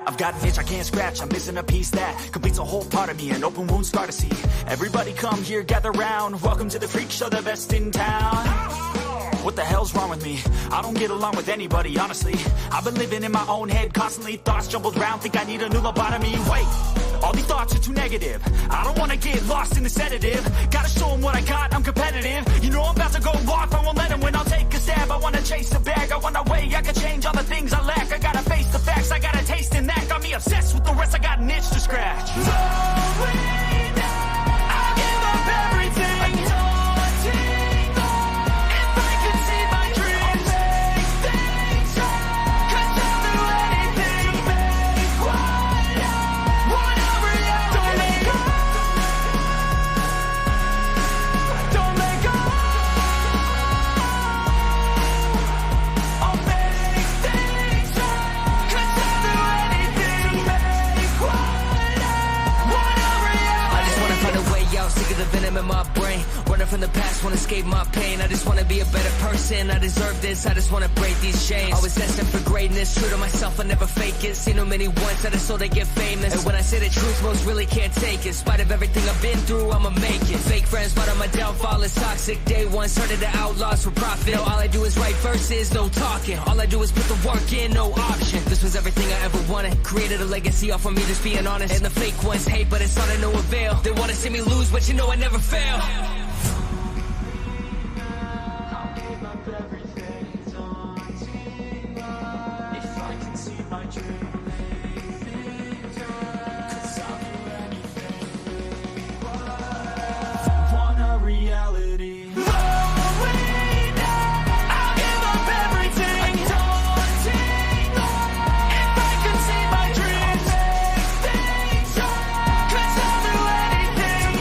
I've got an itch I can't scratch, I'm missing a piece that completes a whole part of me, an open wound scar to see. Everybody come here, gather round, welcome to the freak show, the best in town. What the hell's wrong with me? I don't get along with anybody, honestly. I've been living in my own head constantly, thoughts jumbled round, think I need a new lobotomy. Wait, all these thoughts are too negative. I don't wanna get lost in the sedative. Gotta show them what I got, I'm competitive. You know I'm about to go off, I won't let them win, I'll take a stab. I wanna chase the bag, I want a way I can change all the things I lack. I gotta face the facts, I got a taste in that. Got me obsessed with the rest, I got an itch to scratch. I'll give up everything. The venom in my brain, running from the past, wanna escape my pain. I just wanna be a better person, I deserve this, I just wanna break these chains. I was destined for greatness, true to myself, I never fake it. Seen too many once, I just so they get famous. And when I say the truth, most really can't take it. In spite of everything I've been through, I'ma make it. Fake friends, but on my downfall is toxic. Day one, started the outlaws for profit. Now all I do is write verses, no talking. All I do is put the work in, no option. This was everything I ever wanted, created a legacy off of me just being honest. And the fake ones hate, but it's all to no avail. They wanna see me lose, but you know I never fail. I'll give up everything, daunting if I can see my dream. Cause I'll do anything. Want a reality. I'll give up everything, daunting if I can see my dreams. Cause I'll do anything.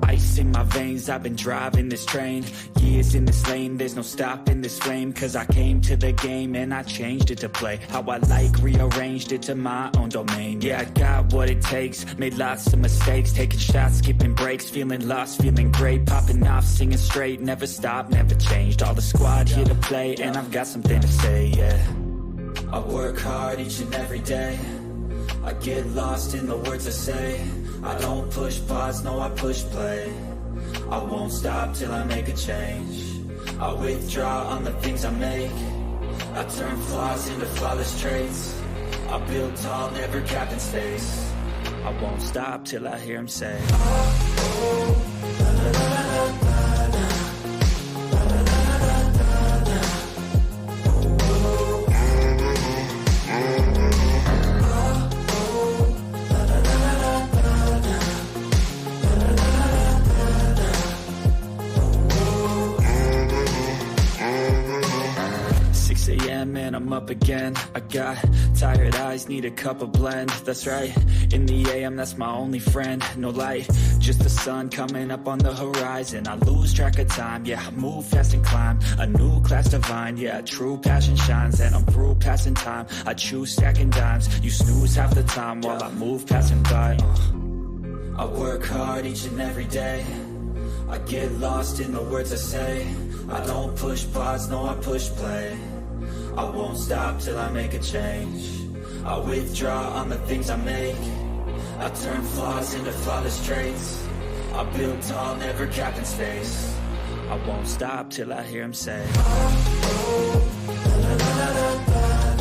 Ice in my veins, I've been driving this train. Years in this lane, there's no stopping this flame. Cause I came to the game and I changed it to play how I like, rearranged it to my own domain. Yeah, I got what it takes, made lots of mistakes, taking shots, skipping breaks, feeling lost, feeling great, popping off, singing straight, never stopped, never changed. All the squad here to play, and I've got something to say, yeah. I work hard each and every day, I get lost in the words I say. I don't push pause, no I push play. I won't stop till I make a change. I withdraw on the things I make. I turn flaws into flawless traits. I build tall, never capped in space. I won't stop till I hear him say, oh, la, la, la, la, la. Man, I'm up again. I got tired eyes, need a cup of blend. That's right, in the AM, that's my only friend. No light, just the sun coming up on the horizon. I lose track of time, yeah, I move fast and climb a new class divine, yeah, true passion shines. And I'm through passing time, I choose stacking dimes. You snooze half the time while I move passing by. I work hard each and every day, I get lost in the words I say. I don't push pause, no I push play. I won't stop till I make a change. I withdraw on the things I make. I turn flaws into flawless traits. I build tall, never capped in space. I won't stop till I hear him say, oh, oh, la, la, la, la, la.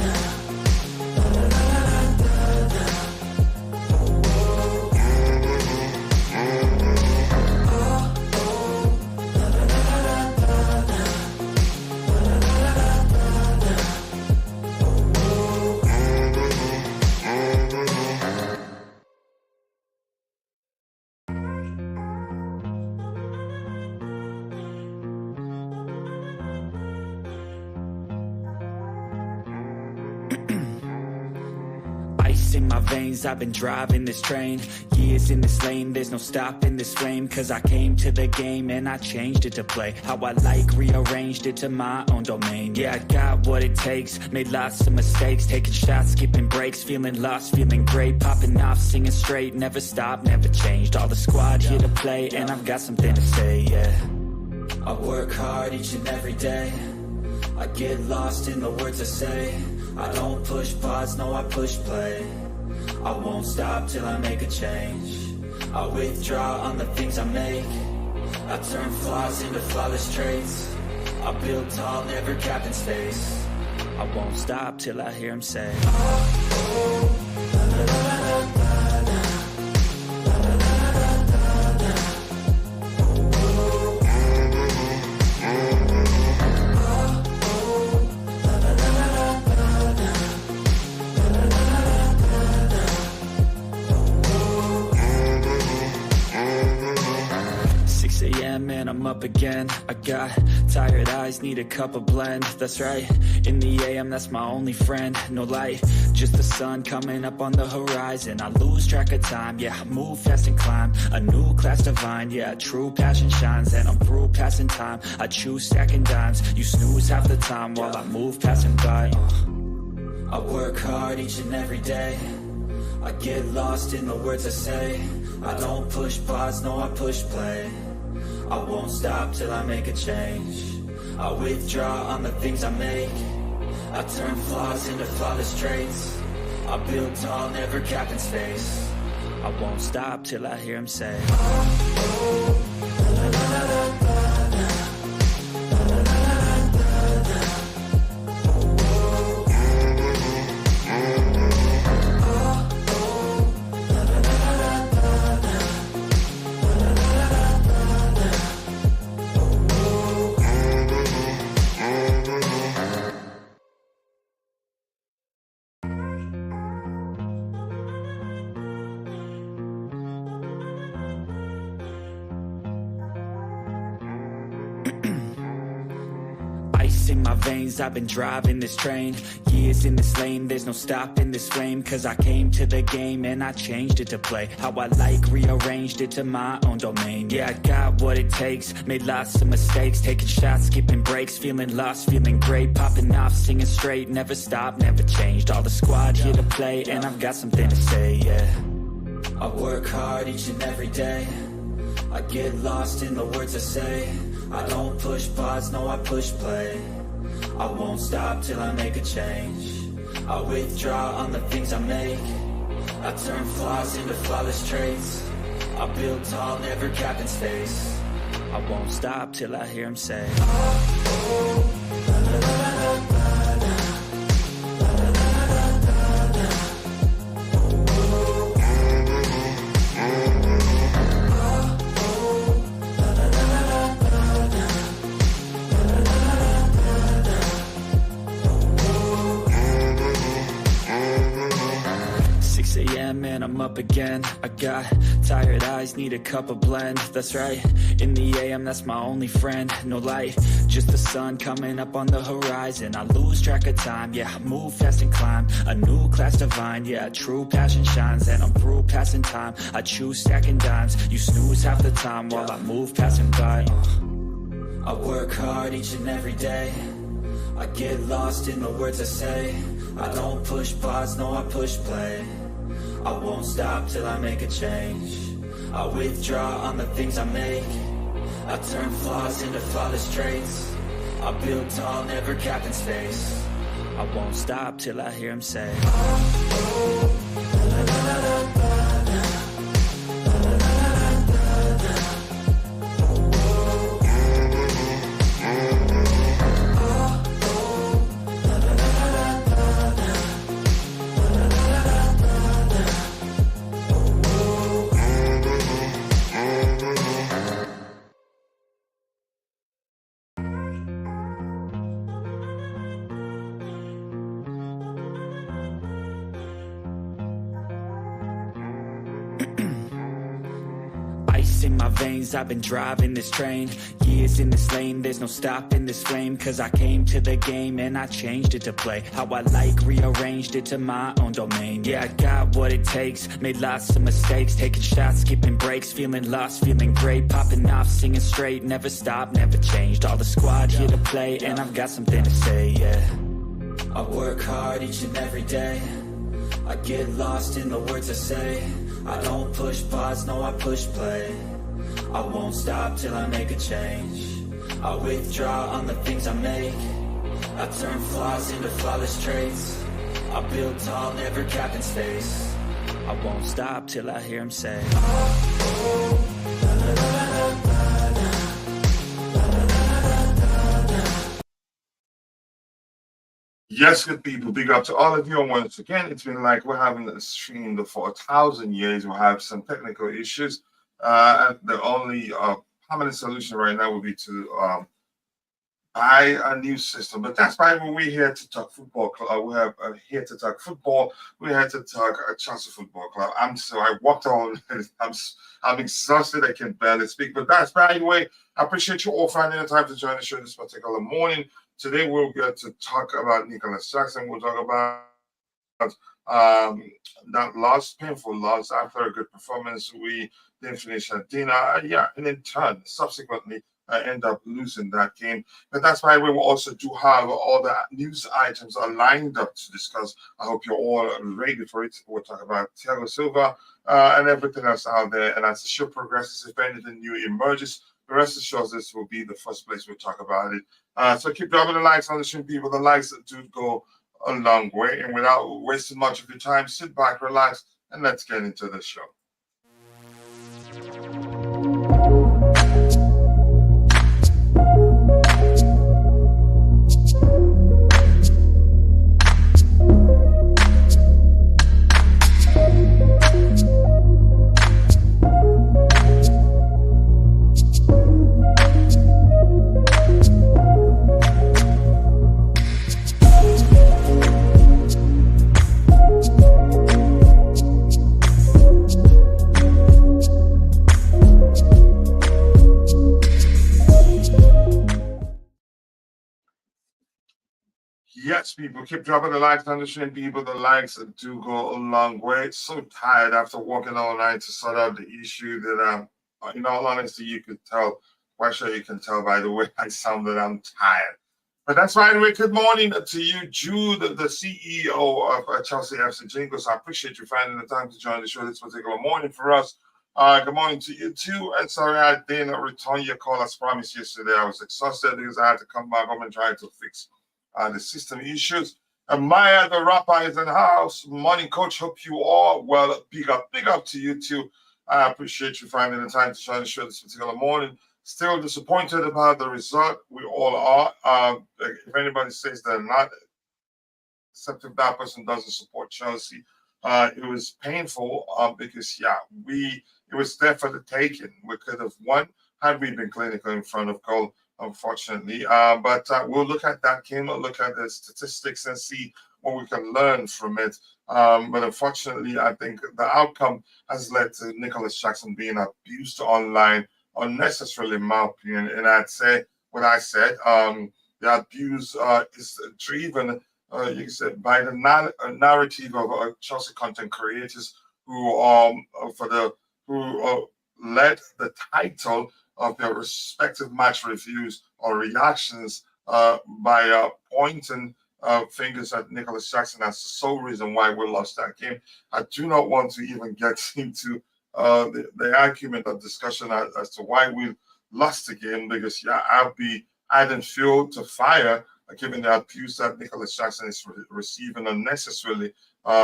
in my veins, I've been driving this train. Years in this lane, there's no stopping this flame. Cause I came to the game and I changed it to play how I like, rearranged it to my own domain. Yeah, I got what it takes, made lots of mistakes, taking shots, skipping breaks, feeling lost, feeling great, popping off, singing straight, never stopped, never changed. All the squad here to play, and I've got something to say, yeah. I work hard each and every day, I get lost in the words I say. I don't push pause, no I push play. I won't stop till I make a change. I withdraw on the things I make. I turn flaws into flawless traits. I build tall, never capped in space. I won't stop till I hear him say, and I'm up again. I got tired eyes, need a cup of blend. That's right, in the AM, that's my only friend. No light, just the sun coming up on the horizon. I lose track of time, yeah, I move fast and climb a new class divine, yeah, true passion shines. And I'm through passing time, I choose stacking dimes. You snooze half the time while I move passing by. I work hard each and every day, I get lost in the words I say. I don't push pause, no I push play. I won't stop till I make a change. I withdraw on the things I make. I turn flaws into flawless traits. I build tall, never capped in space. I won't stop till I hear him say, in my veins, I've been driving this train. Years in this lane, there's no stopping this flame. Cause I came to the game and I changed it to play how I like, rearranged it to my own domain. Yeah, I got what it takes, made lots of mistakes, taking shots, skipping breaks, feeling lost, feeling great, popping off, singing straight, never stopped, never changed. All the squad here to play, and I've got something to say, yeah. I work hard each and every day, I get lost in the words I say. I don't push pause, no I push play. I won't stop till I make a change. I withdraw on the things I make. I turn flaws into flawless traits. I build tall, never capped in space. I won't stop till I hear him say, and I'm up again. I got tired eyes, need a cup of blend. That's right, in the AM, that's my only friend. No light, just the sun coming up on the horizon. I lose track of time, yeah, I move fast and climb a new class divine, yeah, true passion shines. And I'm through passing time, I choose stacking dimes. You snooze half the time while I move passing by. I work hard each and every day, I get lost in the words I say. I don't push pause, no I push play. I won't stop till I make a change. I withdraw on the things I make. I turn flaws into flawless traits. I build tall, never capped in space. I won't stop till I hear him say, in my veins, I've been driving this train. Years in this lane, there's no stopping this flame. Cause I came to the game and I changed it to play how I like, rearranged it to my own domain. Yeah, I got what it takes, made lots of mistakes, taking shots, skipping breaks, feeling lost, feeling great, popping off, singing straight, never stopped, never changed. All the squad here to play, and I've got something to say, yeah. I work hard each and every day, I get lost in the words I say. I don't push pause, no, I push play. I won't stop till I make a change. I withdraw on the things I make. I turn flaws into flawless traits. I build tall, never capped in space. I won't stop till I hear him say, Yes, good people. Big up to all of you. And once again, it's been like we're having a stream for 1,000 years. We'll have some technical issues. And the only permanent solution right now would be to buy a new system. But that's why we're here to talk football club. We're here to talk football. We're here to talk Chelsea Football Club. I walked all. I'm exhausted. I can barely speak. But that's by the way. I appreciate you all finding the time to join the show this particular morning. Today we'll get to talk about Nicholas Jackson. We'll talk about that loss, painful loss after a good performance. We didn't finish at dinner. And in turn, subsequently, end up losing that game. But that's why we will also do have all the news items are lined up to discuss. I hope you're all ready for it. We'll talk about Thiago Silva and everything else out there. And as the show progresses, if anything new emerges, the rest assures this will be the first place we'll talk about it. So keep dropping the likes on the stream, people. The likes do go a long way. And without wasting much of your time, sit back, relax, and let's get into the show. Yes, people, keep dropping the likes on the stream, people. The likes do go a long way. So tired after working all night to sort out the issue that, in all honesty, you could tell. Quite sure you can tell by the way I sound that I'm tired. But that's right. Anyway, good morning to you, Jude, the CEO of Chelsea FC Jingles. I appreciate you finding the time to join the show this particular morning for us. Good morning to you too. And sorry I didn't return your call as promised yesterday. I was exhausted because I had to come back home and try to fix the system issues. And Maya, the rapper, is in the house. Morning, coach. Hope you all well. Big up to you too. I appreciate you finding the time to join the show this particular morning. Still disappointed about the result. We all are. If anybody says they're not, except if that person doesn't support Chelsea, it was painful because it was there for the taking. We could have won had we been clinical in front of goal. Unfortunately, but we'll look at that game, we'll look at the statistics and see what we can learn from it. But unfortunately, I think the outcome has led to Nicholas Jackson being abused online unnecessarily, in my opinion. And I'd say what I said, the abuse is driven, you can say, by the narrative of Chelsea content creators who led the title of their respective match reviews or reactions by pointing fingers at Nicholas Jackson as the sole reason why we lost that game. I do not want to even get into the argument or discussion as to why we lost the game because I'll be adding fuel to fire given the abuse that Nicholas Jackson is receiving unnecessarily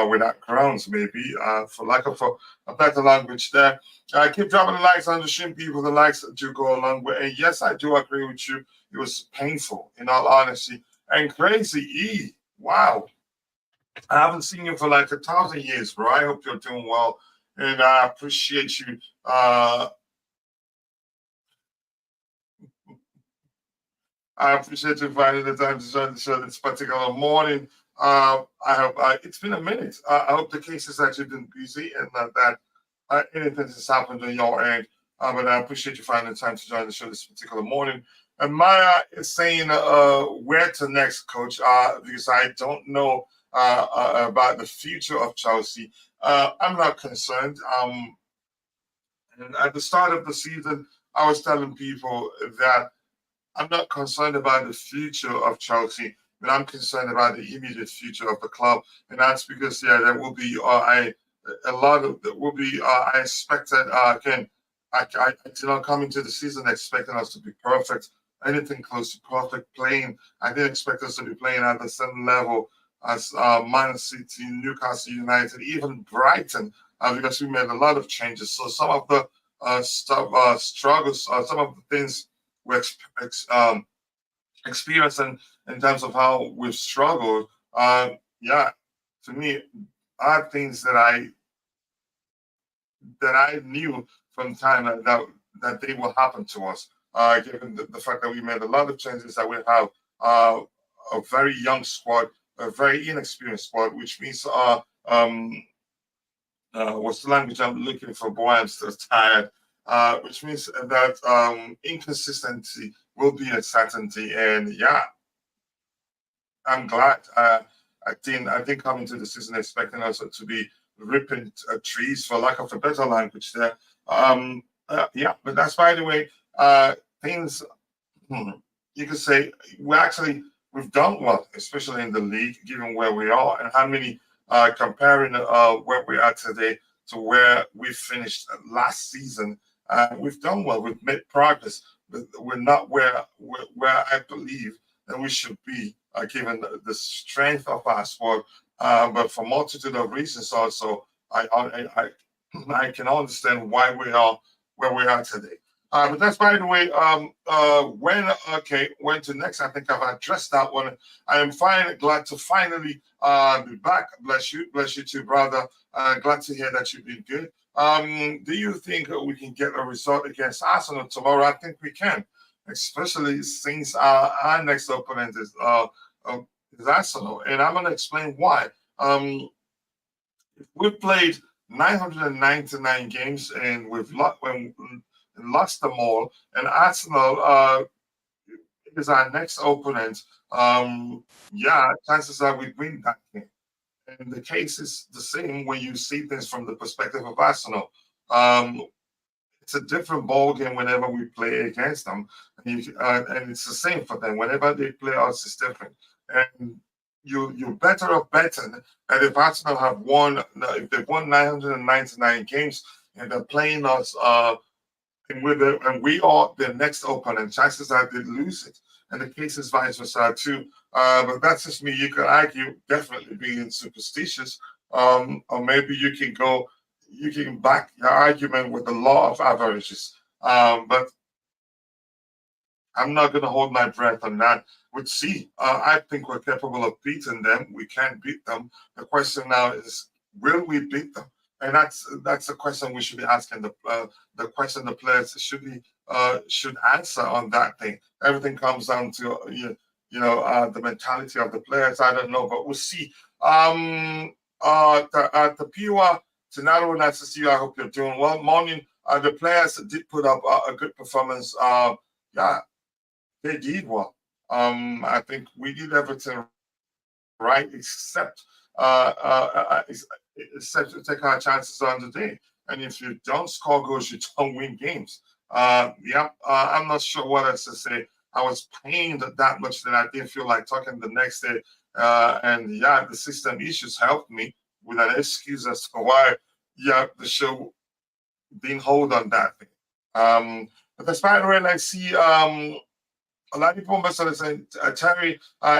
without grounds, maybe, for lack of a better language there. Keep dropping the likes on the stream, people. The likes do go a long way. And yes, I do agree with you. It was painful, in all honesty. And Crazy E, wow. I haven't seen you for like 1,000 years, bro. I hope you're doing well. And I appreciate you. I appreciate you finding the time to join the show this particular morning. I hope it's been a minute. I hope the case has actually been busy and that anything has happened on your end. But I appreciate you finding the time to join the show this particular morning. And Maya is saying, where to next, coach? Because I don't know about the future of Chelsea. I'm not concerned. And at the start of the season, I was telling people that I'm not concerned about the future of Chelsea, but I'm concerned about the immediate future of the club, and that's because there will be a lot of there will be I expected again. I did not come into the season expecting us to be perfect, anything close to perfect playing. I didn't expect us to be playing at the same level as Man City, Newcastle United, even Brighton, because we made a lot of changes. So some of the struggles, some of the things we experiencing in terms of how we've struggled, yeah, to me, are things that I knew from time that they will happen to us. Given the fact that we made a lot of changes, that we have a very young squad, a very inexperienced squad, which means what's the language I'm looking for? Boy, I'm still tired. Which means that inconsistency will be a certainty, and yeah, I'm glad. I didn't come into the season expecting us to be ripping trees, for lack of a better language there. Yeah, but that's by the way. Things you could say we've done well, especially in the league, given where we are and how many comparing where we are today to where we finished last season. We've done well. We've made progress, but we're not where I believe that we should be, given the strength of our sport. But for multitude of reasons, also, I can understand why we are where we are today. But that's by the way. When to next? I think I've addressed that one. I am glad to finally be back. Bless you too, brother. Glad to hear that you've been good. Do you think we can get a result against Arsenal tomorrow? I think we can, especially since our next opponent is Arsenal, and I'm going to explain why. We've played 999 games and we've lost them all, and Arsenal is our next opponent. Chances are we win that game. And the case is the same when you see things from the perspective of Arsenal. It's a different ball game whenever we play against them, and it's the same for them. Whenever they play us, it's different. And you're better off betting that if Arsenal if they've won 999 games and they're playing us, and we are their next opponent, chances are they lose it. And the case is vice versa too. But that's just me. You could argue definitely being superstitious, or maybe you can back your argument with the law of averages. But I'm not going to hold my breath on that. We'll see. I think we're capable of beating them. We can beat them. The question now is, will we beat them? And that's the question we should be asking. The question the players should answer on that thing. Everything comes down to the mentality of the players. I don't know, but we'll see. The Piwa Tenaro, nice to see you. I hope you're doing well. Morning. The players did put up a good performance. They did well. I think we did everything right, except to take our chances on the day. And if you don't score goals, you don't win games. I'm not sure what else to say. I was pained that much that I didn't feel like talking the next day. The system issues helped me with an excuse as to why, the show didn't hold on that thing. But despite the way, I see a lot of people must have said Terry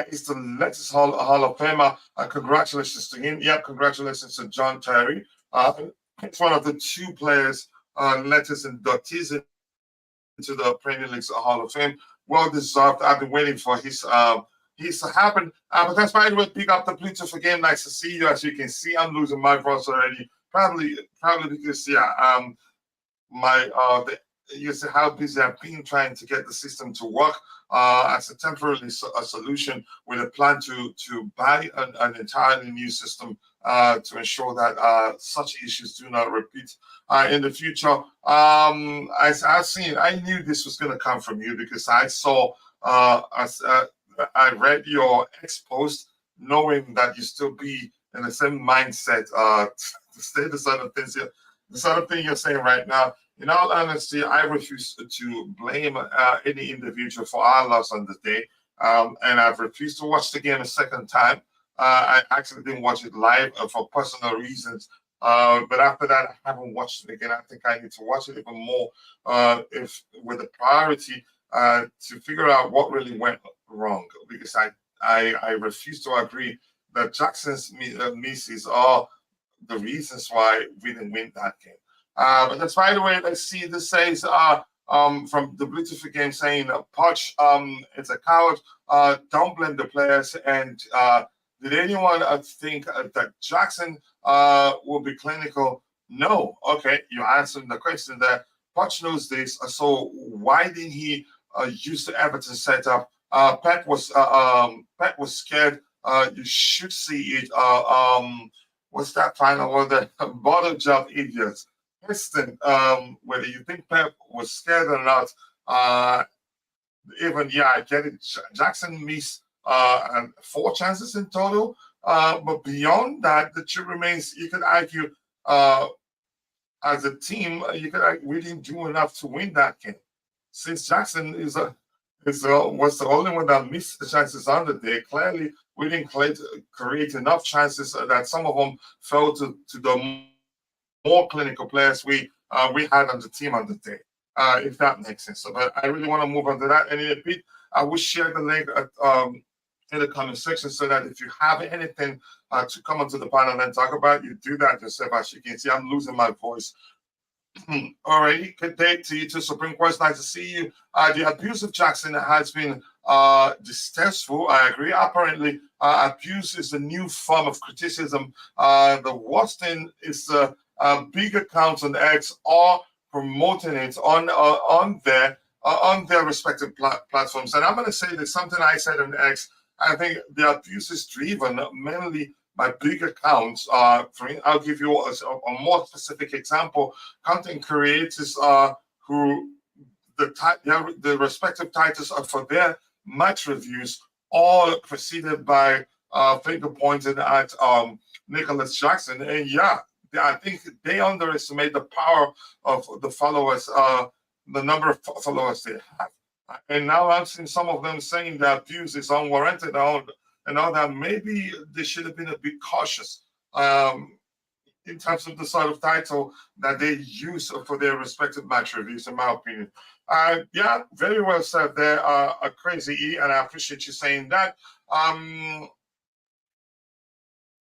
is the latest Hall of Famer. Congratulations to him. Yeah, congratulations to John Terry. It's one of the two players latest inductees into the Premier League's Hall of Fame. Well deserved. I've been waiting for his to happen. But that's why we'll pick up the Pluto for game. Nice to see you. As you can see, I'm losing my voice already. Probably because you see how busy I've been trying to get the system to work as a temporary solution with a plan to buy an entirely new system to ensure that such issues do not repeat in the future. I knew this was going to come from you because I saw, I read your ex post, knowing that you still be in the same mindset to say the sort of things, the sort of thing you're saying right now. In all honesty, I refuse to blame any individual for our loss on the day, and I've refused to watch the game a second time. I actually didn't watch it live for personal reasons. But after that, I haven't watched it again. I think I need to watch it even more, if with the priority to figure out what really went wrong. Because I refuse to agree that Jackson's misses are the reasons why we didn't win that game. But that's, by the way, let's see. This says from the Bluetooth game saying Poch it's a coward. Don't blame the players. And did anyone think that Jackson will be clinical? No. Okay, you answered the question there. Poch knows this. So why didn't he use the Everton setup? Pep was scared. You should see it. What's that final word? The bottle job idiots. Listen, whether you think Pep was scared or not, I get it. Jackson missed 4 chances in total. But beyond that, the truth remains, you could argue as a team, we didn't do enough to win that game. Since Jackson was the only one that missed the chances on the day, clearly we didn't create enough chances that some of them fell to the more clinical players we had on the team on the day, if that makes sense. So, but I really want to move on to that. And in a bit, I will share the link in the comment section so that if you have anything to come onto the panel and talk about, you do that yourself. As you can see, I'm losing my voice. All right, good day to you too, Supreme Court. It's nice to see you. The abuse of Jackson has been distasteful. I agree. Apparently, abuse is a new form of criticism. The worst thing is big accounts on X are promoting it on their respective platforms. And I'm going to say that something I said on X. I think the abuse is driven mainly by big accounts. I'll give you a more specific example. Content creators who the respective titles are for their match reviews, all preceded by finger pointing at Nicholas Jackson. And I think they underestimate the power of the followers, the number of followers they have. And now I'm seeing some of them saying that abuse is unwarranted and all that. Maybe they should have been a bit cautious in terms of the sort of title that they use for their respective match reviews, in my opinion. Very well said there, a crazy E, and I appreciate you saying that.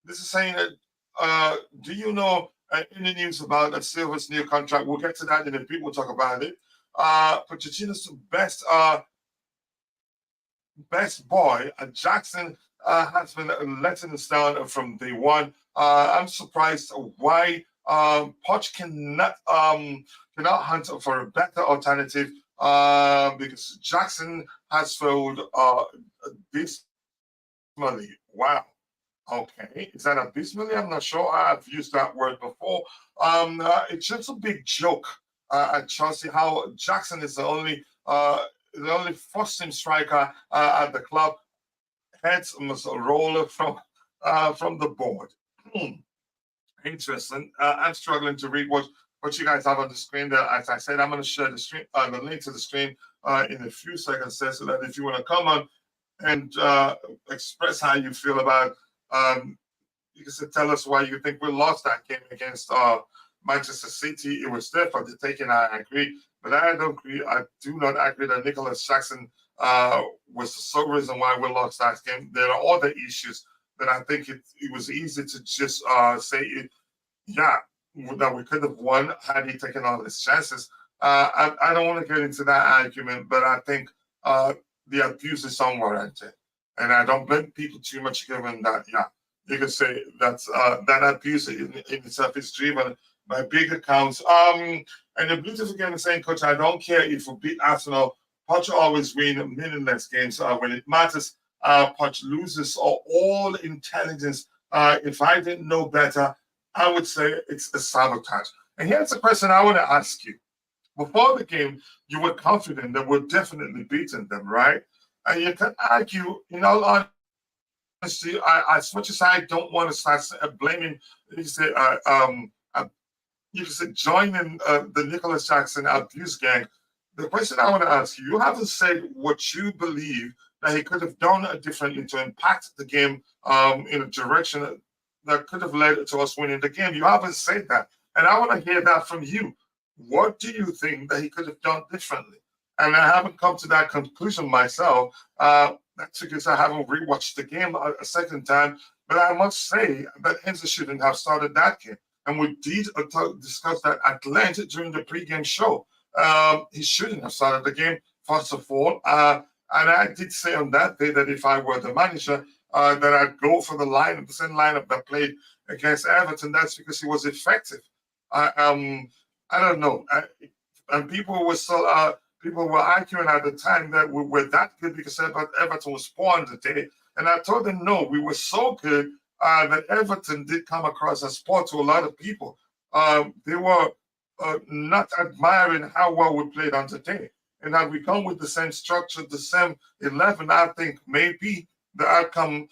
This is saying that, do you know any news about Silva's new contract? We'll get to that in a bit. We'll talk about it. Pochettino's best boy, Jackson, has been letting us down from day one. I'm surprised why Poch cannot hunt for a better alternative because Jackson has failed abysmally. Wow. Okay, is that abysmally? I'm not sure. I've used that word before. It's just a big joke at Chelsea how Jackson is the only first-team striker at the club. Heads must roll from the board. Interesting. I'm struggling to read what you guys have on the screen there. As I said, I'm going to share the link to the stream in a few seconds there, so that if you want to come on and express how you feel about, you can tell us why you think we lost that game against Manchester City. It was there for the taking. I agree, but I don't agree. I do not agree that Nicholas Jackson was the sole reason why we lost that game. There are other issues that I think it was easy to just say it. That we could have won had he taken all his chances. I don't want to get into that argument, but I think the abuse is unwarranted, and I don't blame people too much given that. You can say that abuse in itself is driven by big accounts. And the Bluetooth again is saying, Coach, I don't care if we beat Arsenal. Poch always win meaningless games when it matters. Poch loses all intelligence If I didn't know better, I would say it's a sabotage. And here's a question I want to ask you. Before the game, you were confident that we're definitely beating them, right? And you can argue, in all honesty, as much as I don't want to start blaming, you say, you said joining the Nicholas Jackson abuse gang. The question I want to ask you: you haven't said what you believe that he could have done differently to impact the game in a direction that could have led to us winning the game. You haven't said that, and I want to hear that from you. What do you think that he could have done differently? And I haven't come to that conclusion myself. That's because I haven't rewatched the game a second time. But I must say that Enzo shouldn't have started that game. And we did discuss that at length during the pregame show. He shouldn't have started the game, first of all. And I did say on that day that if I were the manager, that I'd go for the lineup, the same lineup that played against Everton. That's because he was effective. I don't know. And people were still people were arguing at the time that we were that good because Everton was poor on the day. And I told them, no, we were so good that Everton did come across as poor to a lot of people. They were not admiring how well we played on today. And had we come with the same structure, the same 11, I think maybe the outcome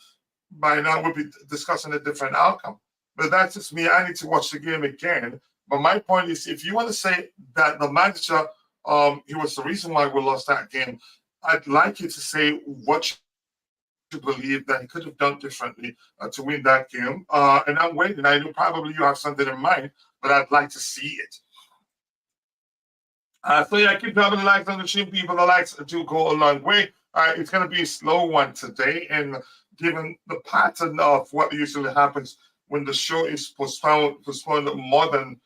by now we'll be discussing a different outcome. But that's just me. I need to watch the game again. But my point is, if you want to say that the manager, he was the reason why we lost that game, I'd like you to say what you believe that he could have done differently to win that game. And I'm waiting. I know probably you have something in mind, but I'd like to see it. So yeah, keep dropping the likes on the stream, people. The likes do go a long way. It's going to be a slow one today, and given the pattern of what usually happens when the show is postponed more than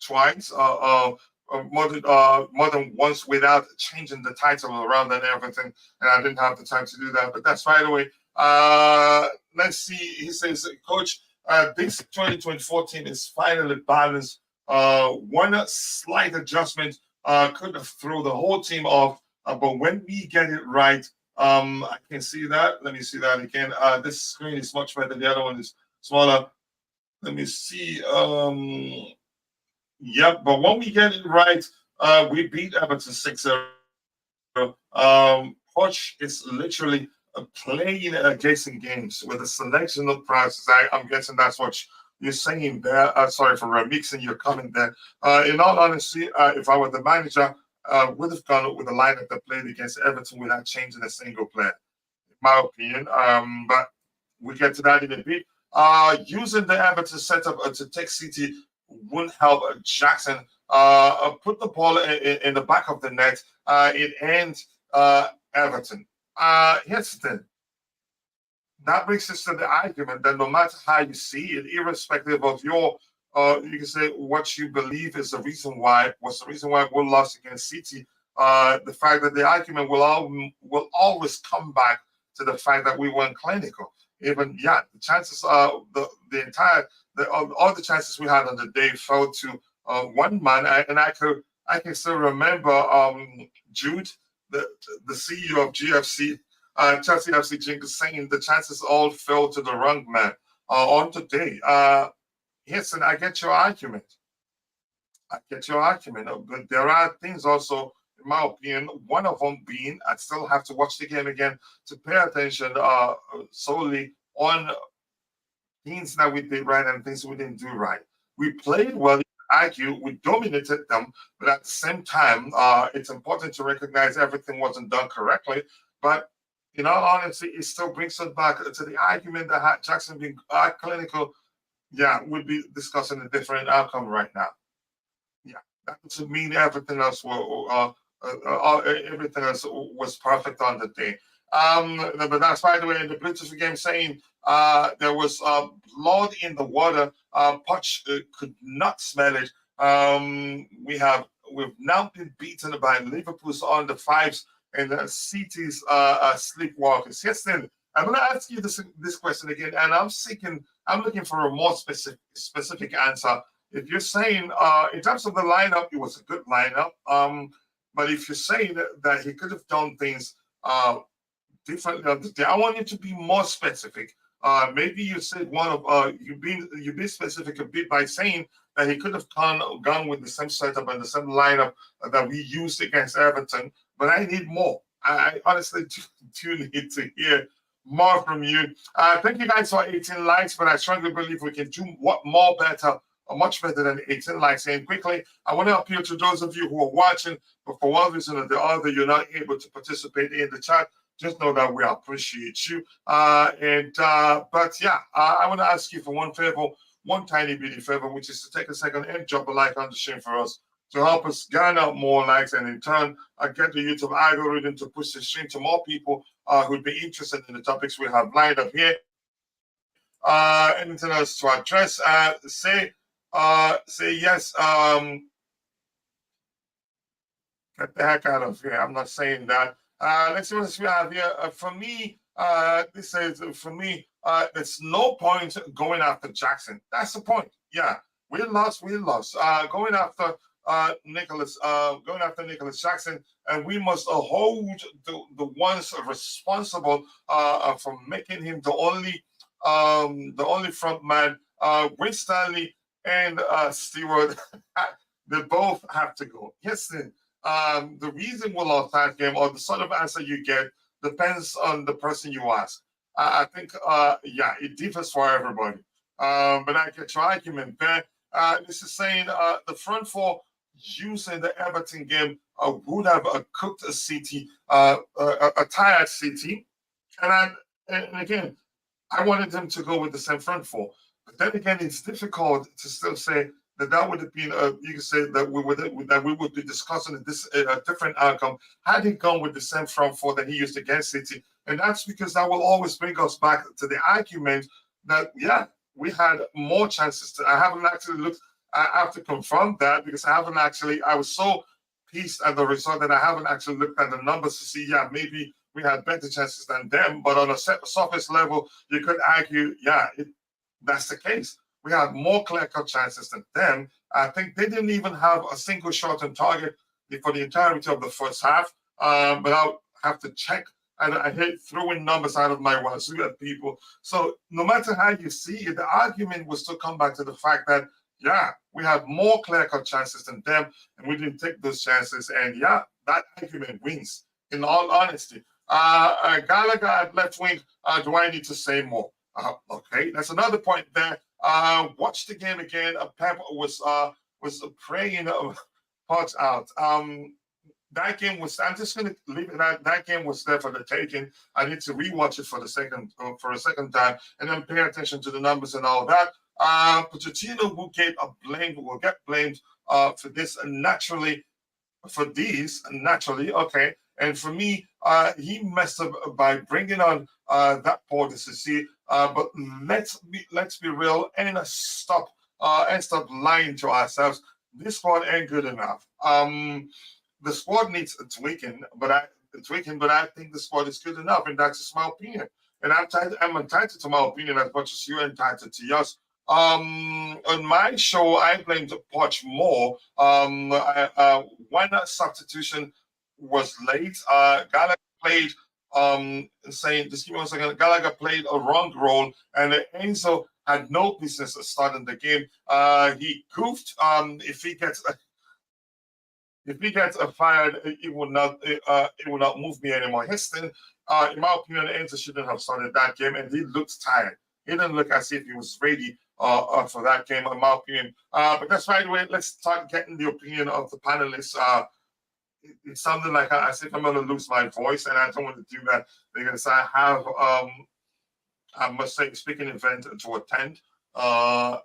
twice, more than once without changing the title around and everything, and I didn't have the time to do that. But that's right away. Let's see. He says, Coach, this 2024 team is finally balanced. One slight adjustment could have thrown the whole team off, but when we get it right, I can see that. Let me see that again. This screen is much better. The other one is smaller. Let me see. Yep, but when we get it right, we beat Everton 6-0. Poch is literally playing guessing games with a selection of prizes. I'm guessing that's what you're saying there. Sorry for remixing your comment there. In all honesty, if I were the manager, would have gone with a lineup that played against Everton without changing a single player, in my opinion. But we get to that in a bit. Using the Everton setup to take City wouldn't help Jackson. Put the ball in the back of the net. It ends Everton. Here's the thing. That brings us to the argument that no matter how you see it, irrespective of your, you can say what you believe is the reason why, what's the reason why we lost against City, the fact that the argument will always come back to the fact that we weren't clinical. Even, yeah, the chances, all the chances we had on the day fell to one man, and I can still remember Jude, the CEO of GFC, Chelsea FC Jinx, saying the chances all fell to the wrong man on today. Yes, and I get your argument. But there are things also, in my opinion, one of them being I still have to watch the game again to pay attention solely on things that we did right and things we didn't do right. We played well, argue, we dominated them, but at the same time, it's important to recognize everything wasn't done correctly. But in all honesty, it still brings us back to the argument that Jackson being clinical, yeah, we'd be discussing a different outcome right now. Yeah, that doesn't mean everything else was perfect on the day. But that's, by the way, in the Bluetooth game saying there was blood in the water. Poch could not smell it. We've now been beaten by Liverpool's on the fives and City's sleepwalkers. Yes, then I'm going to ask you this question again, and I'm looking for a more specific answer. If you're saying in terms of the lineup, it was a good lineup. But if you're saying that he could have done things differently on the day, I want you to be more specific Maybe you said one of you been specific a bit by saying that he could have gone with the same setup and the same lineup that we used against Everton. But I need more. I honestly do need to hear more from you. Thank you guys for 18 likes, but I strongly believe we can do what more better or much better than 18 likes. And quickly, I want to appeal to those of you who are watching, but for one reason or the other, you're not able to participate in the chat. Just know that we appreciate you. But yeah, I want to ask you for one favor, one tiny bitty favor, which is to take a second and drop a like on the stream for us to help us garner more likes and in turn get the YouTube algorithm to push the stream to more people who'd be interested in the topics we have lined up here. Anything else to address? Say yes. Get the heck out of here. I'm not saying that. Let's see what we have here. For me, this is for me. There's no point going after Jackson. That's the point. Yeah, we lost. Going after going after Nicholas Jackson, and we must hold the ones responsible for making him the only front man. Win Stanley and Stewart, they both have to go. Yes, then. The reason we lost that game, or the sort of answer you get, depends on the person you ask. I think, yeah, it differs for everybody. But I get your argument there. This is saying the front four using the Everton game would have cooked a City, a tired City. And again, I wanted them to go with the same front four. But then again, it's difficult to still say that would have been, you could say that we would be discussing this different outcome had he gone with the same front four that he used against City. And that's because that will always bring us back to the argument that, yeah, we had more chances. I haven't actually looked, I have to confront that because I was so pissed at the result that I haven't actually looked at the numbers to see, yeah, maybe we had better chances than them. But on a surface level, you could argue, yeah, that's the case. We had more clear-cut chances than them. I think they didn't even have a single shot on target for the entirety of the first half. But I'll have to check. I hate throwing numbers out of my wazoo at people. So no matter how you see it, the argument will still come back to the fact that, yeah, we had more clear-cut chances than them, and we didn't take those chances. And yeah, that argument wins, in all honesty. Gallagher at left wing, do I need to say more? Okay, that's another point there. Watch the game again. Pep was praying parts out. That game was. I'm just going to leave it at that. Game was there for the taking. I need to rewatch it for a second time, and then pay attention to the numbers and all that. Pochettino will get blamed for this naturally. Okay. And for me, he messed up by bringing on that Paul Cissé. But let's be real and stop lying to ourselves. This squad ain't good enough. The squad needs tweaking, but I think the squad is good enough, and that's just my opinion. And I'm entitled to my opinion as much as you're entitled to yours. On my show, I blamed Poch more. When that substitution was late, Gallagher played saying, just give me 1 second, Gallagher played a wrong role, and Enzo had no business starting the game. He goofed. If he gets fired, it will not move me anymore. Heston, in my opinion, Enzo shouldn't have started that game, and he looked tired. He didn't look as if he was ready for that game, in my opinion. But that's right. Let's start getting the opinion of the panelists. It sounded like as if I'm going to lose my voice, and I don't want to do that because I have, I must say, a speaking event to attend. Yeah,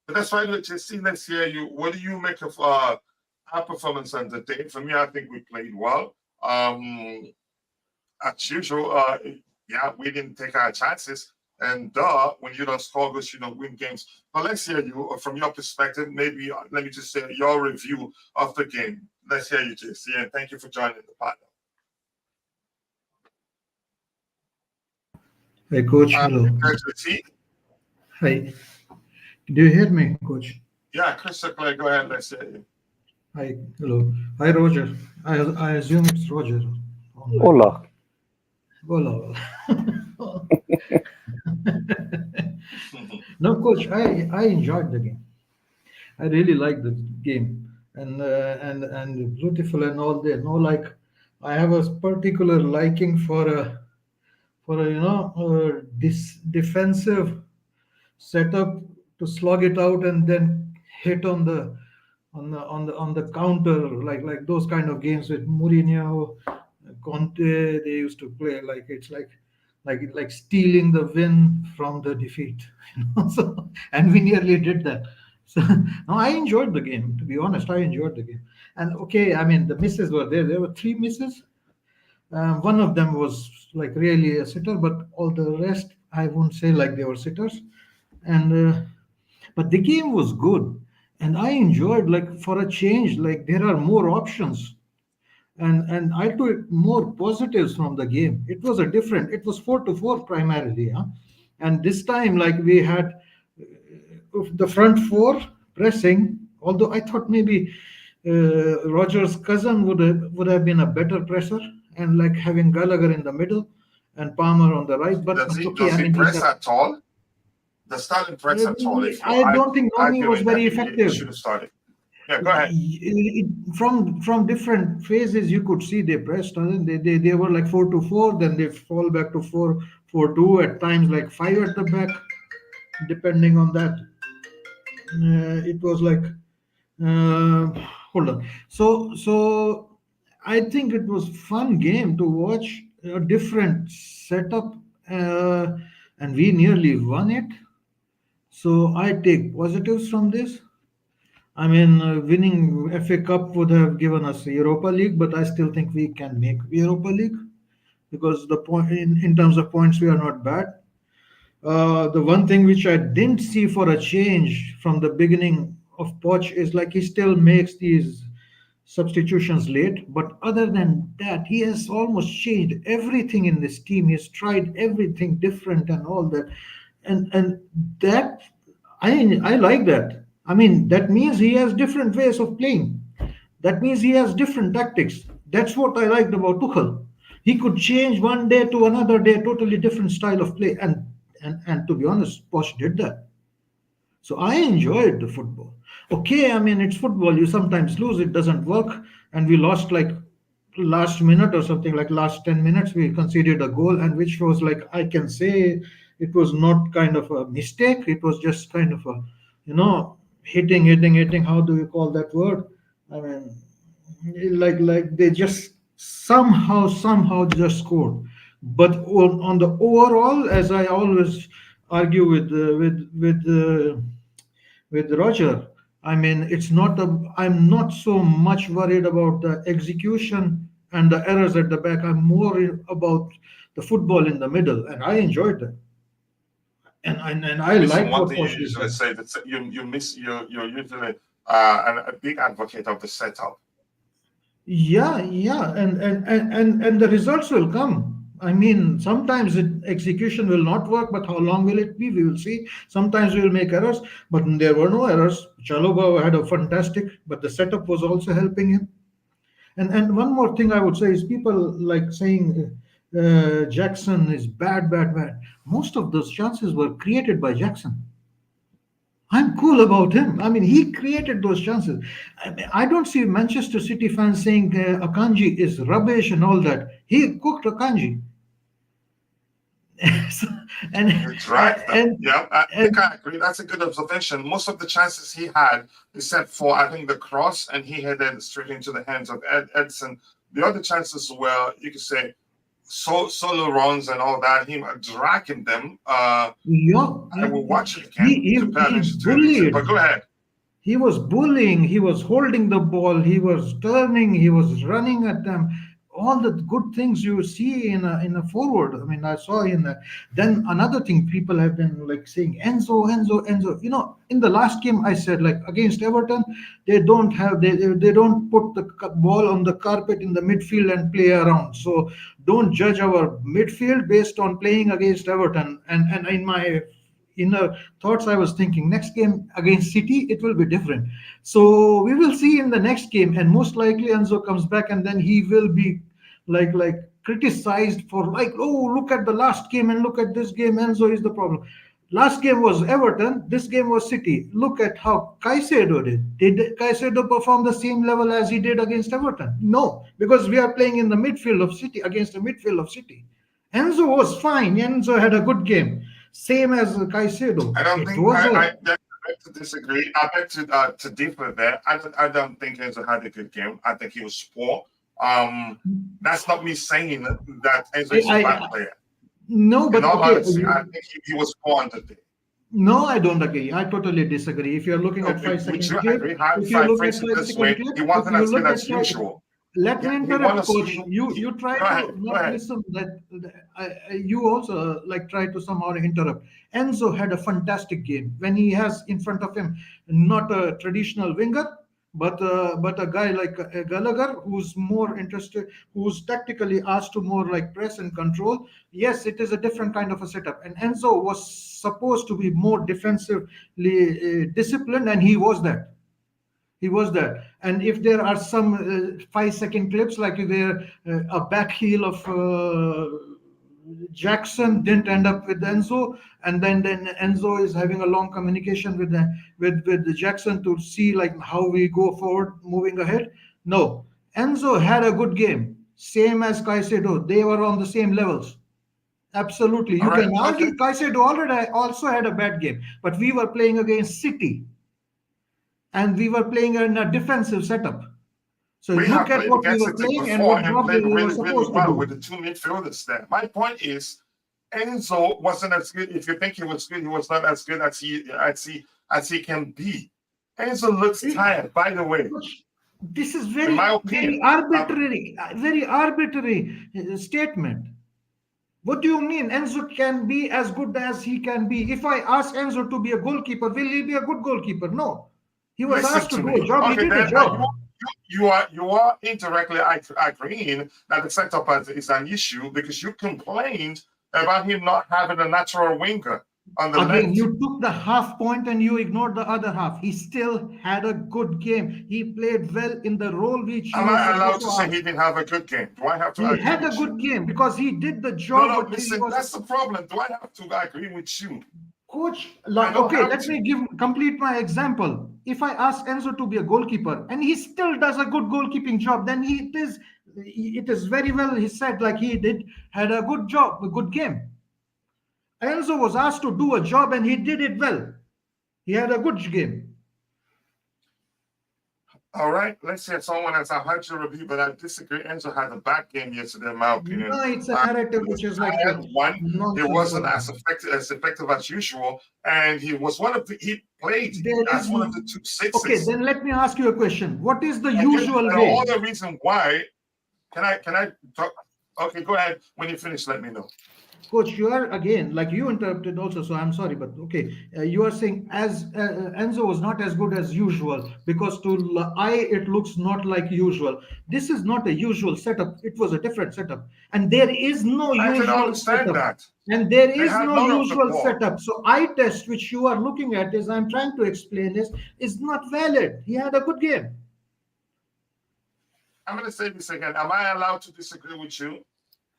but that's right. Let's hear you. What do you make of our performance on the day? For me, I think we played well. As usual, yeah, we didn't take our chances. And when you don't score goals, you don't win games. But let's hear you from your perspective. Maybe let me just say your review of the game. Let's hear you, JC, and thank you for joining the panel. Hey, Coach. Hello. Hi. Do you hear me, Coach? Yeah, Crystal Clay, go ahead. Let's hear you. Hi. Hello. Hi, Roger. I assume it's Roger. Hola. Hola. No, coach, I enjoyed the game. I really like the game, and beautiful and all that. No, like I have a particular liking for a defensive setup to slog it out and then hit on the counter, like those kind of games with Mourinho, Conte. They used to play like it's like stealing the win from the defeat. So, and we nearly did that. So no, I enjoyed the game. To be honest, I enjoyed the game. And okay, I mean the misses were there. There were three misses. One of them was like really a sitter, but all the rest I won't say like they were sitters. And but the game was good, and I enjoyed like for a change. Like there are more options, and I took more positives from the game. It was a different. It was 4-4 primarily, huh? And this time like we had the front four pressing. Although I thought maybe Roger's cousin would have been a better presser, and like having Gallagher in the middle and Palmer on the right. But Does but he okay, does I he mean he press got. at all? The starting press at all? If you, I don't think I Nomi feel was like that very he effective. should have started. Yeah, go ahead. From different phases you could see they pressed. They were like 4-4, then they fall back to 4-4-2, at times like five at the back, depending on that. It was like uh, hold on. So I think it was fun game to watch, a different setup, uh, and we nearly won it. So I take positives from this. I mean, winning FA Cup would have given us Europa League, but I still think we can make Europa League because the point in terms of points we are not bad. The one thing which I didn't see for a change from the beginning of Poch is like he still makes these substitutions late, but other than that, he has almost changed everything in this team. He's tried everything different and all that, and that I like that. I mean, that means he has different ways of playing. That means he has different tactics. That's what I liked about Tuchel. He could change one day to another day, totally different style of play, and to be honest, Poch did that. So I enjoyed the football. Okay, I mean it's football. You sometimes lose, it doesn't work, and we lost like last minute or something, like last 10 minutes we conceded a goal, and which was like I can say it was not kind of a mistake. It was just kind of a hitting. How do you call that word? I mean, like they just somehow just scored. But on the overall, as I always argue with Roger, I mean it's not a. I'm not so much worried about the execution and the errors at the back. I'm more about the football in the middle, and I enjoyed that, and I Listen, liked one what thing you Poch did usually there. say that you miss you're usually a big advocate of the setup. Yeah, and the results will come. I mean, sometimes execution will not work, but how long will it be? We will see. Sometimes we will make errors, but there were no errors. Chalobah had a fantastic, but the setup was also helping him. And one more thing I would say is people like saying Jackson is bad. Most of those chances were created by Jackson. I'm cool about him. I mean, he created those chances. I mean, I don't see Manchester City fans saying Akanji is rubbish and all that. He cooked Akanji. So- and, It's right. and Yeah, I think and I agree. That's a good observation. Most of the chances he had, except for I think the cross, and he headed straight into the hands of Edson. The other chances were, you could say, solo runs and all that. Him dragging them. yeah, I will watch it he, again to pay he he attention to it. But bullied. go ahead. He was bullying, he was holding the ball, he was turning, he was running at them. All the good things you see in a forward. I mean, I saw in that. Then another thing people have been like saying Enzo. In the last game I said like against Everton, they don't put the ball on the carpet in the midfield and play around. So don't judge our midfield based on playing against Everton. And in my inner thoughts I was thinking next game against City it will be different. So we will see in the next game, and most likely Enzo comes back and then he will be like criticized for like, oh, look at the last game and look at this game. Enzo is the problem. Last game was Everton. This game was City. Look at how Caicedo did. Did Caicedo perform the same level as he did against Everton? No, because we are playing in the midfield of City against the midfield of City. Enzo was fine. Enzo had a good game, same as Caicedo. I don't It think was I beg to disagree. I beg to differ there. I don't think Enzo had a good game. I think he was poor. That's not me saying that Enzo is a bad player. No, but In all okay. honesty, I think he was poor on the day. No, I don't agree. I totally disagree. If you're looking at 5 Would seconds you clip, agree? How if if you I look at phrase it 5 this way, second clip, he if wasn't you as good look as at usual. let me Yeah, he interrupt, was. coach. You try Go ahead. to Go not ahead. listen. You also like try to somehow interrupt. Enzo had a fantastic game when he has in front of him not a traditional winger, but a guy like Gallagher who's more interested, who's tactically asked to more like press and control. Yes, it is a different kind of a setup, and Enzo was supposed to be more defensively disciplined, and he was that. He was there. And if there are some 5 second clips, like where a back heel of Jackson didn't end up with Enzo, and then Enzo is having a long communication with the Jackson to see like how we go forward, moving ahead. No, Enzo had a good game, same as Caicedo. They were on the same levels. Absolutely, All you right. can Okay. argue Caicedo already also had a bad game, but we were playing against City and we were playing in a defensive setup. So We look have at played what we against were City playing and before what and job played we were really, really supposed to well with do. the two midfielders there. My point is, Enzo wasn't as good. If you think he was good, he was not as good as he can be. Enzo looks tired. By the way, This is in my very opinion, arbitrary statement. What do you mean Enzo can be as good as he can be? If I ask Enzo to be a goalkeeper, will he be a good goalkeeper? No. He was listen asked to to do a me. job. He Okay, did a then job. you are indirectly agreeing that the setup is an issue because you complained about him not having a natural winger on the Again, left. you took the half point and you ignored the other half. He still had a good game. He played well in the role which he Am was I allowed supposed to to say have. he didn't have a good game? Do I have to He agree had a with you? good game because he did the No, job no, what he listen, was. that's the problem. Do I have to agree with you? Coach, I don't okay, have let to. me complete my example. If I ask Enzo to be a goalkeeper and he still does a good goalkeeping job, then it is very well. He said like he had a good job, a good game. Enzo was asked to do a job and he did it well. He had a good game. All right, let's hear someone else. I heard you repeat, but I disagree. Enzo had a bad game yesterday, in my opinion. No, it's a He narrative was which is like tired. One, he nonsense. wasn't as effective as usual, and he was he played There as is one of the two okay. sixes. Then let me ask you a question. What is the And usual and way? all the reason why. Can I talk? Okay, go ahead. When you finish, let me know. Coach, you are again like you interrupted also, so I'm sorry, but okay. You are saying as Enzo was not as good as usual because to eye it looks not like usual. This is not a usual setup. It was a different setup, and there is no I can usual understand setup. that. And there They is had no none of the usual ball. setup. So eye test, which you are looking at, is I'm trying to explain is not valid. He had a good game. I'm going to say this again. Am I allowed to disagree with you?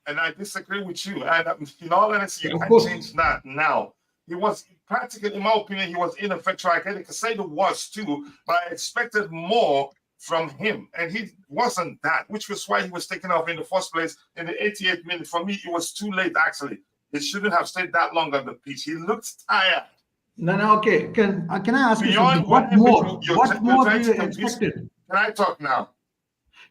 And I disagree with you. And in all honesty, you Of can't course. change that now. He was practically, in my opinion, he was ineffectual. I get it. Casado was too, but I expected more from him. And he wasn't that, which was why he was taken off in the first place in the 88th minute. For me, it was too late, actually. He shouldn't have stayed that long on the pitch. He looked tired. No, okay. Can I ask you something? Beyond What more? What more do trying you to convince me. expected? Can I talk now?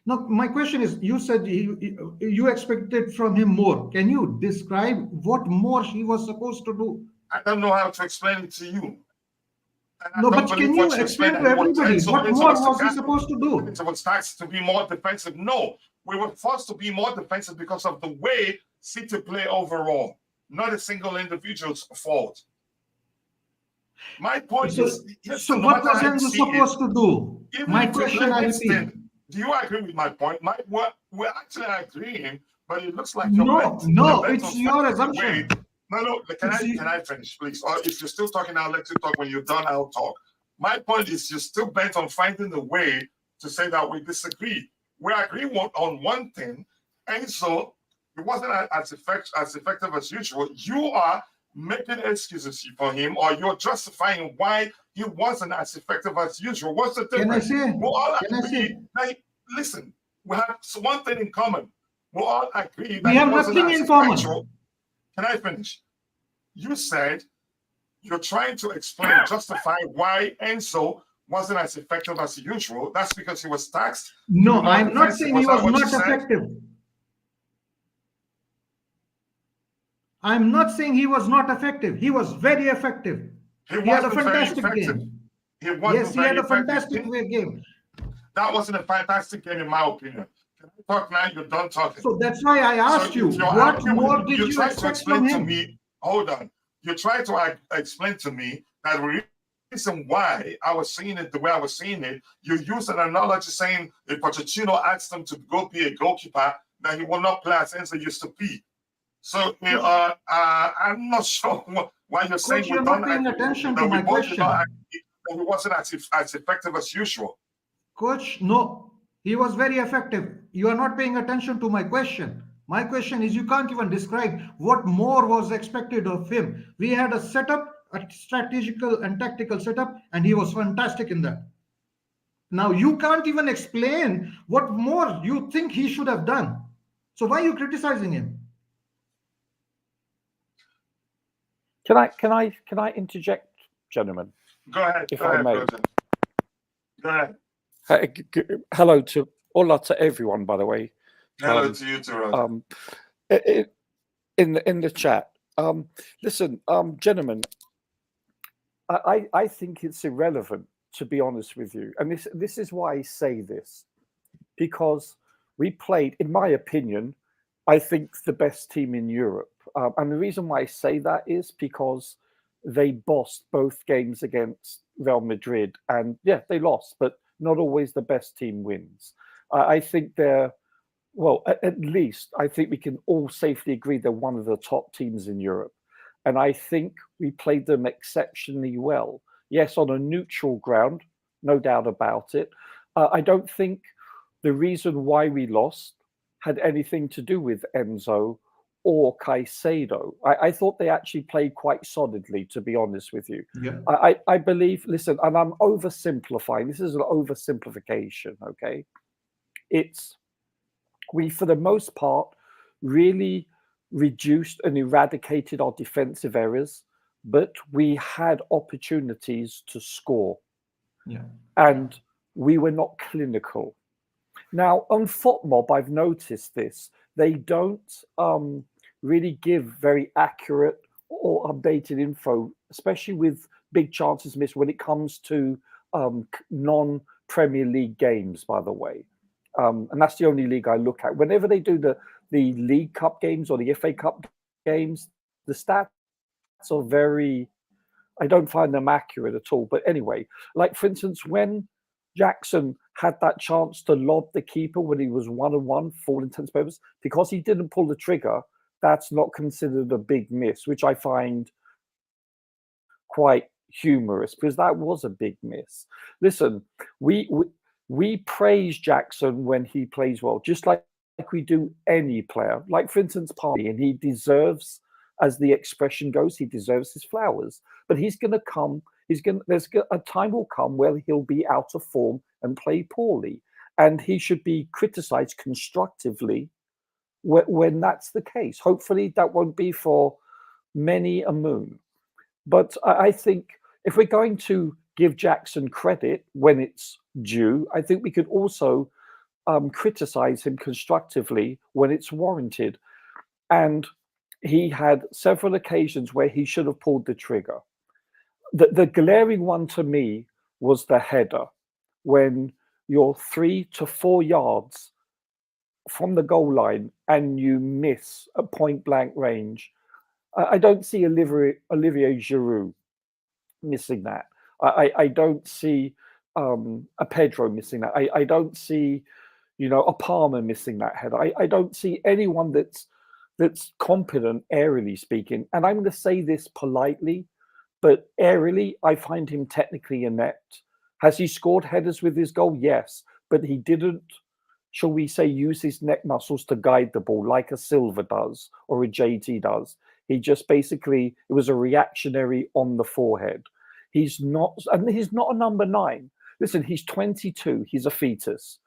No, my question is, you said you expected from him more. Can you describe what more he was supposed to do? I don't know how to explain it to you. And No, I don't but believe can what you you explain explained. to everybody what more was he supposed to do? It was tasked to be more defensive. No, we were forced to be more defensive because of the way City play overall, not a single individual's fault. My point is, yes, So no what matter was how you Enzo see it, supposed to do? even My if you question, I repeat. listen, do you agree with my point? We're actually agreeing, but it looks like No, it's your assumption. No, can I finish, please? Or if you're still talking, I'll let you talk. When you're done, I'll talk. My point is you're still bent on finding a way to say that we disagree. We agree on one thing, and so He wasn't as effective as usual. You are making excuses for him, or you're justifying why he wasn't as effective as usual. What's the Can I difference? say? We all Can I say? agree. Now, listen, we have one thing in common. We all agree that We he have wasn't nothing as in effectual. common. Can I finish? You said you're trying to explain, justify why Enzo wasn't as effective as usual. That's because he was taxed to No, be more I'm not defensive. saying Was he that was what you not said? effective. I'm not saying he was not effective. He was very effective. He He had a wasn't very fantastic effective. game. He Yes, wasn't he had very a effective. fantastic game. That wasn't a fantastic game, in my opinion. Can I talk now? You're done talking. So that's why I So asked you, if you're what arguing, more did you're you trying to expect from explain to him? me. Hold on. You're trying to explain to me that the reason why I was seeing it the way I was seeing it, you use an analogy saying if Pochettino asked him to go be a goalkeeper, that he will not play as Enzo used to be. So I'm not sure why you're saying Coach, we you're don't not paying agree, attention that to we my both did not question. agree that he wasn't as effective as usual. Coach, no, he was very effective. You are not paying attention to my question. My question is, you can't even describe what more was expected of him. We had a setup, a strategical and tactical setup, and he was fantastic in that. Now, you can't even explain what more you think he should have done. So, why are you criticizing him? Can I interject, gentlemen, Go ahead. if Go I ahead, may? President. Go ahead. Hello to hola to everyone, by the way. Hello to you too, Roger. In the chat. Listen, gentlemen, I think it's irrelevant, to be honest with you, and this is why I say this, because we played, in my opinion, I think the best team in Europe, and the reason why I say that is because they bossed both games against Real Madrid, and yeah, they lost, but not always the best team wins. I think they're, well, at least I think we can all safely agree they're one of the top teams in Europe. And I think we played them exceptionally well. Yes, on a neutral ground, no doubt about it. I don't think the reason why we lost had anything to do with Enzo or Caicedo. I thought they actually played quite solidly, to be honest with you. Yeah. I believe, listen, and I'm oversimplifying. This is an oversimplification, okay? We, for the most part, really reduced and eradicated our defensive errors, but we had opportunities to score. Yeah. And we were not clinical. Now, on FotMob, I've noticed this. They don't really give very accurate or updated info, especially with big chances missed when it comes to non-Premier League games, by the way. And that's the only league I look at. Whenever they do the League Cup games or the FA Cup games, the stats are very, I don't find them accurate at all. But anyway, like for instance, when Jackson had that chance to lob the keeper when he was 1-on-1 for all intents and purposes, because he didn't pull the trigger, that's not considered a big miss, which I find quite humorous, because that was a big miss. Listen, we praise Jackson when he plays well, just like we do any player. Like for instance, Party, and he deserves, as the expression goes, he deserves his flowers. But he's going to come. There's a time will come where he'll be out of form and play poorly, and he should be criticised constructively when that's the case. Hopefully, that won't be for many a moon. But I think if we're going to give Jackson credit when it's due, I think we could also criticize him constructively when it's warranted. And he had several occasions where he should have pulled the trigger. The glaring one to me was the header, when you're 3 to 4 yards from the goal line and you miss a point blank range. I don't see Olivier Giroud missing that. I don't see a Pedro missing that. I don't see, a Palmer missing that header. I don't see anyone that's competent, aerially speaking. And I'm going to say this politely, but aerially, I find him technically inept. Has he scored headers with his goal? Yes, but he didn't shall we say, use his neck muscles to guide the ball like a Silva does or a JT does. He just basically, it was a reactionary on the forehead. He's not a number 9. Listen, he's 22. He's a fetus.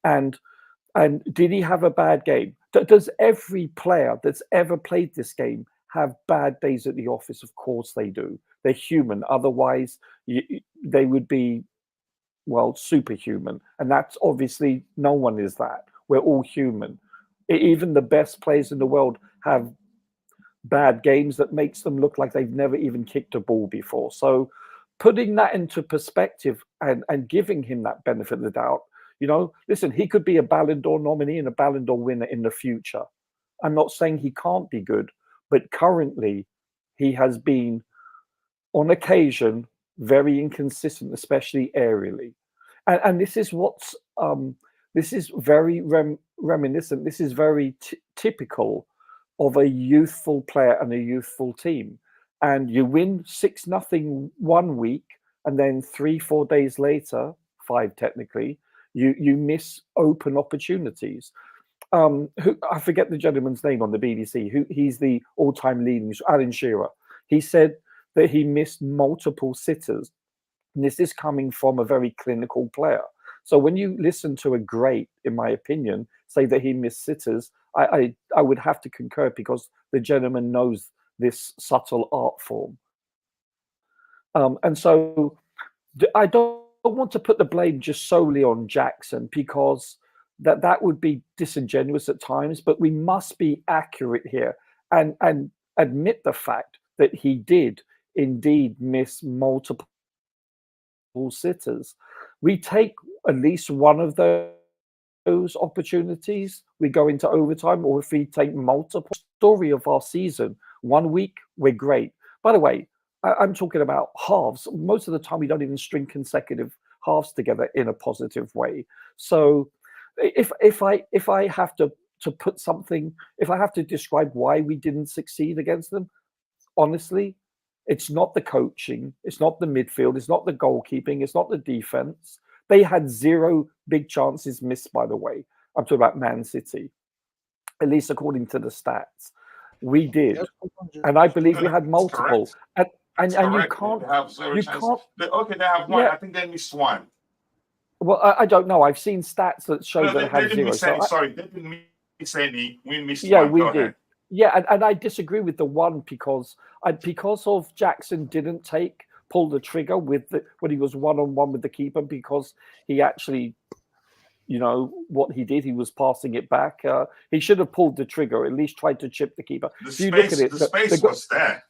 And did he have a bad game? Does every player that's ever played this game have bad days at the office? Of course they do. They're human. Otherwise, they would be, well, superhuman. And that's obviously, no one is that. We're all human. Even the best players in the world have bad games that makes them look like they've never even kicked a ball before. So putting that into perspective and giving him that benefit of the doubt, listen, he could be a Ballon d'Or nominee and a Ballon d'Or winner in the future. I'm not saying he can't be good, but currently he has been, on occasion, very inconsistent, especially aerially. And this is what's, this is very reminiscent. This is very typical of a youthful player and a youthful team. And you win 6-0 one week, and then 3-4 days later, 5 technically, you miss open opportunities. I forget the gentleman's name on the BBC. He's the all-time leading, Alan Shearer. He said that he missed multiple sitters. And this is coming from a very clinical player. So when you listen to a great, in my opinion, say that he missed sitters, I would have to concur, because the gentleman knows this subtle art form. And so I don't want to put the blame just solely on Jackson, because that would be disingenuous at times, but we must be accurate here and admit the fact that he did indeed miss multiple sitters. We take at least one of those opportunities, we go into overtime, or if we take multiple. Story of our season, 1 week we're great. By the way, I'm talking about halves. Most of the time we don't even string consecutive halves together in a positive way. So if I have to put something, if I have to describe why we didn't succeed against them, honestly, it's not the coaching, it's not the midfield, it's not the goalkeeping, it's not the defense. They had 0 big chances missed, by the way. I'm talking about Man City, at least according to the stats. We did, and I believe we had multiple. And you can't. They have 0 chances. They have 1. Yeah. I think they missed 1. Well, I don't know. I've seen stats that show that they it had didn't 0. miss any. They didn't miss any. We missed 1. Yeah, we Go did. ahead. Yeah, and I disagree with the 1 because of Jackson didn't pull the trigger when he was 1-on-1 with the keeper, because he actually, what he did, he was passing it back. He should have pulled the trigger, at least tried to chip the keeper. The If you look at it, the space was there.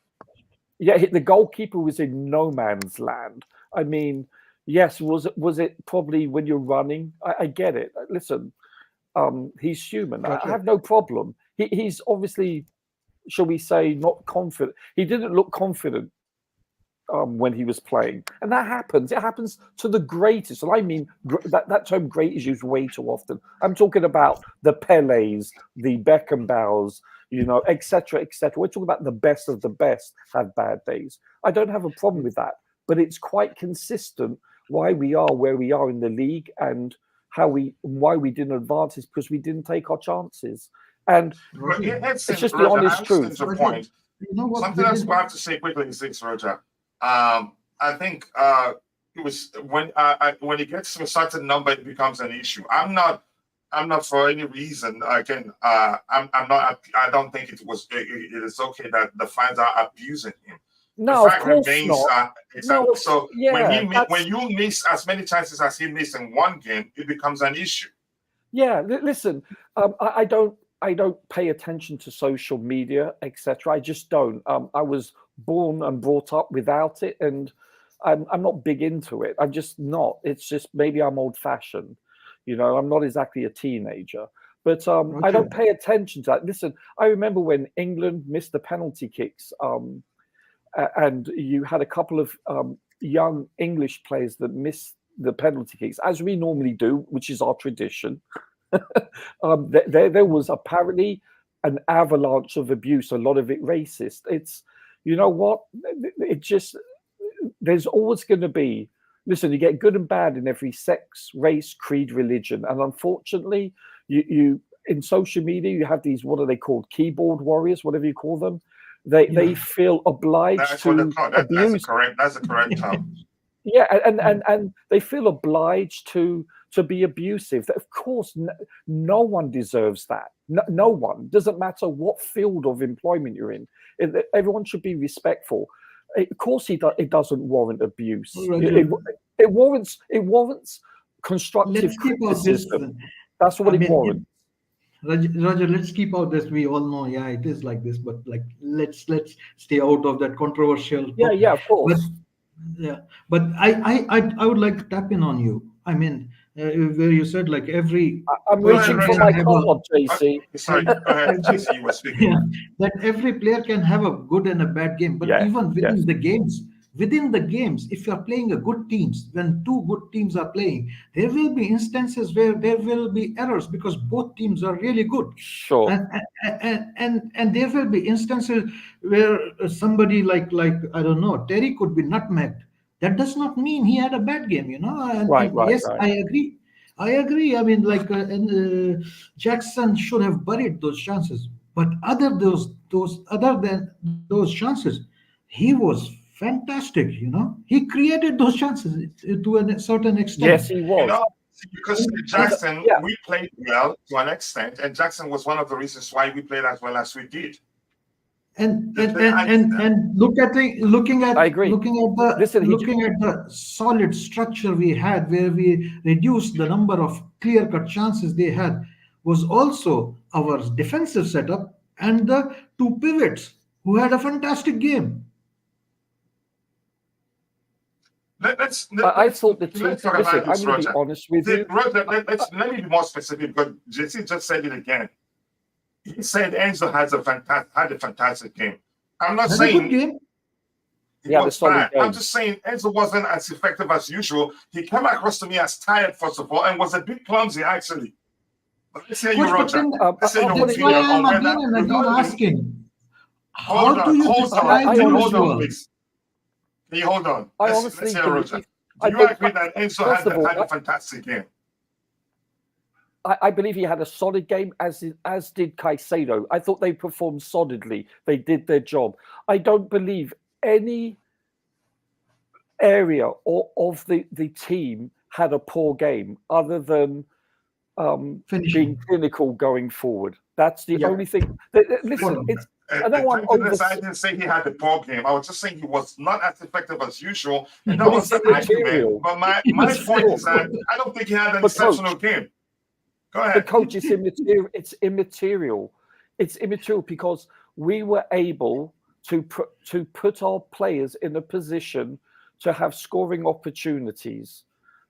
Yeah, the goalkeeper was in no man's land. I mean, yes, was it probably when you're running? I get it. Listen, he's human. I have no problem. He's obviously, shall we say, not confident. He didn't look confident when he was playing, and that happens. It happens to the greatest, and I mean that term "great" is used way too often. I'm talking about the Pelés, the Beckenbauers, etc., etc. We're talking about the best of the best have bad days. I don't have a problem with that, but it's quite consistent why we are where we are in the league, and why we didn't advance is because we didn't take our chances. And it's just the honest truth. Point. Something else I have to say quickly is this, Roger. I think it was when it gets to a certain number, it becomes an issue. I'm not for any reason. Again, I'm not. I don't think it is okay that the fans are abusing him. No, of course not. Exactly. No, so yeah, when you miss as many chances as he missed in one game, it becomes an issue. Yeah, listen, I don't pay attention to social media, etc. I just don't. I was born and brought up without it, and I'm not big into it. I'm just not. It's just maybe I'm old-fashioned. I'm not exactly a teenager, but I don't pay attention to that. Listen, I remember when England missed the penalty kicks, and you had a couple of young English players that missed the penalty kicks, as we normally do, which is our tradition. There was apparently an avalanche of abuse, a lot of it racist. It's, you know what? It just, there's always going to be listen, you get good and bad in every sex, race, creed, religion, and unfortunately, you in social media you have these, what are they called, keyboard warriors, whatever you call them. They feel obliged That's what to abuse. that's a correct term. Yeah, and they feel obliged to be abusive. Of course, no one deserves that. No one. Doesn't matter what field of employment you're in. Everyone should be respectful. Of course, it doesn't warrant abuse. It warrants constructive criticism. That's what it warrants. Roger, let's keep out this. We all know, yeah, it is like this, but like let's stay out of that controversial. Yeah, of course. But I would like to tap in on you. I mean, where you said like every. I'm reaching for my card, JC. Sorry, go ahead, JC. You were speaking. Yeah, that every player can have a good and a bad game, but even within the games, if you are playing a good teams, when two good teams are playing, there will be instances where there will be errors because both teams are really good. Sure. And there will be instances where somebody like I don't know, Terry could be nutmegged. That does not mean he had a bad game, you know. Right. I agree. I mean, like Jackson should have buried those chances, but other than those chances, he was fantastic, you know. He created those chances to a certain extent. Yes, he was. You know, because Jackson, we played well to an extent, and Jackson was one of the reasons why we played as well as we did. And looking at the solid structure we had, where we reduced the number of clear-cut chances they had, was also our defensive setup and the two pivots who had a fantastic game. I thought the team. Listen, I'm going to be honest with you. Let me be more specific, because JC just said it again. He said Enzo had a fantastic game. I'm not saying he was bad. I'm just saying Enzo wasn't as effective as usual. He came across to me as tired, first of all, and was a bit clumsy, actually. But let's hear you, Roger. That's why I'm again and again asking. Hold on, please. Can you hold on? I Let's honestly hear Roger. Do you agree that Enzo had a fantastic game? I believe he had a solid game, as did Caicedo. I thought they performed solidly. They did their job. I don't believe any area of the team had a poor game other than being clinical going forward. That's the only thing. Listen, I didn't say he had a poor game. I was just saying he was not as effective as usual. And that was the argument. But my point is that I don't think he had an exceptional game. Go ahead. The coach is immaterial. It's immaterial. It's immaterial because we were able to put our players in a position to have scoring opportunities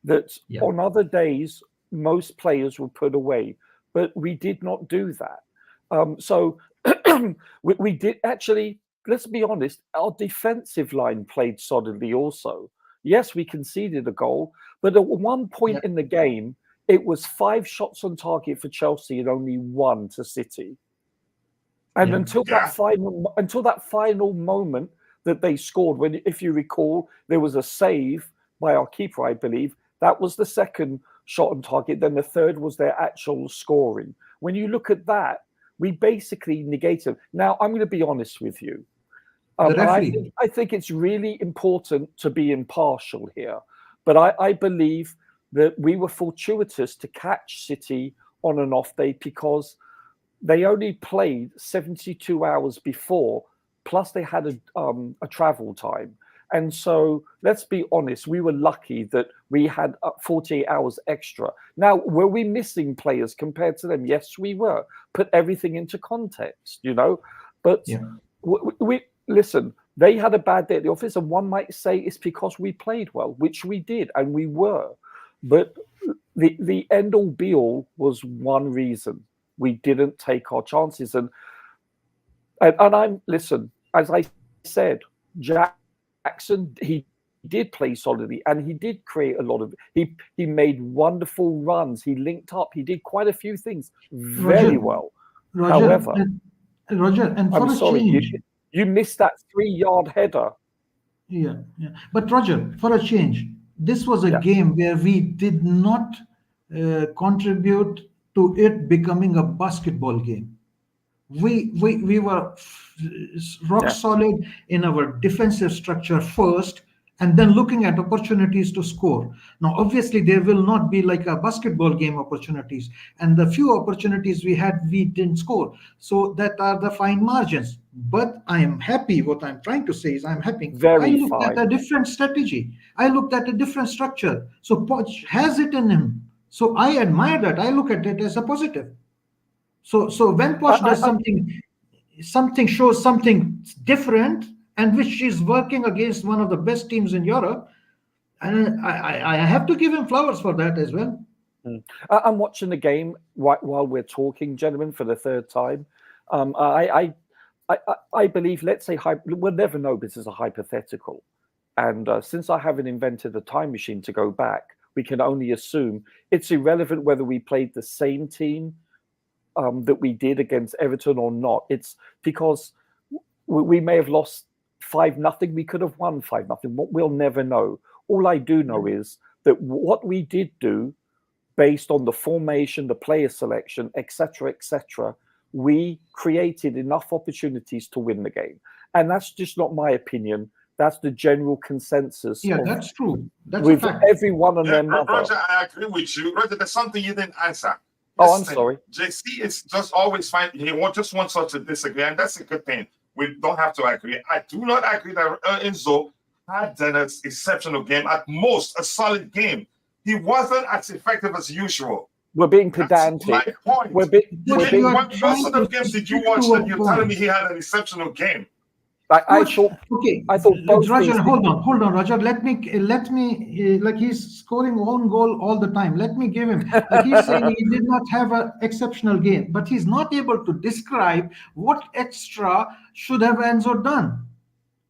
that on other days most players would put away, but we did not do that. So we did actually. Let's be honest. Our defensive line played solidly. Also, yes, we conceded a goal, but at one point in the game, it was 5 shots on target for Chelsea and only 1 to City. And until that final moment that they scored, when, if you recall, there was a save by our keeper, I believe. That was the second shot on target. Then the third was their actual scoring. When you look at that, we basically negated. Now, I'm going to be honest with you. I think it's really important to be impartial here. But I believe that we were fortuitous to catch City on an off day because they only played 72 hours before, plus they had a travel time. And so let's be honest, we were lucky that we had 48 hours extra. Now, were we missing players compared to them? Yes, we were. Put everything into context, you know. But we listen, they had a bad day at the office, and one might say it's because we played well, which we did, and we were. But the end all be all was one reason: we didn't take our chances. And I'm listen, as I said, Jackson, he did play solidly, and he did create a lot of. He made wonderful runs. He linked up. He did quite a few things very well. However, I'm sorry, you missed that 3-yard header. Yeah. But Roger, for a change, This was a Yeah, game where we did not contribute to it becoming a basketball game. We were rock yeah, solid in our defensive structure first, and then looking at opportunities to score. Now obviously there will not be like a basketball game opportunities, and the few opportunities we had we didn't score, so that are the fine margins. But I am happy, what I'm trying to say is I'm happy I very looked at a fine. different strategy, I looked at a different structure, so Poch has it in him, so I admire that, I look at it as a positive. So when I, Posh I, does I something shows something different, and which is working against one of the best teams in Europe, and I have to give him flowers for that as well. I'm watching the game while we're talking, gentlemen, for the third time. I believe, let's say, we'll never know. This is a hypothetical, and since I haven't invented a time machine to go back, we can only assume it's irrelevant whether we played the same team that we did against Everton or not. It's because we may have lost 5-0. We could have won 5-0. We'll never know. All I do know is that what we did do, based on the formation, the player selection, etc., we created enough opportunities to win the game. And that's just not my opinion. That's the general consensus Yeah, that's true. That's a with fact. everyone and Yeah, their mother. Roger, I agree with you. Roger, there's something you didn't answer. Oh, I'm Listen, sorry. JC is just always fine. Just wants us to disagree, and that's a good thing. We don't have to agree. I do not agree that Enzo had an exceptional game, at most a solid game. He wasn't as effective as usual. We're being That's my pedantic. point. We're But you being. are What trying sort of to game did you stick watch to that a you're telling me point. he had an exceptional game? I Coach, thought. okay, I thought both Roger, these. hold on, Roger. Let me, like he's scoring one goal all the time. Let me give him, like he's saying he did not have an exceptional game, but he's not able to describe what extra should have Enzo done.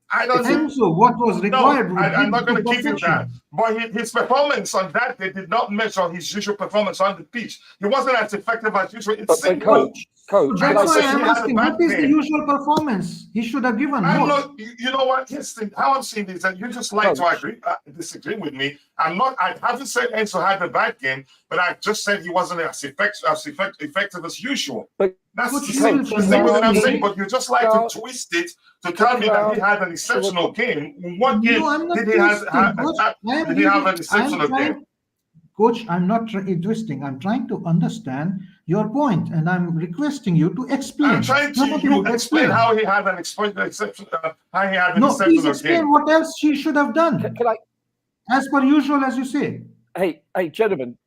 I don't It's a, know. Enzo, what was No, required was I'm give not it going to to give you that. perfection. But his performance on that day did not measure his usual performance on the pitch. He wasn't as effective as usual. It's but simple. coach, So I can that's I don't why say just? he I'm had a asking, what bad is the game. usual performance? He should have given I'm more. not, you know what? Here's the, how I'm seeing this, and you just like to Coach, agree, disagree with me. I haven't said Enzo had a bad game, but I just said he wasn't as effective as usual. but That's Coach, the, you will coach, the simple thing convince I'm saying, me. but you just like to can twist it to tell me that he I had an answer a exceptional game. What No, game I'm not did he twisting, coach. I am did he have an giving, I'm exceptional game? trying, coach, I'm not twisting. I'm trying to understand your point, and I'm requesting you to I'm explain. trying to You're not able you to explain explain. how he had an exception, how he had an No, please exceptional explain game. what else she should have done, can I? as per usual, as you say. Hey, gentlemen,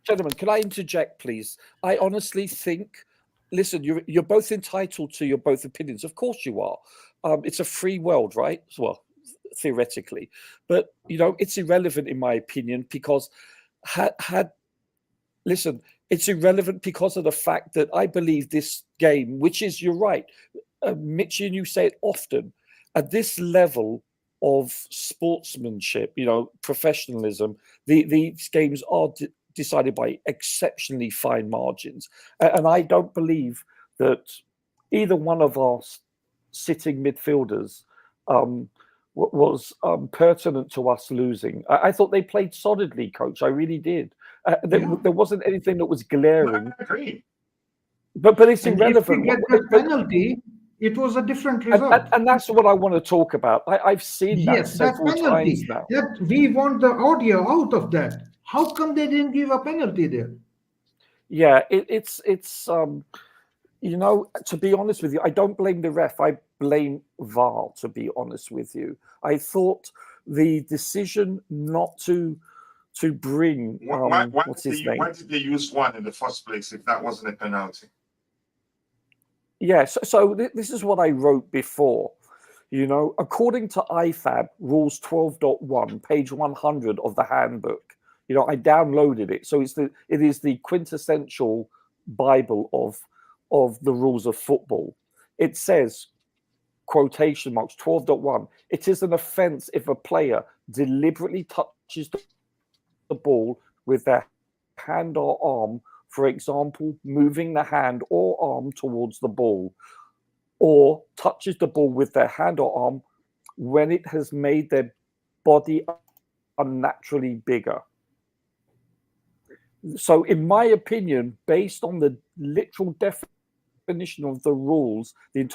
can I interject, please? I honestly think. Listen, you're both entitled to your both opinions. Of course, you are. It's a free world, right? Well, theoretically, but it's irrelevant in my opinion because had listen, it's irrelevant because of the fact that I believe this game, which is, you're right, Mitchie, and you say it often, at this level of sportsmanship, professionalism, these games are decided by exceptionally fine margins. And I don't believe that either one of our sitting midfielders was pertinent to us losing. I thought they played solidly, coach. I really did. Yeah. There wasn't anything that was I glaring, agree. but it's And if we irrelevant. get that penalty, it was a different result. And that's what I want to talk about. I've seen that Yes, that several times penalty. now. That we want the audio out of that. How come they didn't give a penalty there? Yeah, it's to be honest with you, I don't blame the ref. I blame VAR, to be honest with you. I thought the decision not to bring what's his name? Why did they use one in the first place if that wasn't a penalty? Yeah, so this is what I wrote before. According to IFAB rules 12.1, page 100 of the handbook. I downloaded it, so it is the quintessential Bible of the rules of football. It says, quotation marks, 12.1, it is an offence if a player deliberately touches the ball with their hand or arm, for example, moving the hand or arm towards the ball, or touches the ball with their hand or arm when it has made their body unnaturally bigger. So, in my opinion, based on the literal definition of the rules, the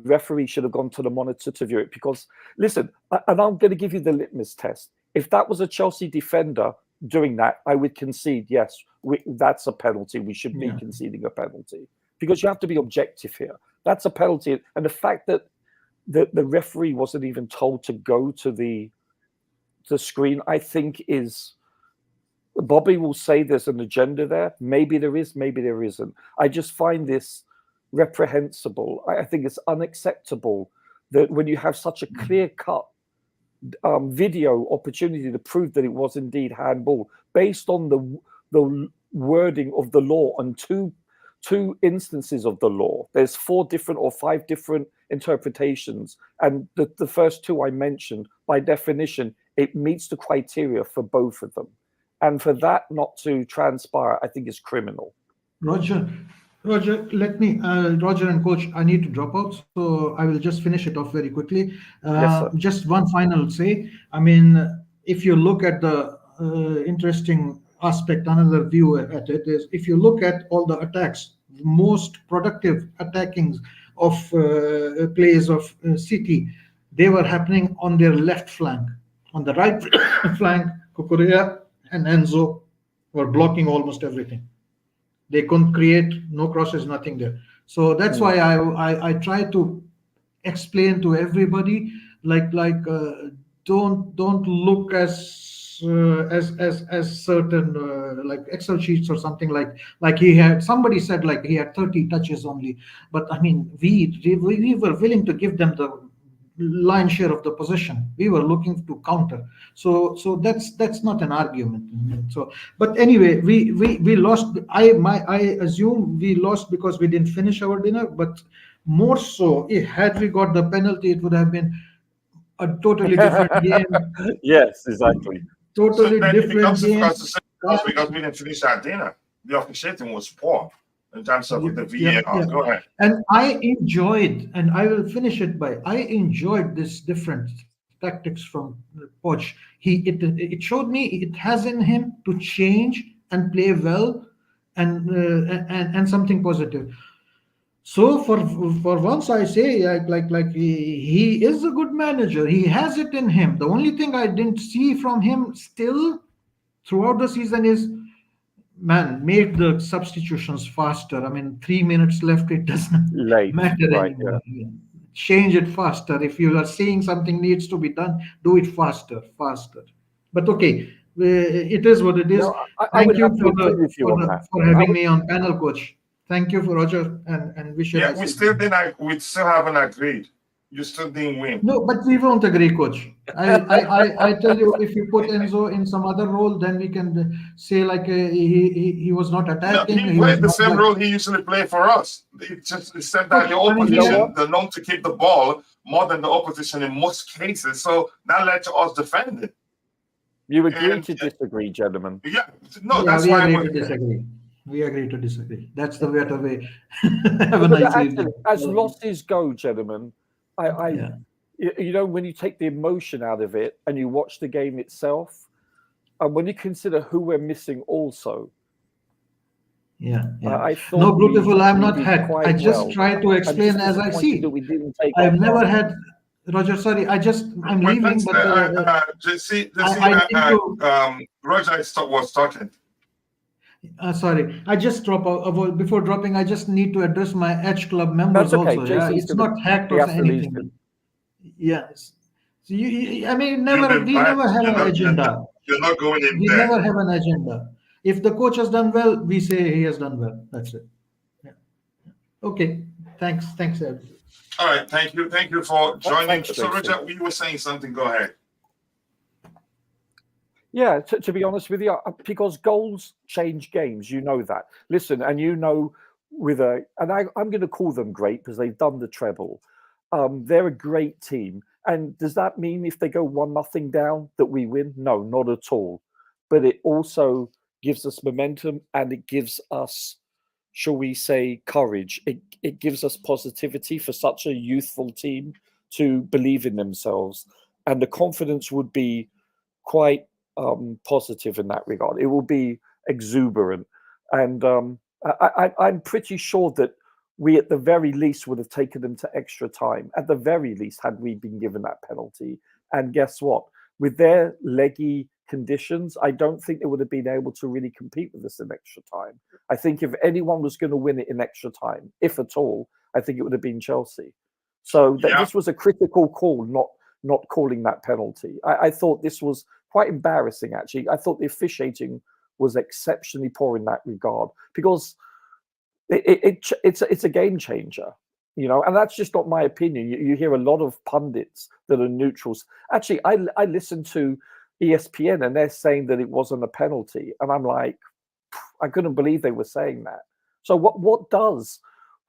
referee should have gone to the monitor to view it. Because, listen, and I'm going to give you the litmus test. If that was a Chelsea defender doing that, I would concede, yes, that's a penalty. We should be conceding a penalty. Because you have to be objective here. That's a penalty. And the fact that the referee wasn't even told to go to the screen, I think is... Bobby will say there's an agenda there. Maybe there is, maybe there isn't. I just find this reprehensible. I think it's unacceptable that when you have such a clear-cut video opportunity to prove that it was indeed handball, based on the wording of the law and two instances of the law. There's 4 different or 5 different interpretations. And the first 2 I mentioned, by definition, it meets the criteria for both of them. And for that not to transpire, I think is criminal. Roger, let me, Roger and Coach, I need to drop out, so I will just finish it off very quickly. Yes, just one final say. I mean, if you look at the interesting aspect, another view at it is, if you look at all the attacks, most productive attackings of plays of City, they were happening on their left flank. On the right flank, Cucurella and Enzo were blocking almost everything. They couldn't create, no crosses, nothing there. So that's why I try to explain to everybody, don't look as certain like Excel sheets or something, like he had, somebody said like he had 30 touches only, but I mean we were willing to give them the lion's share of the possession. We were looking to counter. So that's not an argument. So, but anyway, we lost. I assume we lost because we didn't finish our dinner. But more so, had we got the penalty, it would have been a totally different game. Yes, exactly. Totally different game. Because we didn't finish our dinner. The officiating was poor in terms of the VAR. Go ahead. And I enjoyed, and I will finish it by, I enjoyed this different tactics from Poch. It showed me it has in him to change and play well and something positive. So for once I say like he is a good manager. He has it in him. The only thing I didn't see from him still throughout the season is, man, make the substitutions faster. I mean, 3 minutes left, it doesn't matter anymore. Yeah. Change it faster. If you are seeing something needs to be done, do it faster. But okay, it is what it is. No, Thank you for having me on panel, Coach. Thank you for Roger and wish you. Yeah, we still haven't agreed. You still didn't win. No, but we won't agree, Coach. I tell you, if you put Enzo in some other role, then we can say like he was not attacking. No, he played the same role he usually played for us. It said that the opposition, the known to keep the ball more than the opposition in most cases. So that led to us defending. You agree to disagree, gentlemen? Yeah, no, that's why we agree to disagree. We agree to disagree. That's the better way. Have a nice evening. As losses go, gentlemen, you know, when you take the emotion out of it and you watch the game itself, and when you consider who we're missing also. I thought no, beautiful, I'm not hacked. I just try to explain as I see. I've never had, Roger, sorry, I'm leaving. Roger was talking. Sorry, I just drop out. Before dropping, I just need to address my H Club members also. Yeah? It's not hacked or anything. Yes. So we never have an agenda. You're not going in we there. Never have an agenda. If the coach has done well, we say he has done well. That's it. Yeah. Okay. Thanks, everybody. All right. Thank you for joining. So, Richard, you were saying something. Go ahead. Yeah, to be honest with you, because goals change games, you know that. Listen, and you know, I'm going to call them great because they've done the treble. They're a great team. And does that mean if they go 1-0 down that we win? No, not at all. But it also gives us momentum and it gives us, shall we say, courage. It gives us positivity for such a youthful team to believe in themselves. And the confidence would be quite positive in that regard. It will be exuberant, and I'm pretty sure that we, at the very least, would have taken them to extra time. At the very least, had we been given that penalty. And guess what? With their leggy conditions, I don't think they would have been able to really compete with us in extra time. I think if anyone was going to win it in extra time, if at all, I think it would have been Chelsea. So this was a critical call, not calling that penalty. I thought this was quite embarrassing, actually. I thought the officiating was exceptionally poor in that regard, because it's a game changer, and that's just not my opinion. You hear a lot of pundits that are neutrals. Actually, I listened to ESPN and they're saying that it wasn't a penalty, and I'm like, I couldn't believe they were saying that. So what does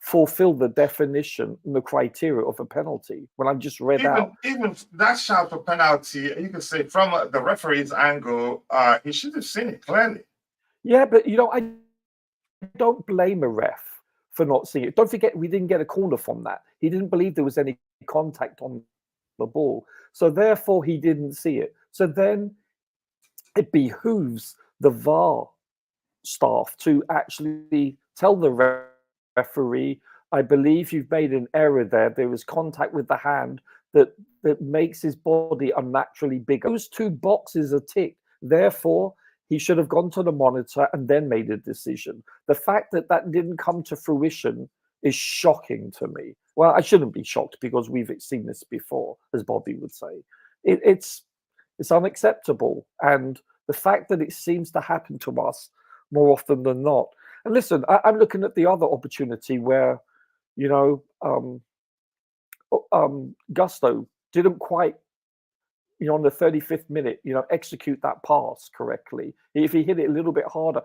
fulfill the definition and the criteria of a penalty when I've just read out? Even that shout for penalty, you can say from the referee's angle, he should have seen it clearly. Yeah, but I don't blame a ref for not seeing it. Don't forget, we didn't get a corner from that. He didn't believe there was any contact on the ball, so therefore he didn't see it. So then it behooves the VAR staff to actually tell the referee, I believe you've made an error there. There was contact with the hand that makes his body unnaturally bigger. Those two boxes are ticked. Therefore, he should have gone to the monitor and then made a decision. The fact that that didn't come to fruition is shocking to me. Well, I shouldn't be shocked because we've seen this before, as Bobby would say. It's unacceptable. And the fact that it seems to happen to us more often than not. And listen, I'm looking at the other opportunity where, Gusto didn't quite, on the 35th minute, execute that pass correctly. If he hit it a little bit harder,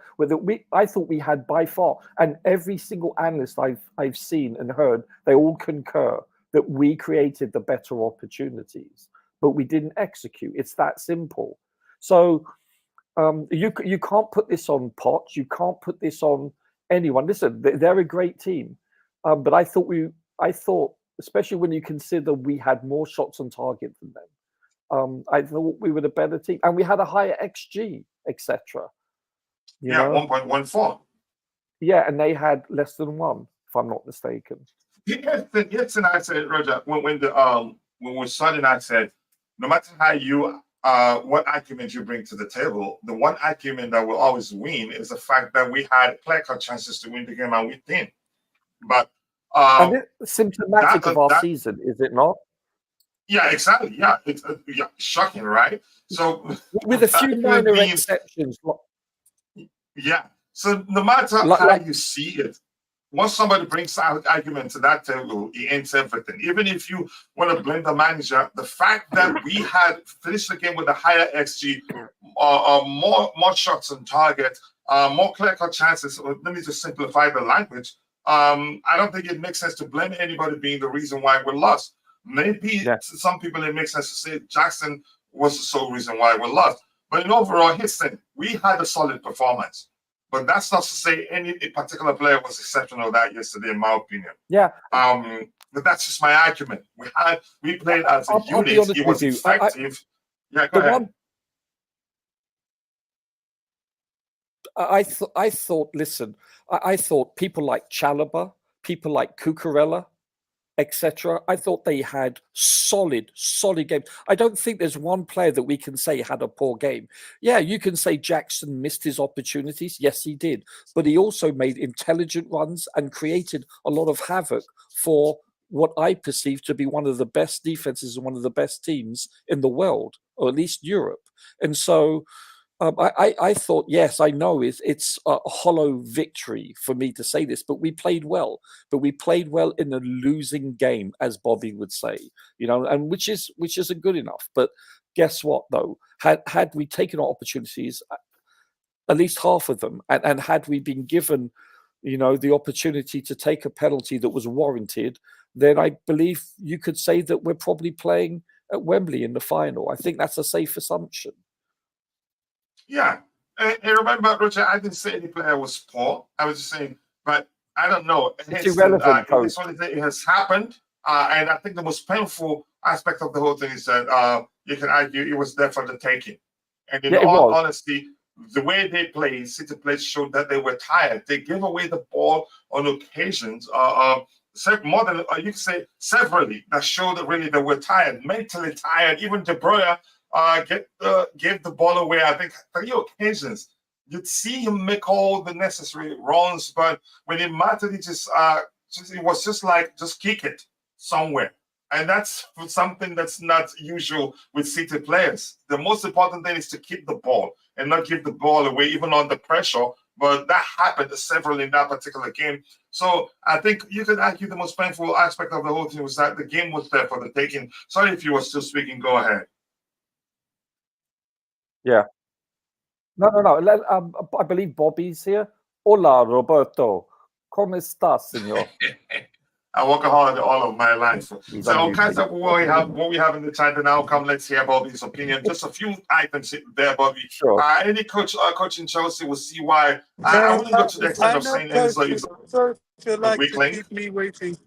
I thought we had by far, and every single analyst I've seen and heard, they all concur that we created the better opportunities, but we didn't execute. It's that simple. So you can't put this on Potts. You can't put this on anyone. Listen, they're a great team, but I thought, especially when you consider we had more shots on target than them. I thought we were the better team, and we had a higher XG, etc. 1.14. Yeah, and they had less than 1, if I'm not mistaken. Yes, and I said, Roger, when we started, I said, no matter how what argument you bring to the table, the one argument that will always win is the fact that we had clear-cut chances to win the game and we didn't. But and it's symptomatic of our season, is it not? Yeah, exactly. Yeah, it's shocking, right? So with a few minor exceptions. Yeah. So no matter how you see it, once somebody brings out argument to that table, it ends everything. Even if you want to blame the manager, the fact that we had finished the game with a higher XG, more shots on target, more clear-cut chances. Let me just simplify the language. I don't think it makes sense to blame anybody being the reason why we lost. Maybe to some people it makes sense to say Jackson was the sole reason why we lost. But in overall history, we had a solid performance. But that's not to say any particular player was exceptional that yesterday, in my opinion. Yeah. But that's just my argument. We played as a unit. It was effective. Go ahead. I thought. Listen, I thought people like Chalobah, people like Cucurella, etc. I thought they had solid games. I don't think there's one player that we can say had a poor game. Yeah, you can say Jackson missed his opportunities. Yes, he did. But he also made intelligent runs and created a lot of havoc for what I perceive to be one of the best defenses and one of the best teams in the world, or at least Europe. And so I thought, yes, I know it's a hollow victory for me to say this, but we played well. But we played well in a losing game, as Bobby would say, and which isn't good enough. But guess what, though? Had we taken our opportunities, at least half of them, and had we been given, the opportunity to take a penalty that was warranted, then I believe you could say that we're probably playing at Wembley in the final. I think that's a safe assumption. Yeah, and remember, Roger, I didn't say any player was poor. I was just saying, but I don't know. It's irrelevant. It has happened, and I think the most painful aspect of the whole thing is that you can argue it was there for the taking, And in Yeah, it all was. honesty, the way they played, City players showed that they were tired. They gave away the ball on occasions, more than you could say severally. That showed that really they were tired, mentally tired. Even De Bruyne gave the ball away, I think, 3 occasions. You'd see him make all the necessary runs, but when it mattered, it was just like, just kick it somewhere. And that's something that's not usual with City players. The most important thing is to keep the ball and not give the ball away, even under pressure. But that happened several in that particular game. So I think you could argue the most painful aspect of the whole thing was that the game was there for the taking. Sorry if you were still speaking. Go ahead. Yeah. No. I believe Bobby's here. Hola, Roberto. ¿Cómo estás, señor? I work hard all of my life. He's So unmuted. kind of what we have in the chat, and now come, let's hear Bobby's opinion. Just a few items there, Bobby. Sure. Any coach in Chelsea will see why. I wouldn't go to the extent of saying Enzo would like weak to link. keep me waiting.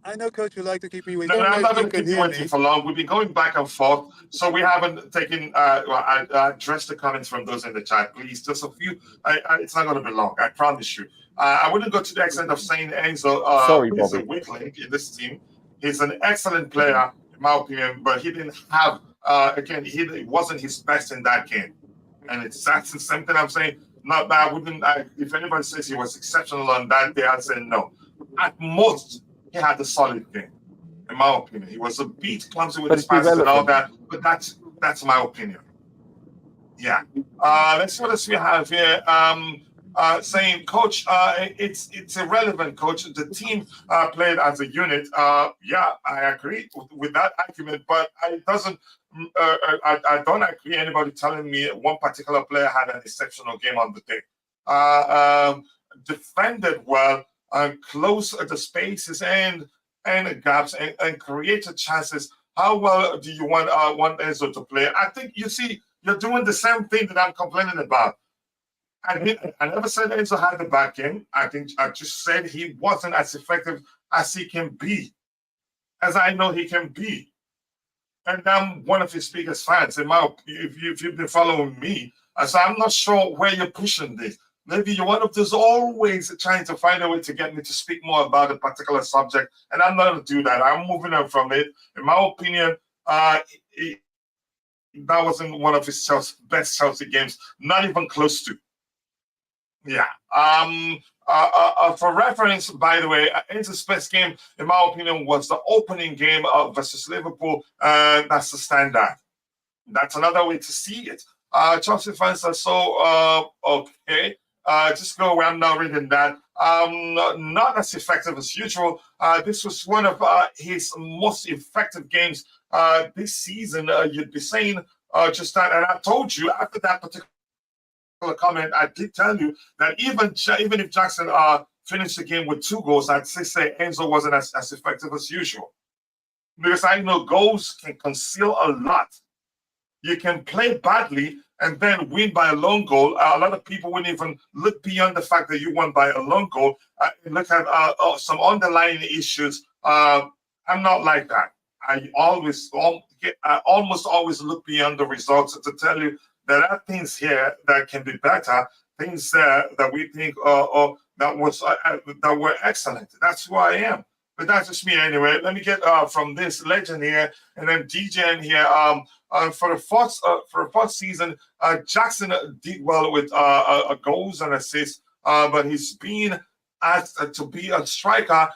I know Coach would like to keep me waiting. No, Don't I'm know not if you going to can keep you hear waiting me. for long. We've been going back and forth, so we haven't taken addressed the comments from those in the chat. Please, just a few. It's not going to be long. I promise you. I wouldn't go to the extent of saying Enzo Sorry, is a Bobby. weak link in this team. He's an excellent player, in my opinion, but he didn't have. Again, it wasn't his best in that game, and that's the same thing I'm saying. Not that I wouldn't. If anybody says he was exceptional on that day, I'd say no. At most, he had a solid game. In my opinion, he was a bit clumsy with But his it's passes and all irrelevant. that, but that's my opinion. Yeah. Let's see what else we have here. Saying, Coach, it's irrelevant, Coach. The team played as a unit. Yeah, I agree with that argument, but it doesn't. I don't agree anybody telling me one particular player had an exceptional game on the day. Defended well, close the spaces and the gaps and created chances. How well do you want Enzo to play? I think you're doing the same thing that I'm complaining about. I never said Enzo had a bad game. I think I just said he wasn't as effective as he can be, as I know he can be. And I'm one of his biggest fans. If you've been following me, so I'm not sure where you're pushing this. Maybe you're one of those always trying to find a way to get me to speak more about a particular subject, and I'm not going to do that. I'm moving on from it. In my opinion, that wasn't one of his best Chelsea games, not even close to. Yeah. For reference, by the way, Enzo's best game, in my opinion, was the opening game versus Liverpool. That's the standard. That's another way to see it. Chelsea fans are so okay. Just go away. I'm not reading that. Not as effective as usual. This was one of his most effective games this season. You'd be saying just that, and I told you after that particular comment, I did tell you that even if Jackson finished the game with 2 goals, I'd say Enzo wasn't as effective as usual. Because I know goals can conceal a lot. You can play badly and then win by a lone goal. A lot of people wouldn't even look beyond the fact that you won by a lone goal. Look at some underlying issues. I'm not like that. I almost always look beyond the results to tell you there are things here that can be better, things there that we think that were excellent. That's who I am. But that's just me anyway. Let me get from this legend here and then DJ in here. For the fourth season, Jackson did well with goals and assists, but he's been asked to be a striker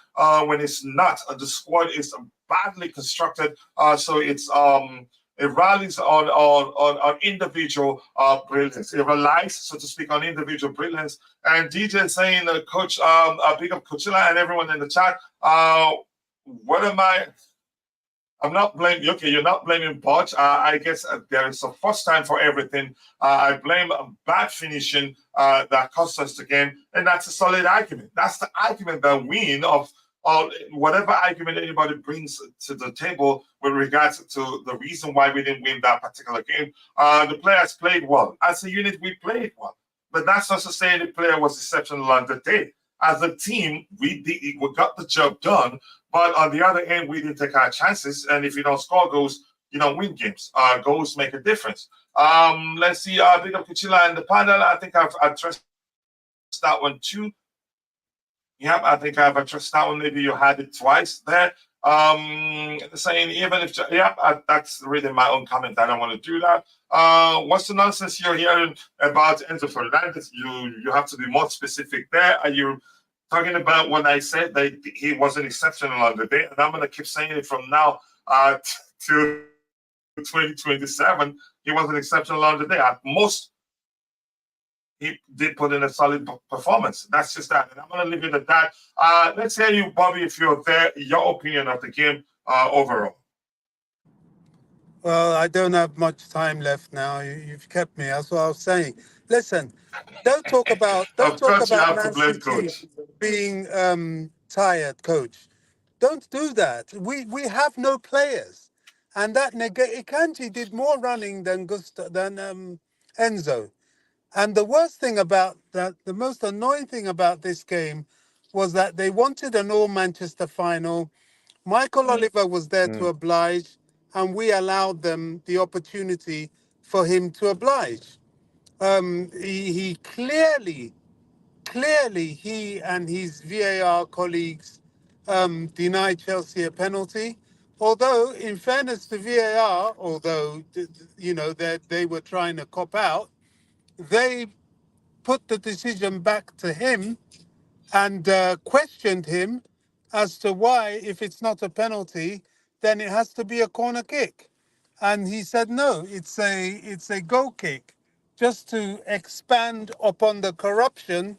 when it's not. The squad is badly constructed, so it rallies on individual brilliance. It relies, so to speak, on individual brilliance. And DJ saying, Coach, big up Coachella and everyone in the chat. What am I? I'm not blaming. Okay, you're not blaming Poch. I guess there is a first time for everything. I blame bad finishing that cost us the game, and that's a solid argument. That's the argument that win of whatever argument anybody brings to the table with regards to the reason why we didn't win that particular game. The players played well. As a unit, we played well. But that's not to say the player was exceptional on the day. As a team, we got the job done. But on the other end, we didn't take our chances. And if you don't score goals, win games. Goals make a difference. Let's see. Big up Kuchila and the panel. I think I've addressed that one too. Yep, I think I've addressed that one. Maybe you had it twice there. Saying even if that's really my own comment. I don't want to do that. What's the nonsense you're hearing about Enzo Fernandez? You have to be more specific there. Are you talking about when I said that he wasn't exceptional on the day? And I'm gonna keep saying it from now to 2027. He wasn't exceptional on the day. At most, he did put in a solid performance. That's just that. And I'm going to leave it at that. Let's hear you, Bobby, if you're there, your opinion of the game overall. Well, I don't have much time left now. You've kept me. That's what I was saying. Listen, don't talk about Of course, you have to Man blame City coach. being tired, coach. Don't do that. We have no players, and that Ikanji did more running than Enzo. And the worst thing about that, the most annoying thing about this game was that they wanted an all Manchester final. Michael Oliver was there to oblige, and we allowed them the opportunity for him to oblige. He clearly, he and his VAR colleagues denied Chelsea a penalty. Although, in fairness to VAR, they were trying to cop out, they put the decision back to him and questioned him as to why, if it's not a penalty, then it has to be a corner kick. And he said, no, it's a goal kick, just to expand upon the corruption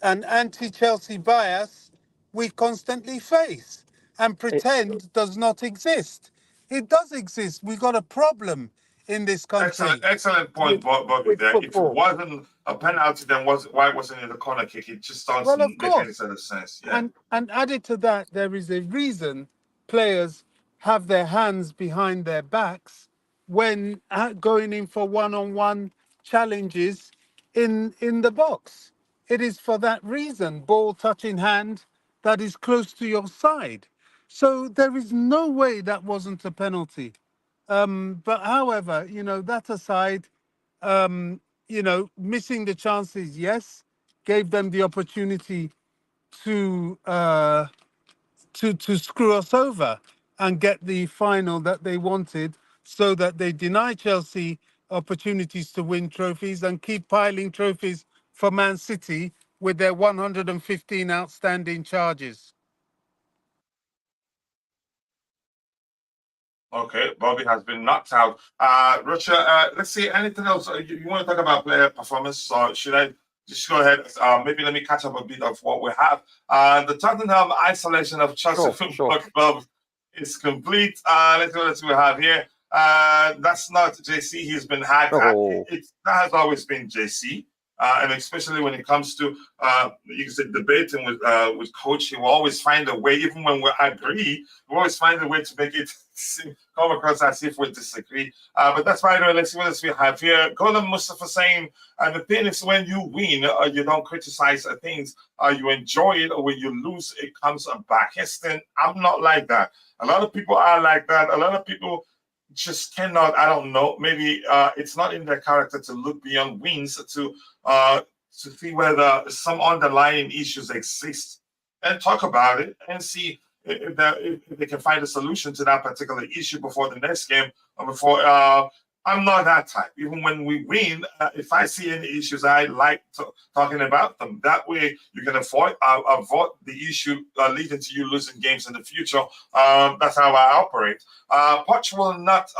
and anti-Chelsea bias we constantly face and pretend does not exist. It does exist. We got a problem in this country. Excellent point, Bobby. There. If it wasn't a penalty, then why wasn't it a corner kick? It just doesn't make any sort of sense. Yeah. And added to that, there is a reason players have their hands behind their backs when going in for one-on-one challenges in the box. It is for that reason, ball touching hand that is close to your side. So there is no way that wasn't a penalty. But however, that aside, missing the chances, yes, gave them the opportunity to screw us over and get the final that they wanted, so that they deny Chelsea opportunities to win trophies and keep piling trophies for Man City with their 115 outstanding charges. Okay, Bobby has been knocked out. Rocha, let's see, anything else? You want to talk about player performance, or should I just go ahead? Maybe let me catch up a bit of what we have. The Tottenham isolation of Chelsea Football Club is complete. Let's see what we have here. That's not JC. He's been hacked. That has always been JC. And especially when it comes to you can say debating with coach, he will always find a way, even when we agree, we always find a way to make it come across as if we disagree. But that's fine. Let's see what else we have here. Golden Mustafa saying, and the thing is, when you win, you don't criticize things. You enjoy it, or when you lose, it comes back. Heston, I'm not like that. A lot of people are like that. A lot of people just cannot, I don't know, maybe it's not in their character to look beyond wins to see whether some underlying issues exist and talk about it and see if they can find a solution to that particular issue before the next game or before. I'm not that type. Even when we win, if I see any issues, I like talking about them. That way, you can avoid the issue leading to you losing games in the future. That's how I operate. Poch will not.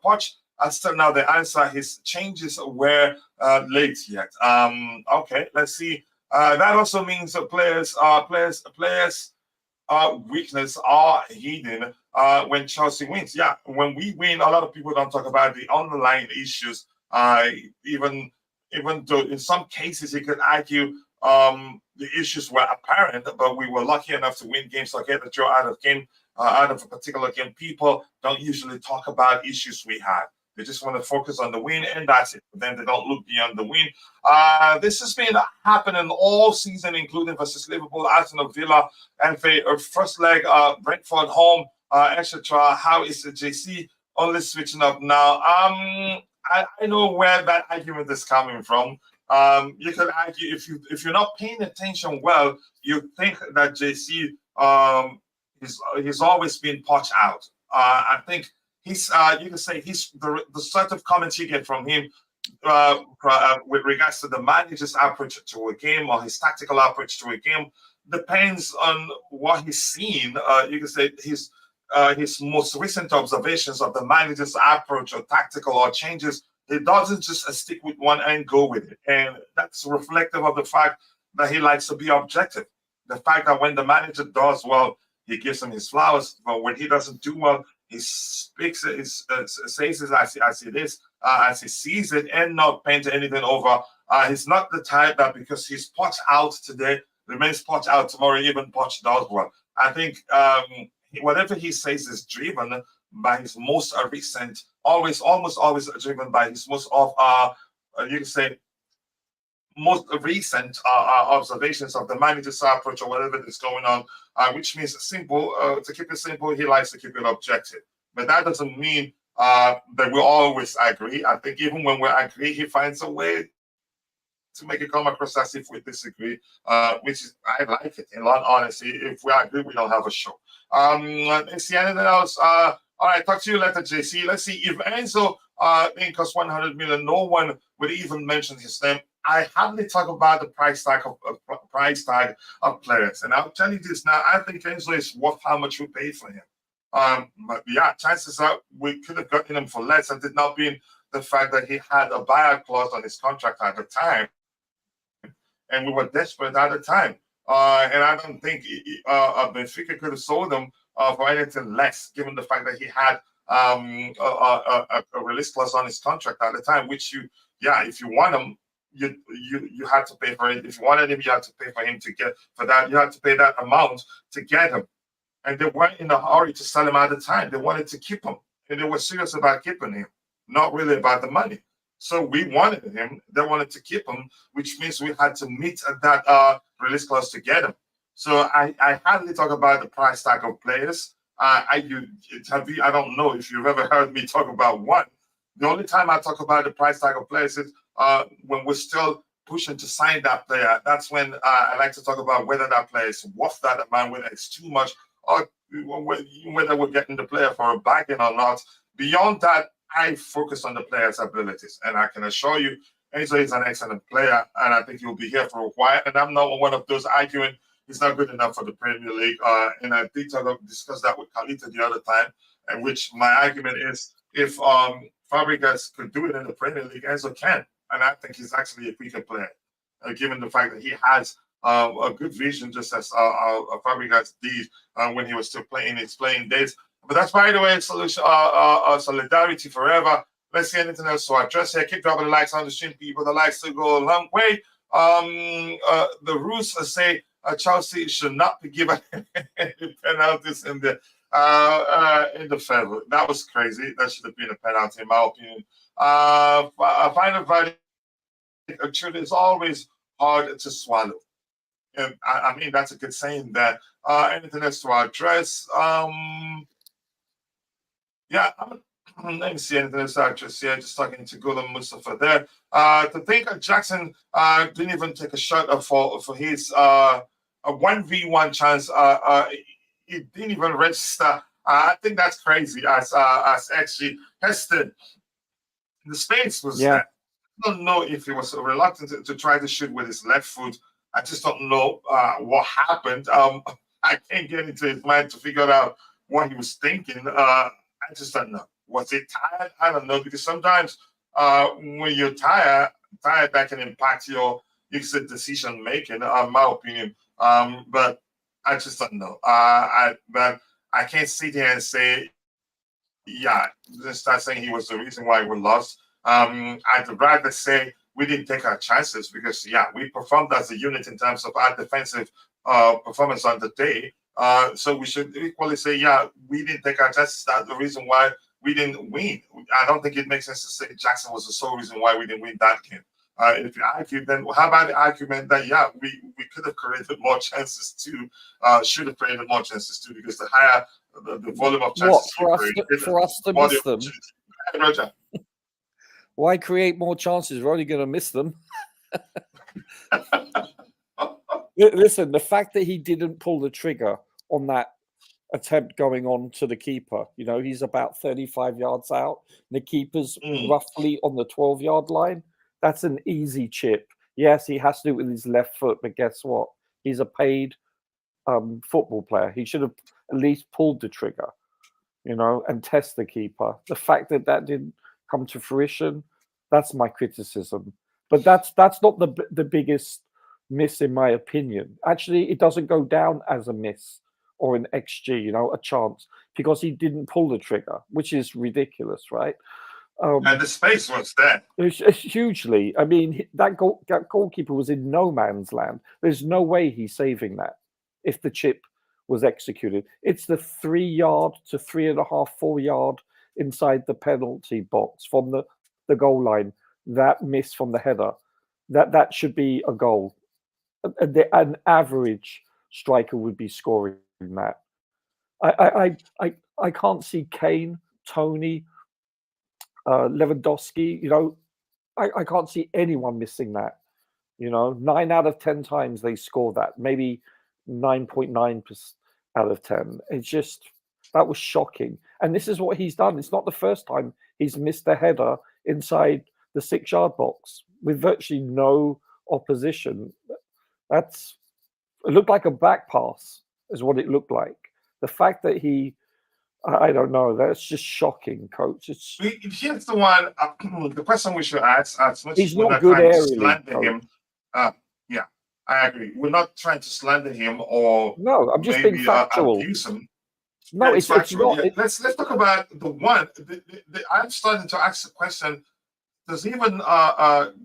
Poch. Still now the answer. His changes were late yet. Okay, let's see. That also means that players' weakness are hidden when Chelsea wins. Yeah, when we win, a lot of people don't talk about the underlying issues. Even though in some cases you could argue the issues were apparent, but we were lucky enough to win games or get a draw out of a particular game. People don't usually talk about issues we had. They just want to focus on the win, and that's it. But then they don't look beyond the win. This has been happening all season, including versus Liverpool, Arsenal, Villa, and first leg, Brentford home, etc. How is the JC only switching up now. I know where that argument is coming from. You could argue if you're not paying attention well, you think that JC he's always been poached out. I think he's you can say he's the sort of comments you get from him with regards to the manager's approach to a game or his tactical approach to a game depends on what he's seen. You can say his most recent observations of the manager's approach or tactical or changes. He doesn't just stick with one and go with it, and that's reflective of the fact that he likes to be objective. The fact that when the manager does well, he gives him his flowers, but when he doesn't do well, he speaks it, says it as it is, as he sees it, and not paint anything over. He's not the type that because he's poached out today remains poached out tomorrow, even poached does well. I think whatever he says is driven by his most recent, almost always driven by his most you can say most recent observations of the manager's approach or whatever is going on, which means simple. To keep it simple, he likes to keep it objective. But that doesn't mean that we always agree. I think even when we agree, he finds a way to make it come across as if we disagree, which is, I like it. In all honesty, if we agree, we don't have a show. Is there anything else? All right, talk to you later, JC. Let's see if Enzo didn't cost 100 million. No one would even mention his name. I hardly talk about the price tag of players, and I'll tell you this now. I think Enzo is worth how much we paid for him. But yeah, chances are we could have gotten him for less, and did not being the fact that he had a buyout clause on his contract at the time, and we were desperate at the time. And I don't think Benfica could have sold him for anything less, given the fact that he had a release clause on his contract at the time, which if you want him, you had to pay for it. If you wanted him, you had to pay for him to get for that. You had to pay that amount to get him. And they weren't in a hurry to sell him at the time. They wanted to keep him. And they were serious about keeping him, not really about the money. So we wanted him. They wanted to keep him, which means we had to meet that release clause to get him. So I hardly talk about the price tag of players. I don't know if you've ever heard me talk about one. The only time I talk about the price tag of players is when we're still pushing to sign that player. That's when I like to talk about whether that player is worth that amount, whether it's too much, or whether we're getting the player for a bargain or not. Beyond that, I focus on the player's abilities, and I can assure you, Enzo is an excellent player, and I think he'll be here for a while. And I'm not one of those arguing he's not good enough for the Premier League. And I did discuss that with Carlito the other time, in which my argument is if Fabregas could do it in the Premier League, Enzo can. And I think he's actually a quicker player, given the fact that he has a good vision, just as Fabregas did when he was still playing his playing days. But that's, by the way, solution, solidarity forever. Let's see anything else to address here. Keep dropping the likes on the stream, people. The likes will go a long way. The rules say Chelsea should not be given any penalties in the favor. That was crazy. That should have been a penalty, in my opinion. Final verdict, truth is always hard to swallow. And I mean, that's a good saying that. Anything else to address? Let me see anything else to address here. Just talking to Gulam Mustafa there. To think Jackson didn't even take a shot for his a 1v1 chance. He didn't even register. I think that's crazy. As actually Heston, the space was there. I don't know if he was reluctant to try to shoot with his left foot. I just don't know what happened. I can't get into his mind to figure out what he was thinking. I just don't know. Was it tired? I don't know, because sometimes when you're tired, that can impact your decision making, in my opinion. But I just don't know. But I can't sit here and say, just start saying he was the reason why we lost. I'd rather say we didn't take our chances because, we performed as a unit in terms of our defensive performance on the day. So we should equally say, we didn't take our chances. That's the reason why we didn't win. I don't think it makes sense to say Jackson was the sole reason why we didn't win that game. If you argue, then how about the argument that, we could have created more chances too, should have created more chances too, because the higher the volume of What chances he created. for us to Body miss of them? opportunity. Roger. Why create more chances? We're only going to miss them. Listen, the fact that he didn't pull the trigger on that attempt going on to the keeper, he's about 35 yards out. The keeper's roughly on the 12-yard line. That's an easy chip. Yes, he has to do it with his left foot, but guess what? He's a paid football player. He should have at least pulled the trigger, and test the keeper. The fact that didn't come to fruition, that's my criticism. But that's not the biggest miss in my opinion. Actually, it doesn't go down as a miss or an XG, a chance, because he didn't pull the trigger, which is ridiculous, right? And the space was there. Hugely. I mean, that goalkeeper was in no man's land. There's no way he's saving that if the chip was executed. It's the 3 yard to 3.5, 4 yard inside the penalty box from the goal line. That miss from the header, that should be a goal. An average striker would be scoring that. I can't see Kane, Tony, Lewandowski. I can't see anyone missing that. 9 out of 10 times they score that. Maybe 9.9% out of 10. It's just, that was shocking. And this is what he's done. It's not the first time he's missed a header inside the 6-yard box with virtually no opposition. It looked like a back pass is what it looked like. The fact that I don't know, that's just shocking, coach. Here's the one, the question we should ask, he's not good aerially. Yeah, I agree. We're not trying to slander him or no, I'm just being factual. Abuse him. No, it's not. Yeah. Let's talk about the one. I'm starting to ask the question: does even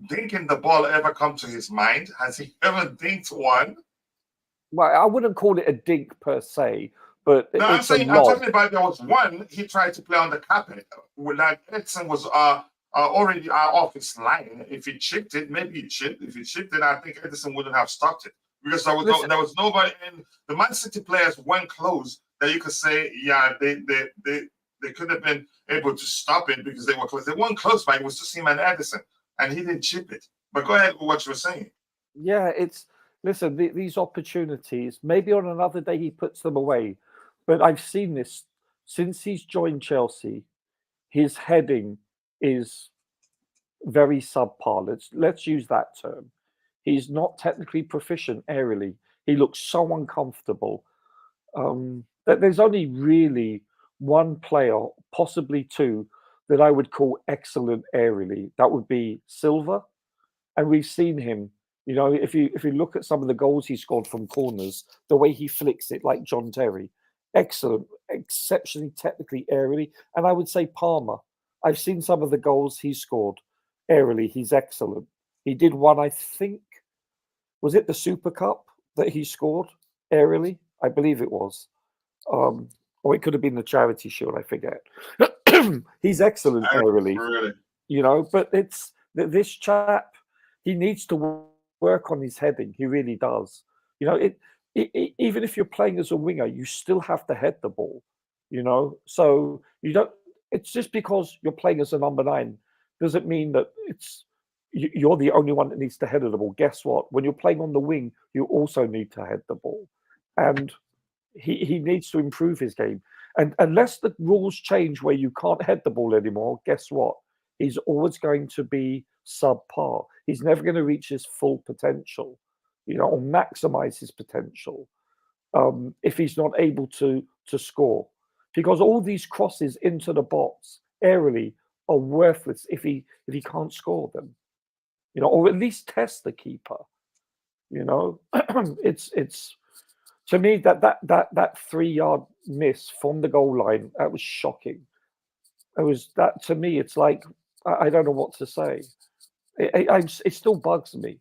dinking the ball ever come to his mind? Has he ever dinked one? Well, I wouldn't call it a dink per se, but no, I'm talking about there was one he tried to play on the carpet when Edson was already off his line. If he chipped it, maybe he chipped. If he chipped it, I think Edison wouldn't have stopped it because there was nobody in the Man City players weren't close that you could say, yeah, they could have been able to stop it because they were close. They weren't close, but it was just him and Edison, and he didn't chip it. But go ahead with what you were saying. Yeah, listen, these opportunities, maybe on another day he puts them away, but I've seen this since he's joined Chelsea. His heading is very subpar. Let's use that term. He's not technically proficient aerially. He looks so uncomfortable. That there's only really one player, possibly two, that I would call excellent aerially. That would be Silva, and we've seen him. If you look at some of the goals he scored from corners, the way he flicks it, like John Terry, excellent, exceptionally technically aerially. And I would say Palmer. I've seen some of the goals he scored aerially. He's excellent. He did one, I think, was it the Super Cup that he scored aerially? I believe it was. Or it could have been the Charity Shield, I forget. He's excellent aerially. Really? But it's this chap, he needs to work on his heading. He really does. Even if you're playing as a winger, you still have to head the ball. So you don't. It's just because you're playing as a number 9 doesn't mean that you're the only one that needs to head the ball. Guess what? When you're playing on the wing, you also need to head the ball, and he needs to improve his game. And unless the rules change where you can't head the ball anymore, guess what? He's always going to be subpar. He's never going to reach his full potential, or maximize his potential if he's not able to score. Because all these crosses into the box aerially are worthless if he can't score them, or at least test the keeper. It's to me that 3-yard miss from the goal line, that was shocking. To me, it's like I don't know what to say. It still bugs me,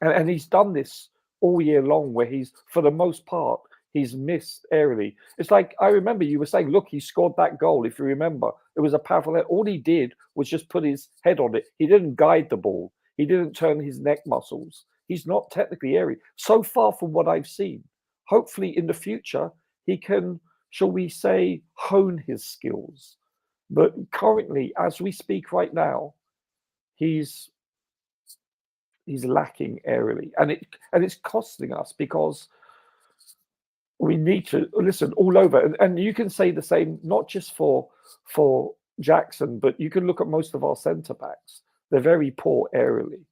and he's done this all year long, where he's, for the most part, he's missed aerially. It's like, I remember you were saying, look, he scored that goal. If you remember, it was a powerful head. All he did was just put his head on it. He didn't guide the ball. He didn't turn his neck muscles. He's not technically airy. So far from what I've seen. Hopefully in the future, he can shall we say, hone his skills. But currently, as we speak right now, he's lacking aerially, and it's costing us because we need to listen all over. And you can say the same, not just for Jackson, but you can look at most of our centre backs. They're very poor aerially.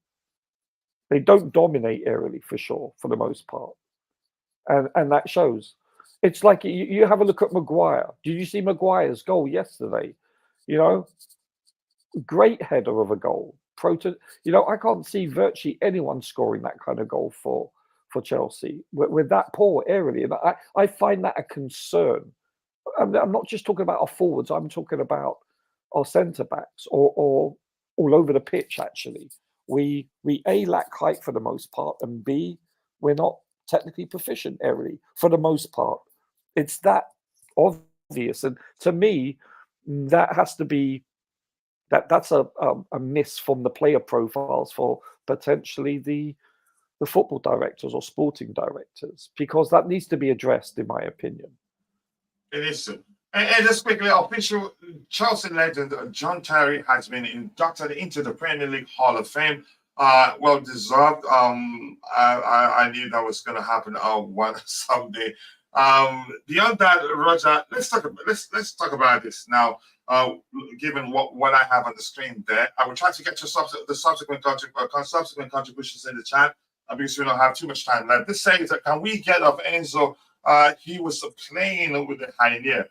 They don't dominate aerially for sure, for the most part, and that shows. It's like you have a look at Maguire. Did you see Maguire's goal yesterday? You know, great header of a goal. I can't see virtually anyone scoring that kind of goal for Chelsea. We're that poor aerially, and I find that a concern. I'm not just talking about our forwards. I'm talking about our centre backs or all over the pitch. Actually, we A, lack height for the most part, and B, we're not technically proficient aerially for the most part. It's that obvious, and to me, that has to be that's a miss from the player profiles for potentially the football directors or sporting directors, because that needs to be addressed, in my opinion. It is. And just quickly, official Chelsea legend John Terry has been inducted into the Premier League Hall of Fame. Well deserved. I knew that was going to happen one someday. Beyond that, Roger, let's talk about this now. Given what I have on the screen there, I will try to get to the subsequent contributions in the chat because we don't have too much time left. This says that, can we get off Enzo? He was playing with the Pioneer.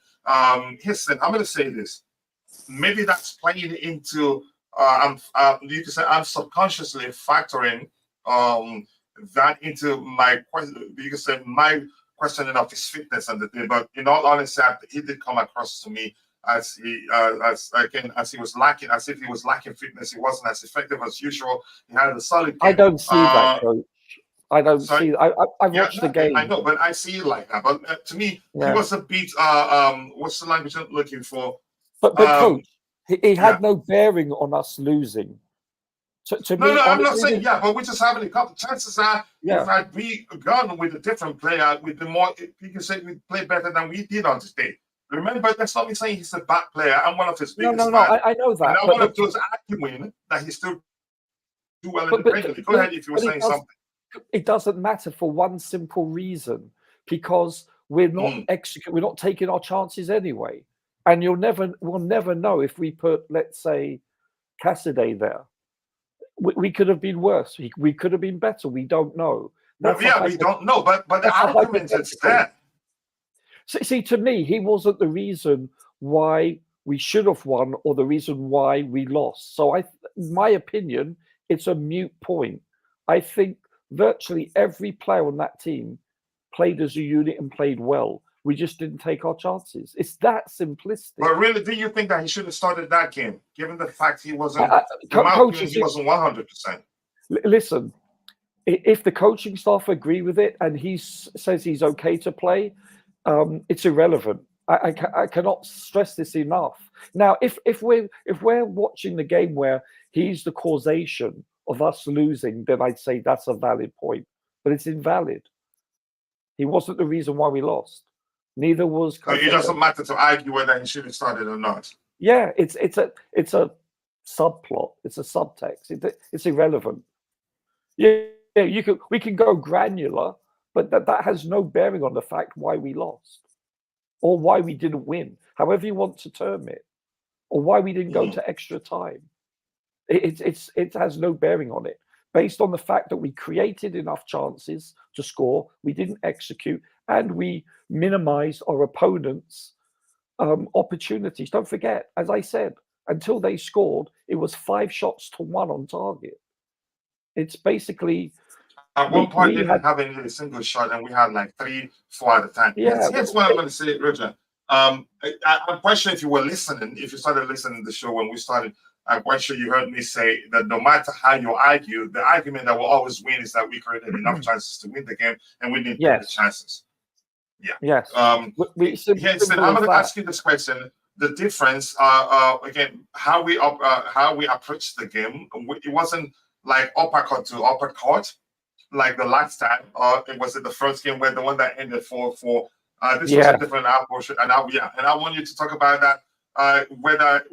Listen, I'm going to say this. Maybe that's playing into. You can say I'm subconsciously factoring that into my question. You can say my questioning of his fitness on the day. But in all honesty, he did come across to me as he was lacking, as if he was lacking fitness. He wasn't as effective as usual. He had a solid game. I don't see that, Coach. I don't see. I watched the game. I know, but I see it like that. But to me, he was a bit. What's the language I'm looking for? But Coach, he had no bearing on us losing. No, I'm not saying but we're just having a couple. Chances are, if had we gone with a different player, with the more, you can say we played better than we did on this day. Remember, that's not me saying he's a bad player. I'm one of his biggest fans. I know that. And I'm one of those arguing that he still do well in the Premier League. Go ahead if you were saying something. It doesn't matter for one simple reason, because we're not we're not taking our chances anyway. And we'll never know if we put, let's say, Cassidy there. We could have been worse. We could have been better. We don't know. We don't know. But the argument is there. See, to me, he wasn't the reason why we should have won or the reason why we lost. So, in my opinion, it's a moot point. I think virtually every player on that team played as a unit and played well. We just didn't take our chances. It's that simplistic. But really, do you think that he should have started that game, given the fact he wasn't? He wasn't 100%. Listen, if the coaching staff agree with it and he says he's okay to play, it's irrelevant. I cannot stress this enough. Now, if we're watching the game where he's the causation of us losing, then I'd say that's a valid point. But it's invalid. He wasn't the reason why we lost. Neither was. So it doesn't matter to argue whether he should have started or not. Yeah, it's a subplot. It's a subtext. It's irrelevant. Yeah, we can go granular, but that has no bearing on the fact why we lost, or why we didn't win, however you want to term it, or why we didn't go to extra time. It has no bearing on it, based on the fact that we created enough chances to score, we didn't execute, and we minimized our opponents' opportunities. Don't forget, as I said, until they scored, it was 5 shots to 1 on target. It's basically. At one point, they didn't have any single shot, and we had like 3-4 at a time. Yeah, here's what I'm going to say, Roger. I'm quite sure if you were listening, if you started listening to the show when we started, I'm quite sure you heard me say that no matter how you argue, the argument that will always win is that we created enough chances to win the game, and we didn't take the chances. Yeah. Yes. I'm going to ask you this question: the difference, again, how we approached the game. It wasn't like uppercut to uppercut like the last time, or it was the first game where the one that ended 4-4. This was a Yeah, different approach, and I want you to talk about that. Whether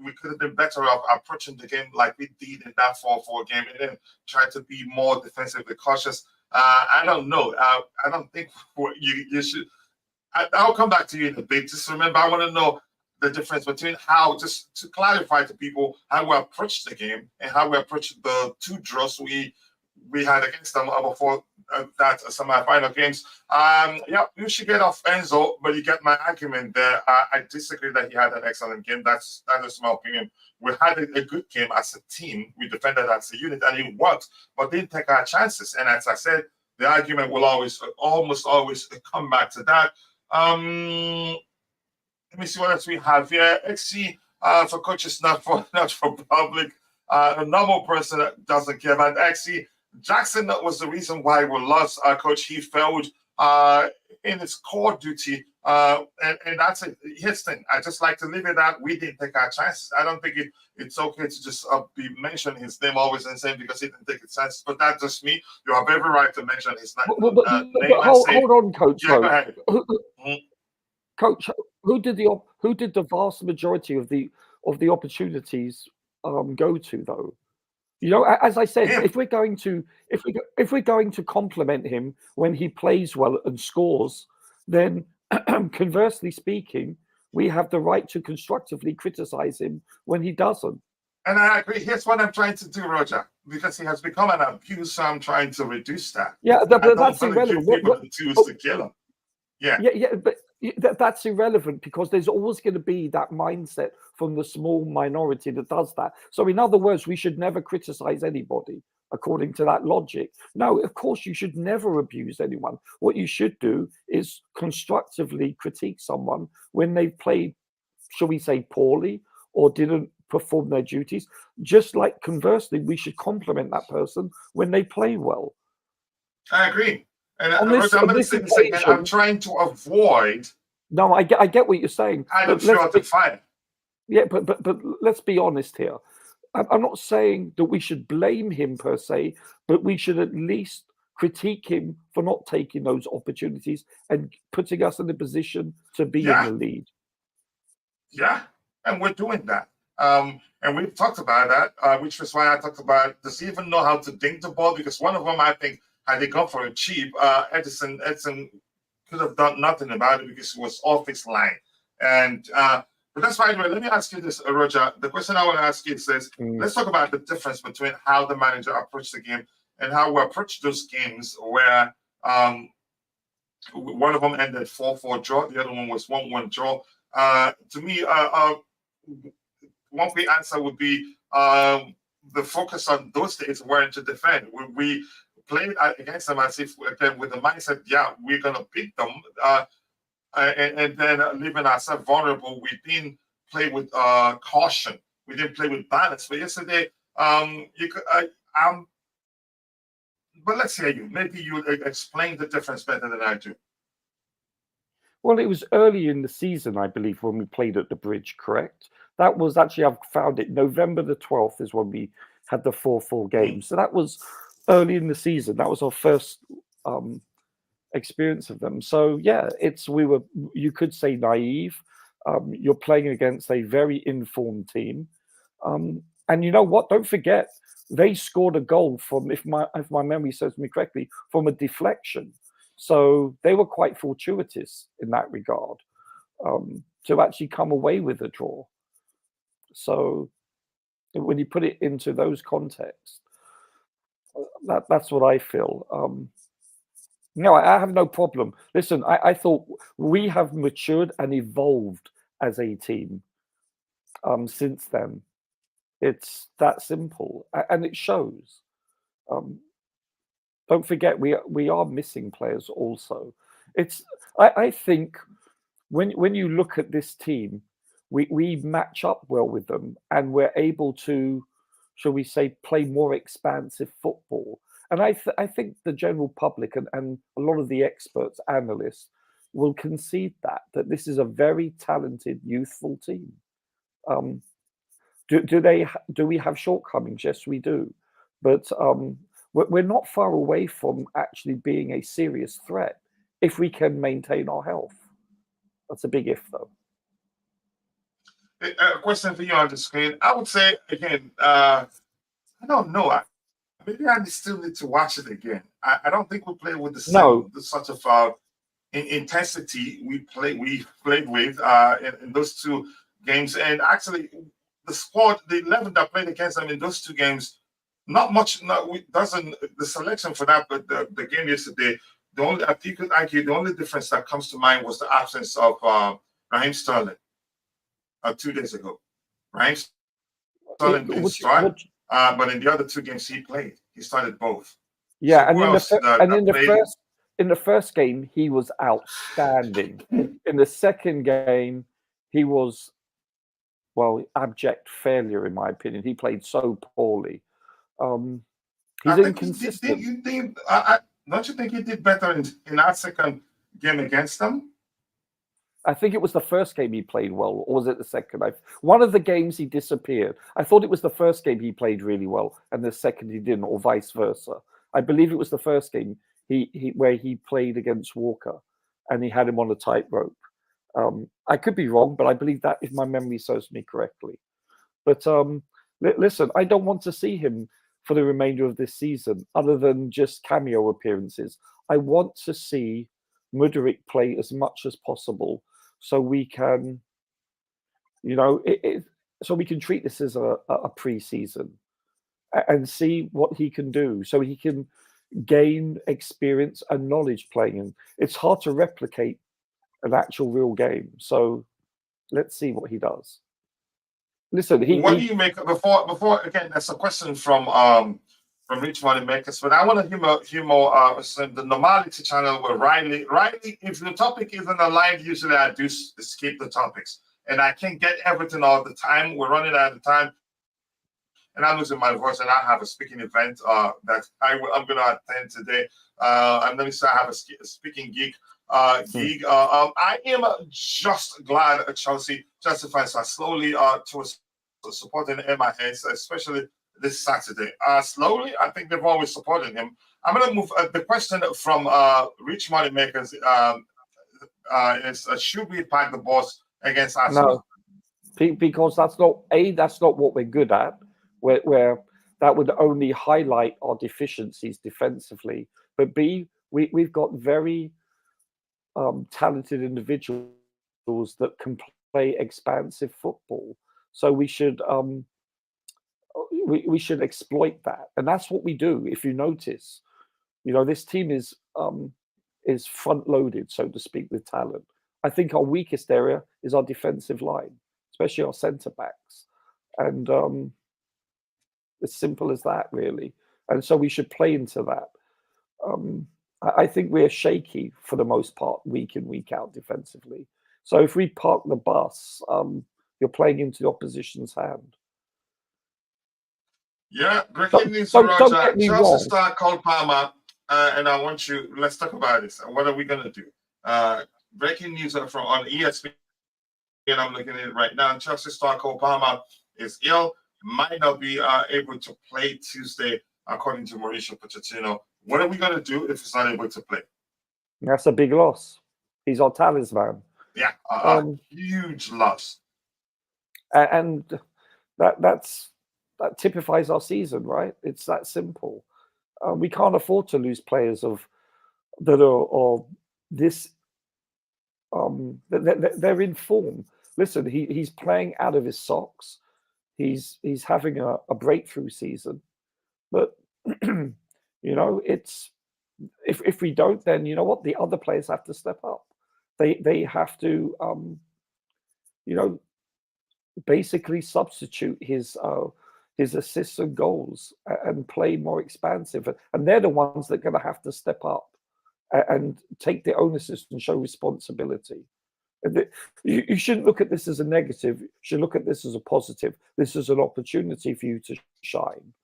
we could have been better off approaching the game like we did in that 4-4 game, and then try to be more defensively cautious. I don't know. I don't think you should. I'll come back to you in a bit. Just remember, I want to know the difference between how, just to clarify to people, how we approached the game and how we approached the 2 draws we had against them before that semi-final games. Yeah, you should get off Enzo, but you get my argument there. I disagree that he had an excellent game. That is my opinion. We had a good game as a team. We defended as a unit, and it worked, but didn't take our chances. And as I said, the argument will almost always come back to that. Let me see what else we have here. XC for coaches, not for public. A normal person that doesn't care about XC. Jackson was the reason why we lost our coach. He failed in his core duty. And that's his thing. I just like to leave it at we didn't take our chances. I don't think it's okay to just be mentioning his name always and saying because he didn't take his chances. But that's just me. You have every right to mention his name. but hold on, Coach. Yeah, go ahead. Coach, who did the vast majority of the opportunities go to though? You know, as I said, if we're going to compliment him when he plays well and scores, then conversely speaking, we have the right to constructively criticize him when he doesn't. And I agree. Here's what I'm trying to do, Roger, because he has become an abuser. I'm trying to reduce that. Yeah, but that's irrelevant. To kill him. Yeah, but that's irrelevant because there's always going to be that mindset from the small minority that does that. So in other words, we should never criticize anybody according to that logic. No, of course, you should never abuse anyone. What you should do is constructively critique someone when they've played, shall we say, poorly or didn't perform their duties. Just like conversely, we should compliment that person when they play well. I agree. And I'm going to say this again. I'm trying to avoid. No, I get what you're saying. I don't feel out the fire. Yeah, but let's be honest here. I'm not saying that we should blame him per se, but we should at least critique him for not taking those opportunities and putting us in the position to be in the lead. Yeah, and we're doing that. And we've talked about that, which was why I talked about, does he even know how to dink the ball? Because one of them, I think, had they gone for it cheap, Edson could have done nothing about it because it was off his line. And but that's fine. Let me ask you this, Roger. The question I want to ask you is this. Let's talk about the difference between how the manager approached the game and how we approach those games where one of them ended 4-4 draw, the other one was 1-1 draw. To me, one quick answer would be the focus on those days weren't to defend. We played against them as if, again, with the mindset, we're going to beat them, and then leaving ourselves vulnerable. We didn't play with caution. We didn't play with balance. But yesterday, but let's hear you. Maybe you explain the difference better than I do. Well, it was early in the season, I believe, when we played at the Bridge, correct? That was actually, I've found it, November the 12th is when we had the 4-4 game. So that was early in the season. That was our first experience of them. So yeah, you could say naive. You're playing against a very informed team. And you know what? Don't forget, they scored a goal from, if my memory serves me correctly, from a deflection. So they were quite fortuitous in that regard to actually come away with a draw. So when you put it into those contexts, that's what I feel. No, I have no problem. Listen, I thought we have matured and evolved as a team since then. It's that simple, and it shows. Don't forget, we are missing players also. I think when you look at this team, we match up well with them, and we're able to, shall we say, play more expansive football. And I think the general public and a lot of the experts, analysts, will concede that this is a very talented, youthful team. Do we have shortcomings? Yes, we do. But we're not far away from actually being a serious threat if we can maintain our health. That's a big if, though. A question for you on the screen. I would say again, I don't know. Maybe I still need to watch it again. I don't think we play with the No, same such of intensity we played with in those two games. And actually, the squad, the 11 that played against them in those two games, not much. Doesn't the selection for that, but the game yesterday. The only, I think you could argue, the only difference that comes to mind was the absence of Raheem Sterling 2 days ago. Raheem Sterling didn't start, but in the other two games he played, he started both. Yeah, So and who else in the first game he was outstanding. In the second game, he was abject failure in my opinion. He played so poorly. He's inconsistent. Don't you think he did better in that second game against them? I think it was the first game he played well, or was it the second? One of the games he disappeared. I thought it was the first game he played really well, and the second he didn't, or vice versa. I believe it was the first game where he played against Walker, and he had him on a tightrope. I could be wrong, but I believe that if my memory serves me correctly. But listen, I don't want to see him for the remainder of this season, other than just cameo appearances. I want to see Mudryk play as much as possible, so we can, so we can treat this as a pre-season and see what he can do, so he can gain experience and knowledge playing. And it's hard to replicate an actual real game. So let's see what he does. Listen, what do you make before again? That's a question from Rich Money Makers, but I want to hear more the Normality channel with Riley. Riley, if the topic isn't aligned, usually I do skip the topics, and I can't get everything all the time. We're running out of time, and I'm losing my voice, and I have a speaking event that I'm going to attend today. And let me say I have a speaking gig. I am just glad Chelsea fans are slowly towards supporting MIS, especially this Saturday. Slowly, I think they've always supported him. I'm going to move the question from Rich Money Makers is should we pack the boss against Arsenal? No, because that's not what we're good at. Where that would only highlight our deficiencies defensively. But B, we've got very talented individuals that can play expansive football. So we should exploit that, and that's what we do. If you notice, this team is front loaded, so to speak, with talent. I think our weakest area is our defensive line, especially our centre backs, and as simple as that, really. And so we should play into that. I think we're shaky for the most part, week in, week out defensively. So if we park the bus, you're playing into the opposition's hand. Yeah, breaking news, Roger. Chelsea star Cole Palmer, and let's talk about this. What are we going to do? Breaking news on ESPN, I'm looking at it right now. Chelsea star Cole Palmer is ill, might not be able to play Tuesday, according to Mauricio Pochettino. What are we going to do if he's not able to play? That's a big loss. He's our talisman. Yeah, a huge loss. And that typifies our season, right? It's that simple. We can't afford to lose players that are this. They're in form. Listen, he's playing out of his socks. He's having a breakthrough season, but it's if we don't, then you know what, the other players have to step up. They have to basically substitute his assists and goals and play more expansive, and they're the ones that are going to have to step up and take the onus and show responsibility. You shouldn't look at this as a negative. You should look at this as a positive. This is an opportunity for you to shine.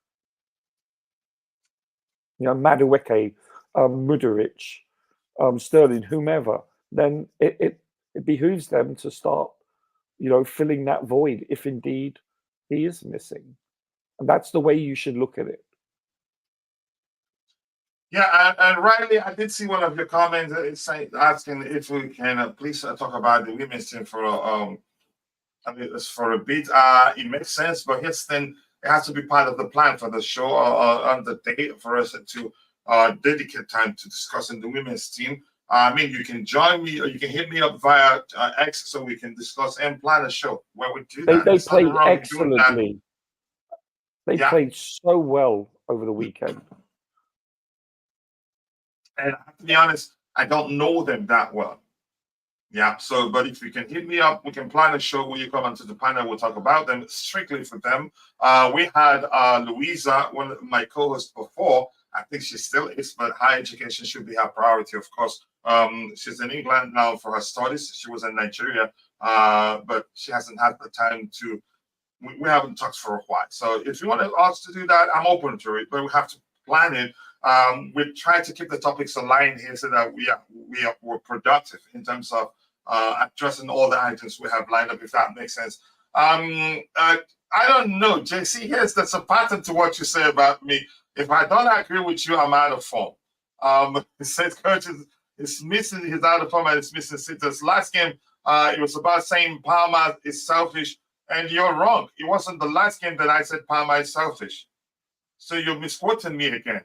Madueke, Mudryk, Sterling, whomever. Then it behooves them to start, filling that void if indeed he is missing. And that's the way you should look at it. Yeah, and Riley, I did see one of your comments asking if we can please talk about the women's team for I mean, it's for a bit. It makes sense, but yes, then it has to be part of the plan for the show on the day for us to dedicate time to discussing the women's team. I mean, you can join me or you can hit me up via X so we can discuss and plan a show where we do that. They There's nothing played wrong with doing that. excellently. They Yeah, played so well over the weekend. and I have to be honest, I don't know them that well. Yeah. So, but if you can hit me up, we can plan a show where you come onto the panel. We'll talk about them strictly for them. We had Louisa, one of my co-hosts before. I think she still is, but higher education should be her priority, of course. She's in England now for her studies. She was in Nigeria, but she hasn't had the time to. We haven't talked for a while. So if you want us to do that, I'm open to it, but we have to plan it. We try to keep the topics aligned here so that we're productive in terms of addressing all the items we have lined up, if that makes sense. I don't know, JC. There's a pattern to what you say about me. If I don't agree with you, I'm out of form. He said coach is missing. He's out of form and it's missing sitters. Last game, it was about saying Palmer is selfish, and you're wrong. It wasn't the last game that I said Palmer is selfish. So you're misquoting me again.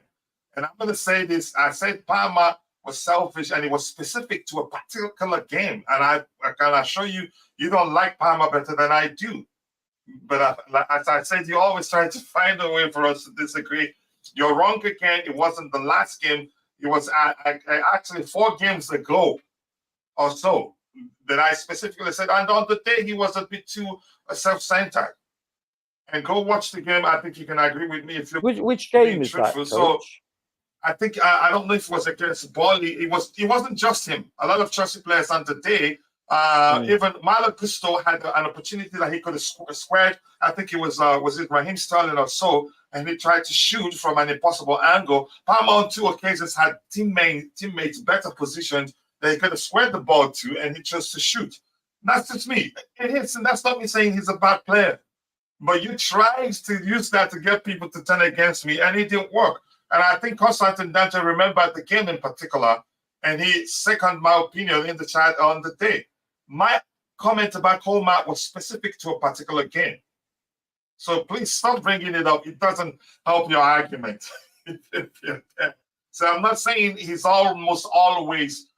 And I'm going to say this. I said Palmer was selfish and it was specific to a particular game. And I can assure you, you don't like Palmer better than I do. But as I said, you always try to find a way for us to disagree. You're wrong again. It wasn't the last game. It was actually 4 games ago or so that I specifically said, and on the day he was a bit too self-centered. And go watch the game. I think you can agree with me if you're Which game is truthful. that, So coach? I think I don't know if it was against Bali. It wasn't just him. A lot of Chelsea players on the day. Even Malo Gusto had an opportunity that he could have squared. I think it was it Raheem Sterling or so, and he tried to shoot from an impossible angle. Palmer on 2 occasions had teammates better positioned that he could have squared the ball to, and he chose to shoot. That's just me. It is, and that's not me saying he's a bad player. But you tried to use that to get people to turn against me, and it didn't work. And I think Constantine Dante remembered the game in particular, and he seconded my opinion in the chat on the day. My comment about Coleman was specific to a particular game. So please stop bringing it up. It doesn't help your argument. So I'm not saying he's almost always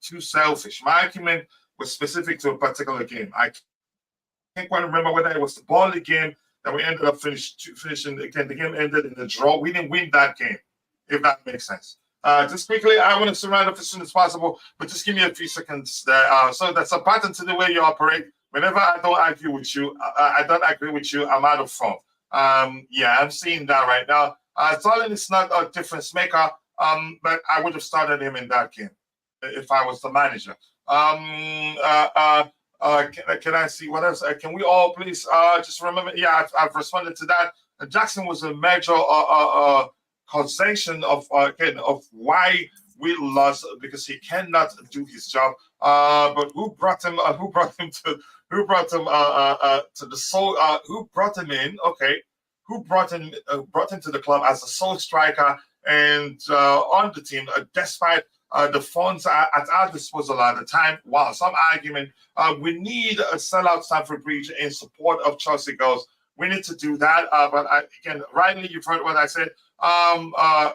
too selfish. My argument was specific to a particular game. I can't quite remember whether it was the Burnley game that we ended up finishing again. The game ended in a draw. We didn't win that game, if that makes sense. Just quickly, I want to surround up as soon as possible, but just give me a few seconds there. So that's a pattern to the way you operate. Whenever I don't argue with you, I don't agree with you, I'm out of form. Yeah, I'm seeing that right now. Solid is not a difference maker, but I would have started him in that game if I was the manager. Can I see what else? Can we all please just remember? Yeah, I've responded to that. Jackson was a major causation of why we lost because he cannot do his job. But who brought him? Who brought him to the soul? Who brought him in? Okay, who brought him to the club as a sole striker and on the team, despite the funds at our disposal at the time. Wow, some argument. We need a sellout Stamford Bridge in support of Chelsea girls. We need to do that. But again, Riley, you've heard what I said.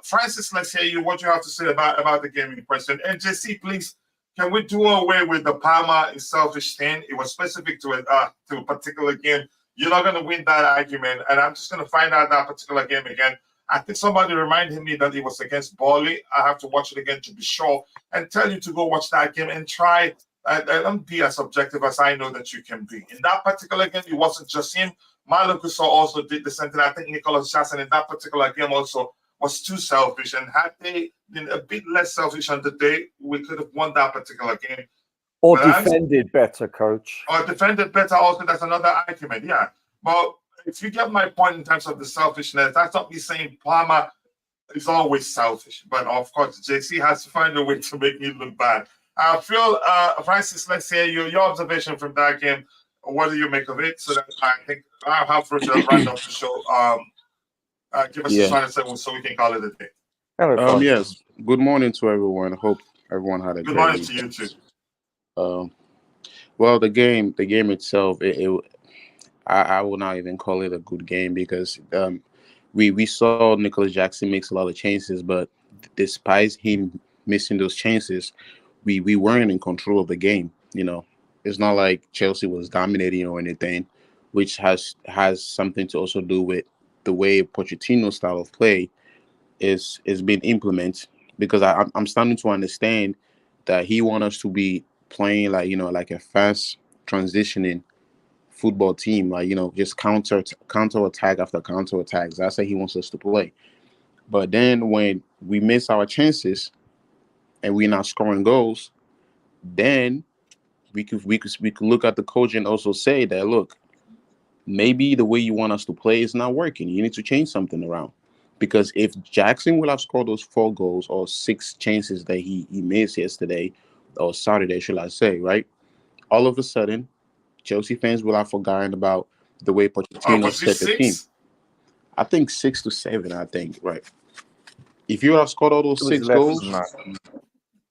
Francis, let's hear you. What you have to say about the game in question. And JC, please, can we do away with the Palmer is selfish thing? It was specific to a particular game. You're not going to win that argument, and I'm just going to find out that particular game again. I think somebody reminded me that it was against Burnley. I have to watch it again to be sure and tell you to go watch that game and try and be as objective as I know that you can be. In that particular game, it wasn't just him. Malo Gusto also did the same thing. I think Nicholas Jackson in that particular game also was too selfish. And had they been a bit less selfish on the day, we could have won that particular game. Or defended better, coach. Or defended better also. That's another argument, yeah. But if you get my point in terms of the selfishness, that's not me saying Palmer is always selfish. But of course, JC has to find a way to make me look bad. Phil, Francis, let's hear your observation from that game. What do you make of it? So that I think I'll have Roger round off the show. Give us a sign and say so we can call it a day. Hello, Francis. Yes. Good morning to everyone. Hope everyone had a Good great morning to you weekend. too. Um, well, the game itself, I will not even call it a good game because we saw Nicholas Jackson makes a lot of chances, but despite him missing those chances, we weren't in control of the game. It's not like Chelsea was dominating or anything, which has something to also do with the way Pochettino's style of play is being implemented because I'm starting to understand that he wants us to be playing like a fast transitioning football team, like just counter attack after counter attacks. That's how he wants us to play. But then when we miss our chances and we're not scoring goals, then we could look at the coach and also say that, look, maybe the way you want us to play is not working. You need to change something around. Because if Jackson will have scored those 4 goals or 6 chances that he missed yesterday or Saturday, should I say, right? All of a sudden, Chelsea fans will have forgotten about the way Oh, Pochettino was this set the team. 6? I think 6 to 7, I think, right? If you would have scored all those It was six less than goals, that.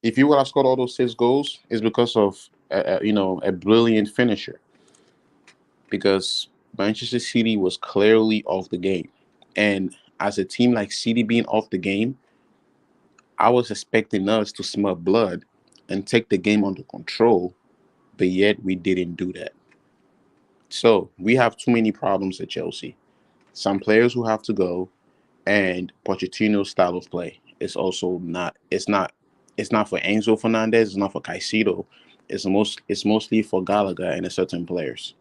if you would have scored all those 6 goals, it's because of a brilliant finisher. Because Manchester City was clearly off the game. And as a team like City being off the game, I was expecting us to smell blood and take the game under control, but yet we didn't do that. So we have too many problems at Chelsea. Some players who have to go, and Pochettino's style of play is also not. It's not for Enzo Fernandez. It's not for Caicedo. It's mostly for Gallagher and a certain players.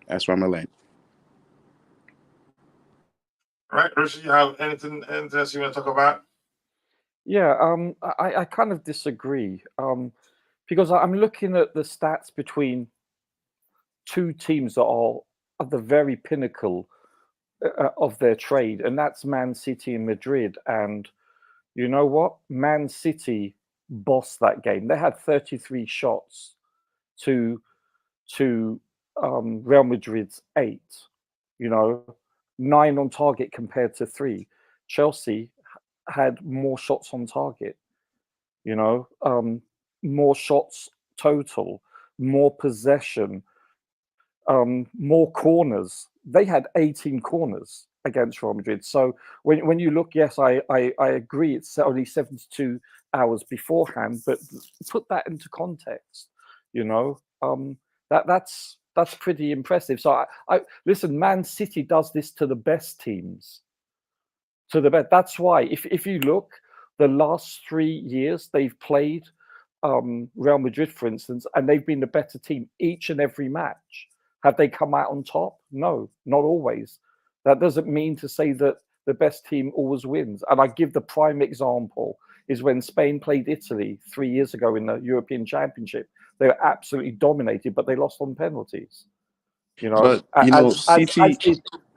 That's where I'm at. Right, Richard, you have anything else you want to talk about? Yeah, I kind of disagree. Because I'm looking at the stats between two teams that are at the very pinnacle of their trade, and that's Man City and Madrid. And you know what? Man City bossed that game. They had 33 shots to Real Madrid's 8. You know, 9 on target compared to 3. Chelsea had more shots on target. You know, more shots total, more possession, more corners. They had 18 corners against Real Madrid. So when you look, yes, I agree. It's only 72 hours beforehand, but put that into context. You know, that's pretty impressive. So I listen. Man City does this to the best teams. To the best. That's why if you look, the last 3 years they've played Real Madrid, for instance, and they've been the better team each and every match. Have they come out on top? No, not always. That doesn't mean to say that the best team always wins. And I give the prime example is when Spain played Italy 3 years ago in the European Championship. They were absolutely dominated, but they lost on penalties. You know, But City.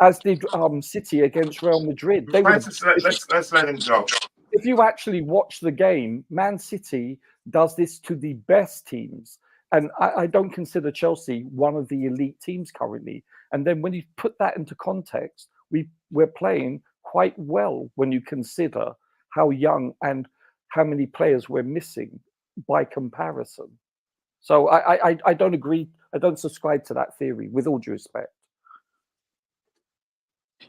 as did City against Real Madrid. They would have. Francis, let's let him go. If you actually watch the game, Man City does this to the best teams. And I don't consider Chelsea one of the elite teams currently. And then when you put that into context, we're playing quite well when you consider how young and how many players we're missing by comparison. So I don't agree. I don't subscribe to that theory, with all due respect.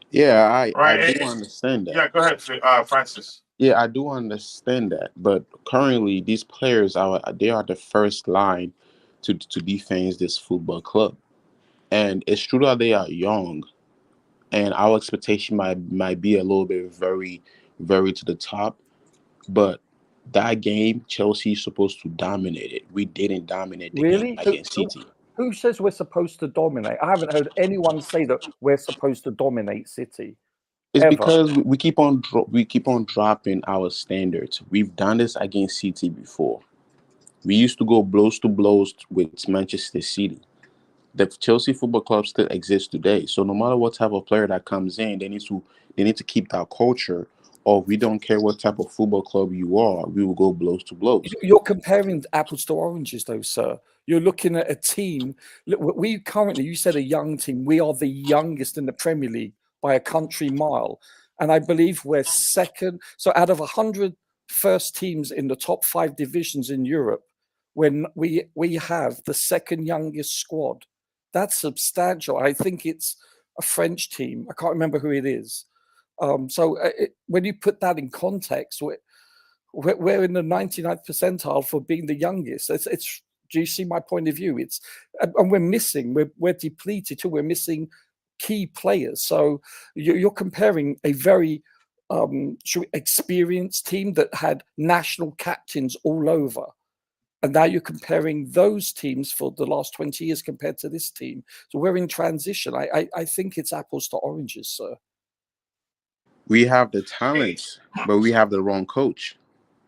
Yeah, I Right. do understand that. Yeah, go ahead, Francis. Yeah, I do understand that. But currently, these players they are the first line to defend this football club, and it's true that they are young, and our expectation might be a little bit very, very to the top. But that game, Chelsea is supposed to dominate it. We didn't dominate the game Really? against City. Who says we're supposed to dominate? I haven't heard anyone say that we're supposed to dominate City. It's Ever. because we keep on dropping our standards. We've done this against City before. We used to go blows to blows with Manchester City. The Chelsea Football Club still exists today. So no matter what type of player that comes in, they need to keep that culture. Or we don't care what type of football club you are, we will go blows to blows. You're comparing apples to oranges, though, sir. You're looking at a team. Look, we currently, you said a young team. We are the youngest in the Premier League by a country mile. And I believe we're second. So out of 100 first teams in the top 5 divisions in Europe, when we have the second youngest squad, that's substantial. I think it's a French team. I can't remember who it is. When you put that in context, we're in the 99th percentile for being the youngest. It's do you see my point of view? And we're missing. We're depleted too. We're missing key players. So you're comparing a very experienced team that had national captains all over. And now you're comparing those teams for the last 20 years compared to this team. So we're in transition. I think it's apples to oranges, sir. We have the talents, but we have the wrong coach.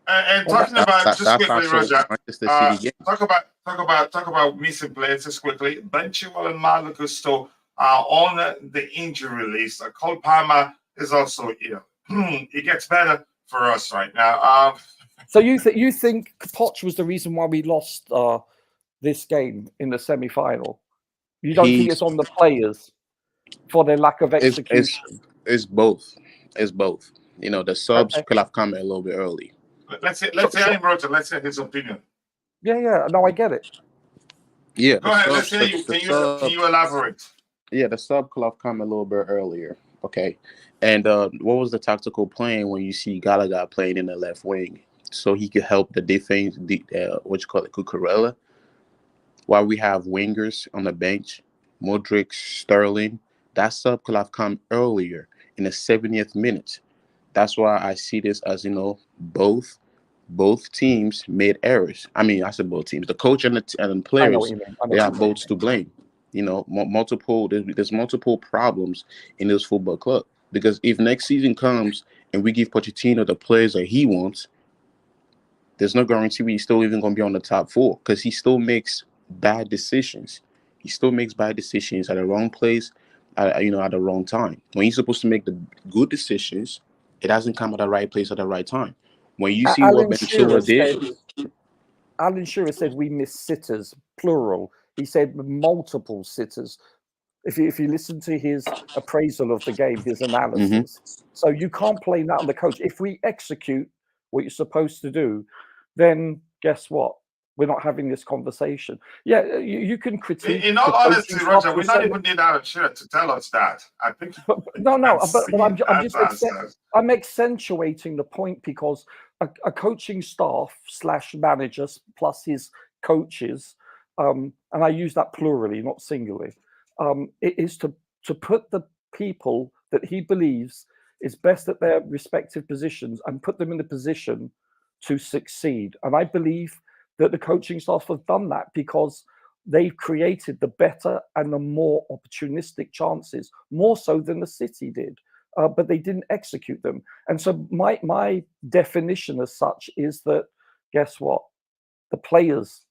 And talking about just quickly, Roger. Manchester City game. Talk about missing players just quickly. Ben Chilwell and Malo Gusto are on the injury list. Cole Palmer is also ill. It gets better for us right now. So you think Poch was the reason why we lost this game in the semi-final? You don't think it's on the players for their lack of execution? It's both. It's both. You know, the subs could have come a little bit early. Let's hear him, Roger. Let's hear his opinion. Yeah. No, I get it. Yeah. Go ahead. Let's hear you. Can you elaborate? Yeah, the sub could have come a little bit earlier. Okay. And what was the tactical plan when you see Gallagher playing in the left wing? So he could help the defense, Cucurella, while we have wingers on the bench, Modric, Sterling. That sub could have come earlier in the 70th minute. That's why I see this as, both teams made errors. I mean, I said both teams. The coach and the players, they are both to blame. There's multiple problems in this football club. Because if next season comes and we give Pochettino the players that he wants, there's no guarantee he's still even going to be on the top 4 because he still makes bad decisions. He still makes bad decisions at the wrong place, at the wrong time. When he's supposed to make the good decisions, it hasn't come at the right place at the right time. When you see what Ben Chilwell did, Alan Shearer said we miss sitters, plural. He said multiple sitters. If you listen to his appraisal of the game, his analysis, so you can't blame that on the coach. If we execute what you're supposed to do, then guess what? We're not having this conversation. Yeah, you can critique. In all honesty, Roger, we don't even need Alan Shearer to tell us that. I think. But I'm accentuating the point because a coaching staff / managers plus his coaches, and I use that plurally, not singularly. It is to put the people that he believes is best at their respective positions and put them in the position to succeed. And I believe that the coaching staff have done that because they've created the better and the more opportunistic chances, more so than the City did, but they didn't execute them. And so my definition as such is that, guess what? The players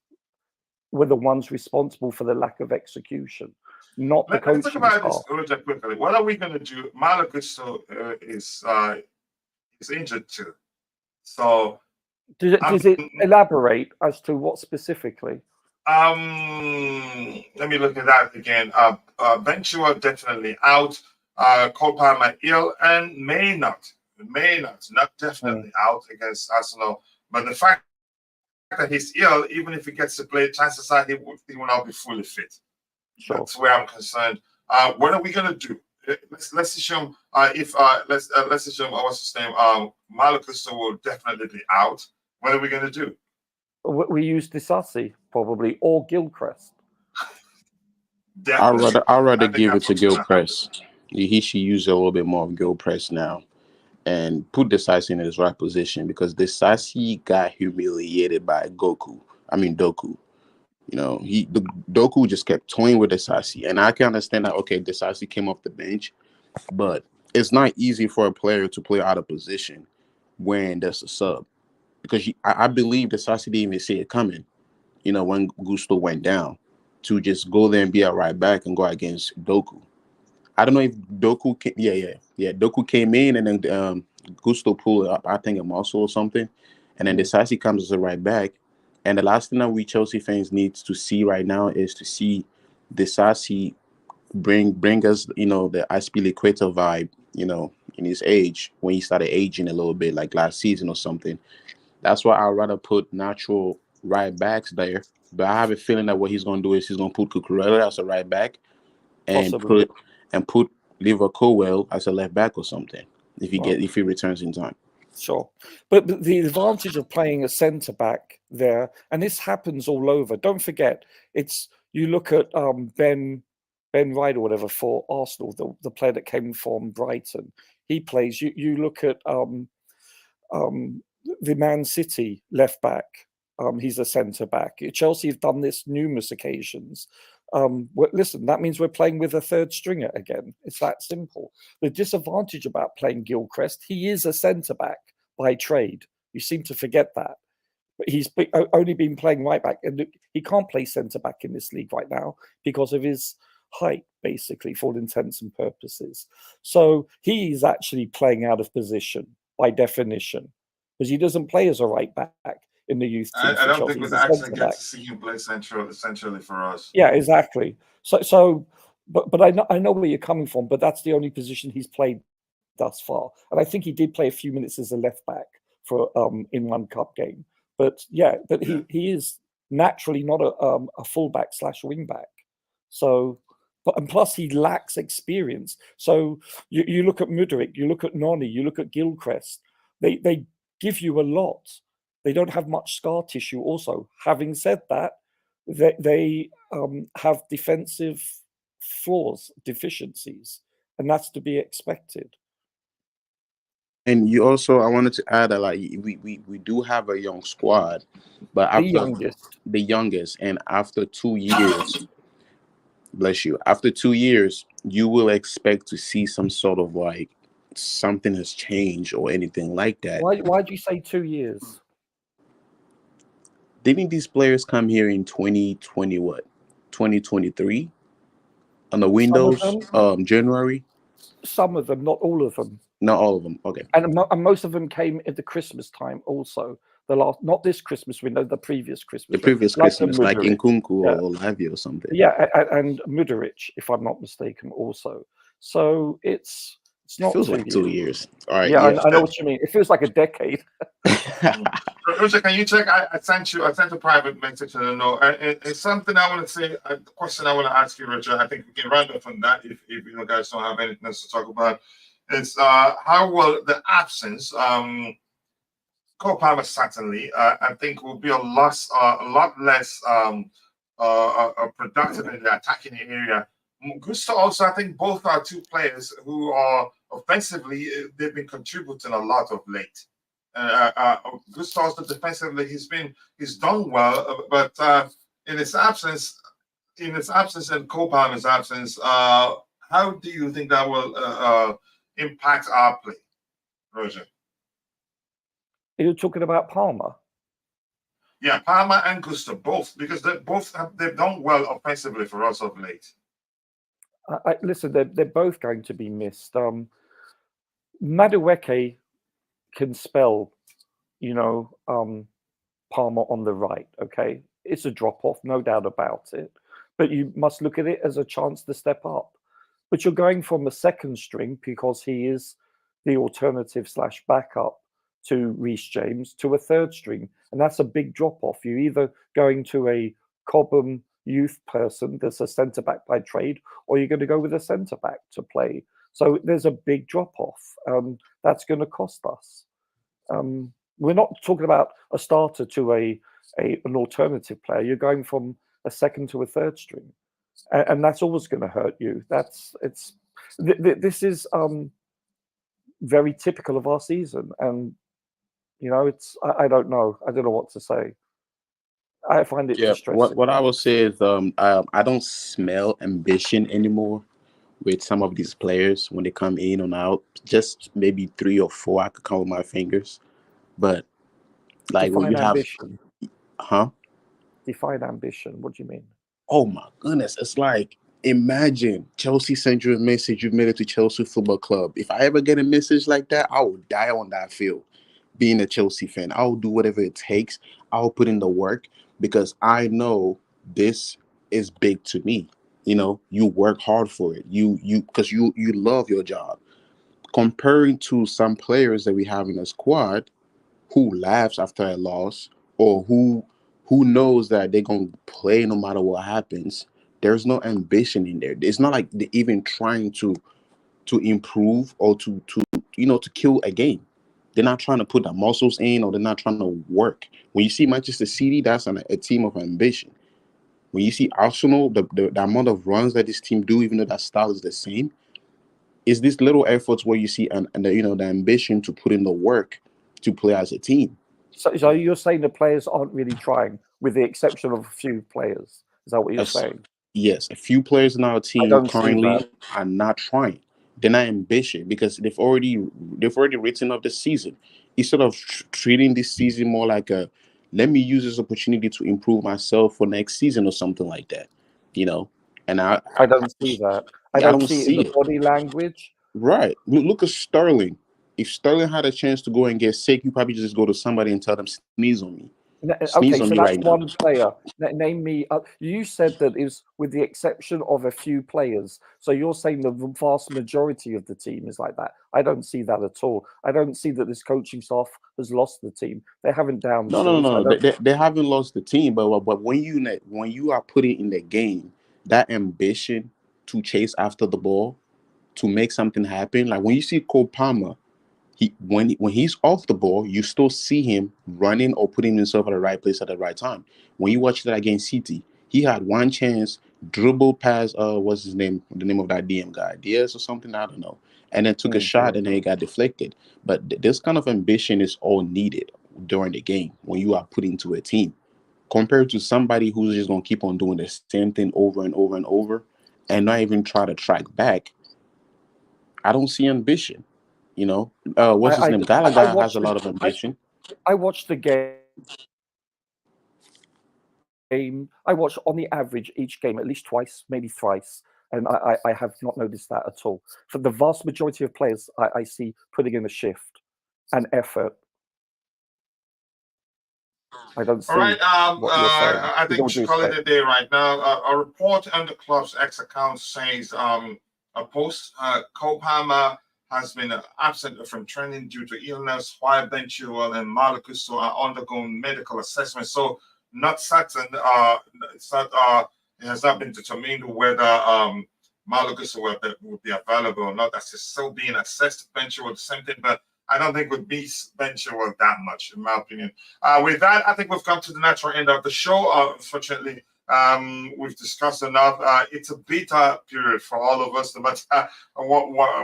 were the ones responsible for the lack of execution. Not the coaching staff. Let's talk about this quickly. What are we going to do? Malo Gusto is injured too. So does it elaborate as to what specifically? Let me look at that again. Ben Chilwell definitely out. Cole Palmer ill and may not definitely out against Arsenal. But the fact that he's ill, even if he gets to play, chances are he will not be fully fit. Sure. That's where I'm concerned. What are we gonna do? Let's assume let's assume what's his name? Malo Gusto will definitely be out. What are we gonna do? We use Disasi probably or Gilchrist. I'd rather give it to Gilchrist. He should use a little bit more of Gilchrist now and put Disasi in his right position because Disasi got humiliated by Doku. Doku just kept toying with Disasi. And I can understand that, okay, Disasi came off the bench, but it's not easy for a player to play out of position when there's a sub. Because I believe Disasi didn't even see it coming, when Gusto went down, to just go there and be a right back and go against Doku. I don't know if Doku came, Doku came in and then Gusto pulled up, I think, a muscle or something. And then Disasi comes as a right back. And the last thing that we Chelsea fans need to see right now is to see Disasi bring us, the Aspilicueta vibe, in his age when he started aging a little bit, like last season or something. That's why I'd rather put natural right backs there. But I have a feeling that what he's going to do is he's going to put Cucurella as a right back and Possibly. put Liver Cowell as a left back or something Well, if he returns in time. sure. But the advantage of playing a centre back there, and this happens all over. Don't forget, it's you look at Ben Wright or whatever for Arsenal, the player that came from Brighton. He plays. You look at the Man City left back. He's a centre back. Chelsea have done this numerous occasions. Listen, that means we're playing with a third stringer again. It's that simple. The disadvantage about playing Gilchrist, he is a centre back by trade. You seem to forget that. But he's only been playing right back, and he can't play centre back in this league right now because of his height, basically, for all intents and purposes. So he is actually playing out of position by definition because he doesn't play as a right back in the youth team. I don't Chelsea. think He's we a actually centre get back. to see him play essentially for us. Yeah, exactly. But I know where you're coming from. But that's the only position he's played thus far, and I think he did play a few minutes as a left back for in one cup game. But yeah, he is naturally not a fullback / wing back. So, and plus he lacks experience. So you look at Mudryk, you look at Noni, you look at Gilchrist. They give you a lot. They don't have much scar tissue. Also, having said that, they have defensive flaws, deficiencies, and that's to be expected. And you also, I wanted to add that like we do have a young squad, but the youngest, and after 2 years, bless you, after 2 years, you will expect to see some sort of like something has changed or anything like that. Why do you say 2 years? Didn't these players come here in 2020 what? 2023 on the Windows January? Some of them, not all of them. Not all of them. Okay. And most of them came at the Christmas time also. Not this Christmas window, the previous Christmas. The previous Christmas, like in Kunku or Lavia or something. Yeah, and Mudryk, if I'm not mistaken, also. So it's not. It feels like 2 years. All right. Yeah, I know what you mean. It feels like a decade. Roger, can you check? I sent a private message to the know. It's something I want to say. A question I want to ask you, Roger. I think we can round up on that if you guys don't have anything else to talk about. It's how will the absence, Cole Palmer certainly, I think will be a lot less productive in the attacking area. Gusto also, I think both are two players who are offensively, they've been contributing a lot of late. Gusto also defensively, he's done well, but in his absence and Cole Palmer's absence, how do you think that will impact our play, Roger? You're talking about Palmer? Yeah, Palmer and Gusto, both, because they've done well offensively for us of late. Listen, they're both going to be missed. Madueke can spell, Palmer on the right. Okay, it's a drop off, no doubt about it. But you must look at it as a chance to step up. But you're going from a second string because he is the alternative / backup to Reece James to a third string, and that's a big drop off. You're either going to a Cobham youth person that's a centre back by trade, or you're going to go with a centre back to play. So there's a big drop off. That's going to cost us. We're not talking about a starter to an alternative player. You're going from a second to a third string, and that's always going to hurt you. This is very typical of our season, and I don't know. I don't know what to say. I find it distressing. What I will say is I don't smell ambition anymore with some of these players when they come in and out. Just maybe 3 or 4 I could count with my fingers. But like when you ambition. Define ambition. What do you mean? Oh my goodness. It's like, imagine Chelsea sent you a message, you made it to Chelsea Football Club. If I ever get a message like that, I will die on that field. Being a Chelsea fan, I'll do whatever it takes. I'll put in the work because I know this is big to me. You work hard for it. You because you love your job. comparing to some players that we have in the squad who laughs after a loss, or who knows that they're gonna play no matter what happens. There's no ambition in there. It's not like they're even trying to improve, or to to kill a game. They're not trying to put the muscles in, or they're not trying to work. When you see Manchester City, that's a team of ambition. When you see Arsenal, the amount of runs that this team do, even though that style is the same, is these little efforts where you see and the ambition to put in the work to play as a team. So you're saying the players aren't really trying, with the exception of a few players. Is that what you're As saying? yes, a few players in our I team don't see currently that. are not trying. They're not ambitious because they've already written up the season. Instead of treating this season more like a, let me use this opportunity to improve myself for next season or something like that, you know. And I don't see that. I I don't don't see it in see the it. body language. Right. Look at Sterling. If Sterling had a chance to go and get sick, you probably just go to somebody and tell them sneeze on me. Sneeze on Okay, me so right that's now. one player. Name me. You said that is with the exception of a few players. So you're saying the vast majority of the team is like that. I don't see that at all. I don't see that this coaching staff has lost the team. They haven't down No, no, tools. no, I no. don't. They haven't lost the team, but when you are putting in the game that ambition to chase after the ball, to make something happen, like when you see Cole Palmer, when he's off the ball, you still see him running or putting himself at the right place at the right time. When you watch that against City, he had one chance, dribble past what's his name, the name of that DM guy, Diaz or something, I don't know, and then took a shot Yeah. and then it got deflected. But this kind of ambition is all needed during the game when you are put into a team, compared to somebody who's just gonna keep on doing the same thing over and over and over, and not even try to track back. I don't see ambition. What's his I, name? I Gallagher has a watched lot of I, ambition. I watched the game. I watch on the average each game at least twice, maybe thrice, and I have not noticed that at all. For the vast majority of players, I see putting in a shift and effort. I don't All right. see what you're saying. I With think we all should due call it respect, a day right now. A report on the club's X account says a post Cole Palmer has been absent from training due to illness, while Ben Chilwell and Marcus are undergoing medical assessment. So not certain. It's not. It has not been determined whether Marcus will be available or not. That's still being assessed. Ben Chilwell the same thing, but I don't think would be Ben Chilwell that much, in my opinion. With that, I think we've come to the natural end of the show. Unfortunately, we've discussed enough. It's a beta period for all of us, no matter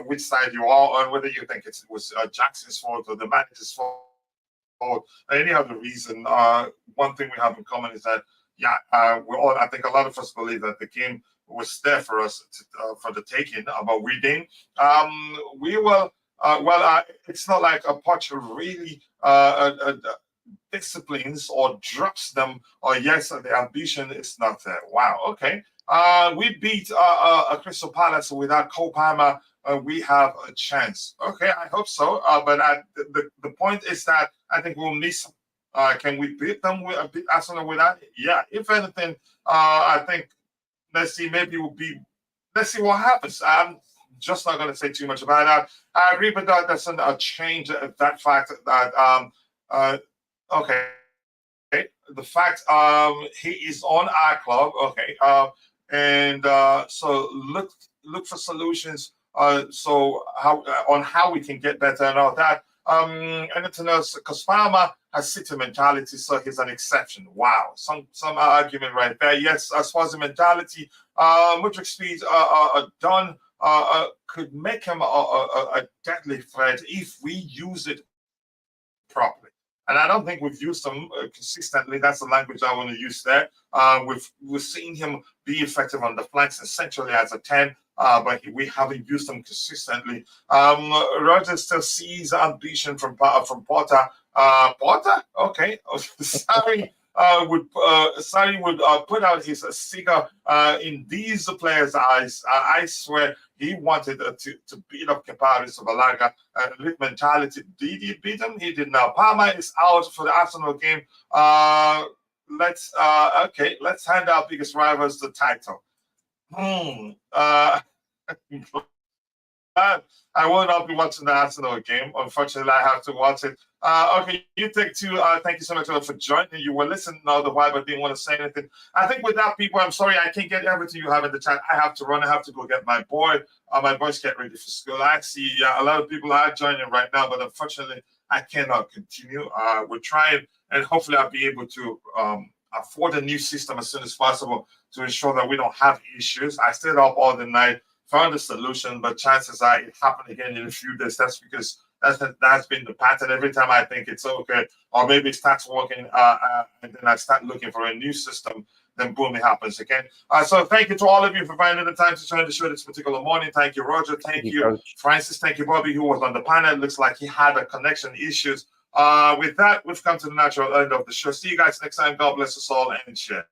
which side you are on, whether you think it was Jackson's fault or the manager's fault or any other reason. One thing we have in common is that, yeah, we're all, I think a lot of us believe that the game was there for us for the taking, about we didn't. We will. It's not like a Poch really disciplines or drops them, or yes, the ambition is not there. Wow, okay. We beat a Crystal Palace without Cole Palmer. We have a chance. Okay, I hope so. But the point is that I think we'll miss them. Can we beat them with beat Arsenal without it? Yeah, if anything, I think let's see, maybe we'll be let's see what happens. I'm just not going to say too much about that. I agree, but that doesn't change that fact that uh, okay, the fact he is on our club. Okay, and so look for solutions. So how on how we can get better and all that. Anything else? Because Palmer has city mentality, so he's an exception. Wow, some argument right there. Yes, as far as the mentality, Mudrick speed done could make him a deadly threat if we use it properly. And I don't think we've used him consistently. That's the language I want to use there. We've seen him be effective on the flanks, essentially as a 10, but we haven't used him consistently. Rogers still sees ambition from Potter. Potter, okay. Sorry. Sorry would put out his cigar in these players' eyes. I swear he wanted to beat up Keparis of Alaga with mentality. Did he beat him? He did not. Palmer is out for the Arsenal game. Let's hand our biggest rivals the title. I will not be watching the Arsenal game. Unfortunately, I have to watch it. Okay, you take two. Thank you so much for joining. You were listening all the while, but didn't want to say anything. I think with that, people, I'm sorry, I can't get everything you have in the chat. I have to run. I have to go get my boy. My boys get ready for school. I see a lot of people are joining right now, but unfortunately, I cannot continue. We're trying, and hopefully, I'll be able to afford a new system as soon as possible to ensure that we don't have issues. I stayed up all the night, found a solution, but chances are it happened again in a few days. That's because that's been the pattern. Every time I think it's okay, or maybe it starts working, and then I start looking for a new system, then boom, it happens again. So thank you to all of you for finding the time to join the show this particular morning. Thank you, Roger. Thank you, Coach. Francis. Thank you, Bobby, who was on the panel. It looks like he had a connection issues. With that, we've come to the natural end of the show. See you guys next time. God bless us all and share.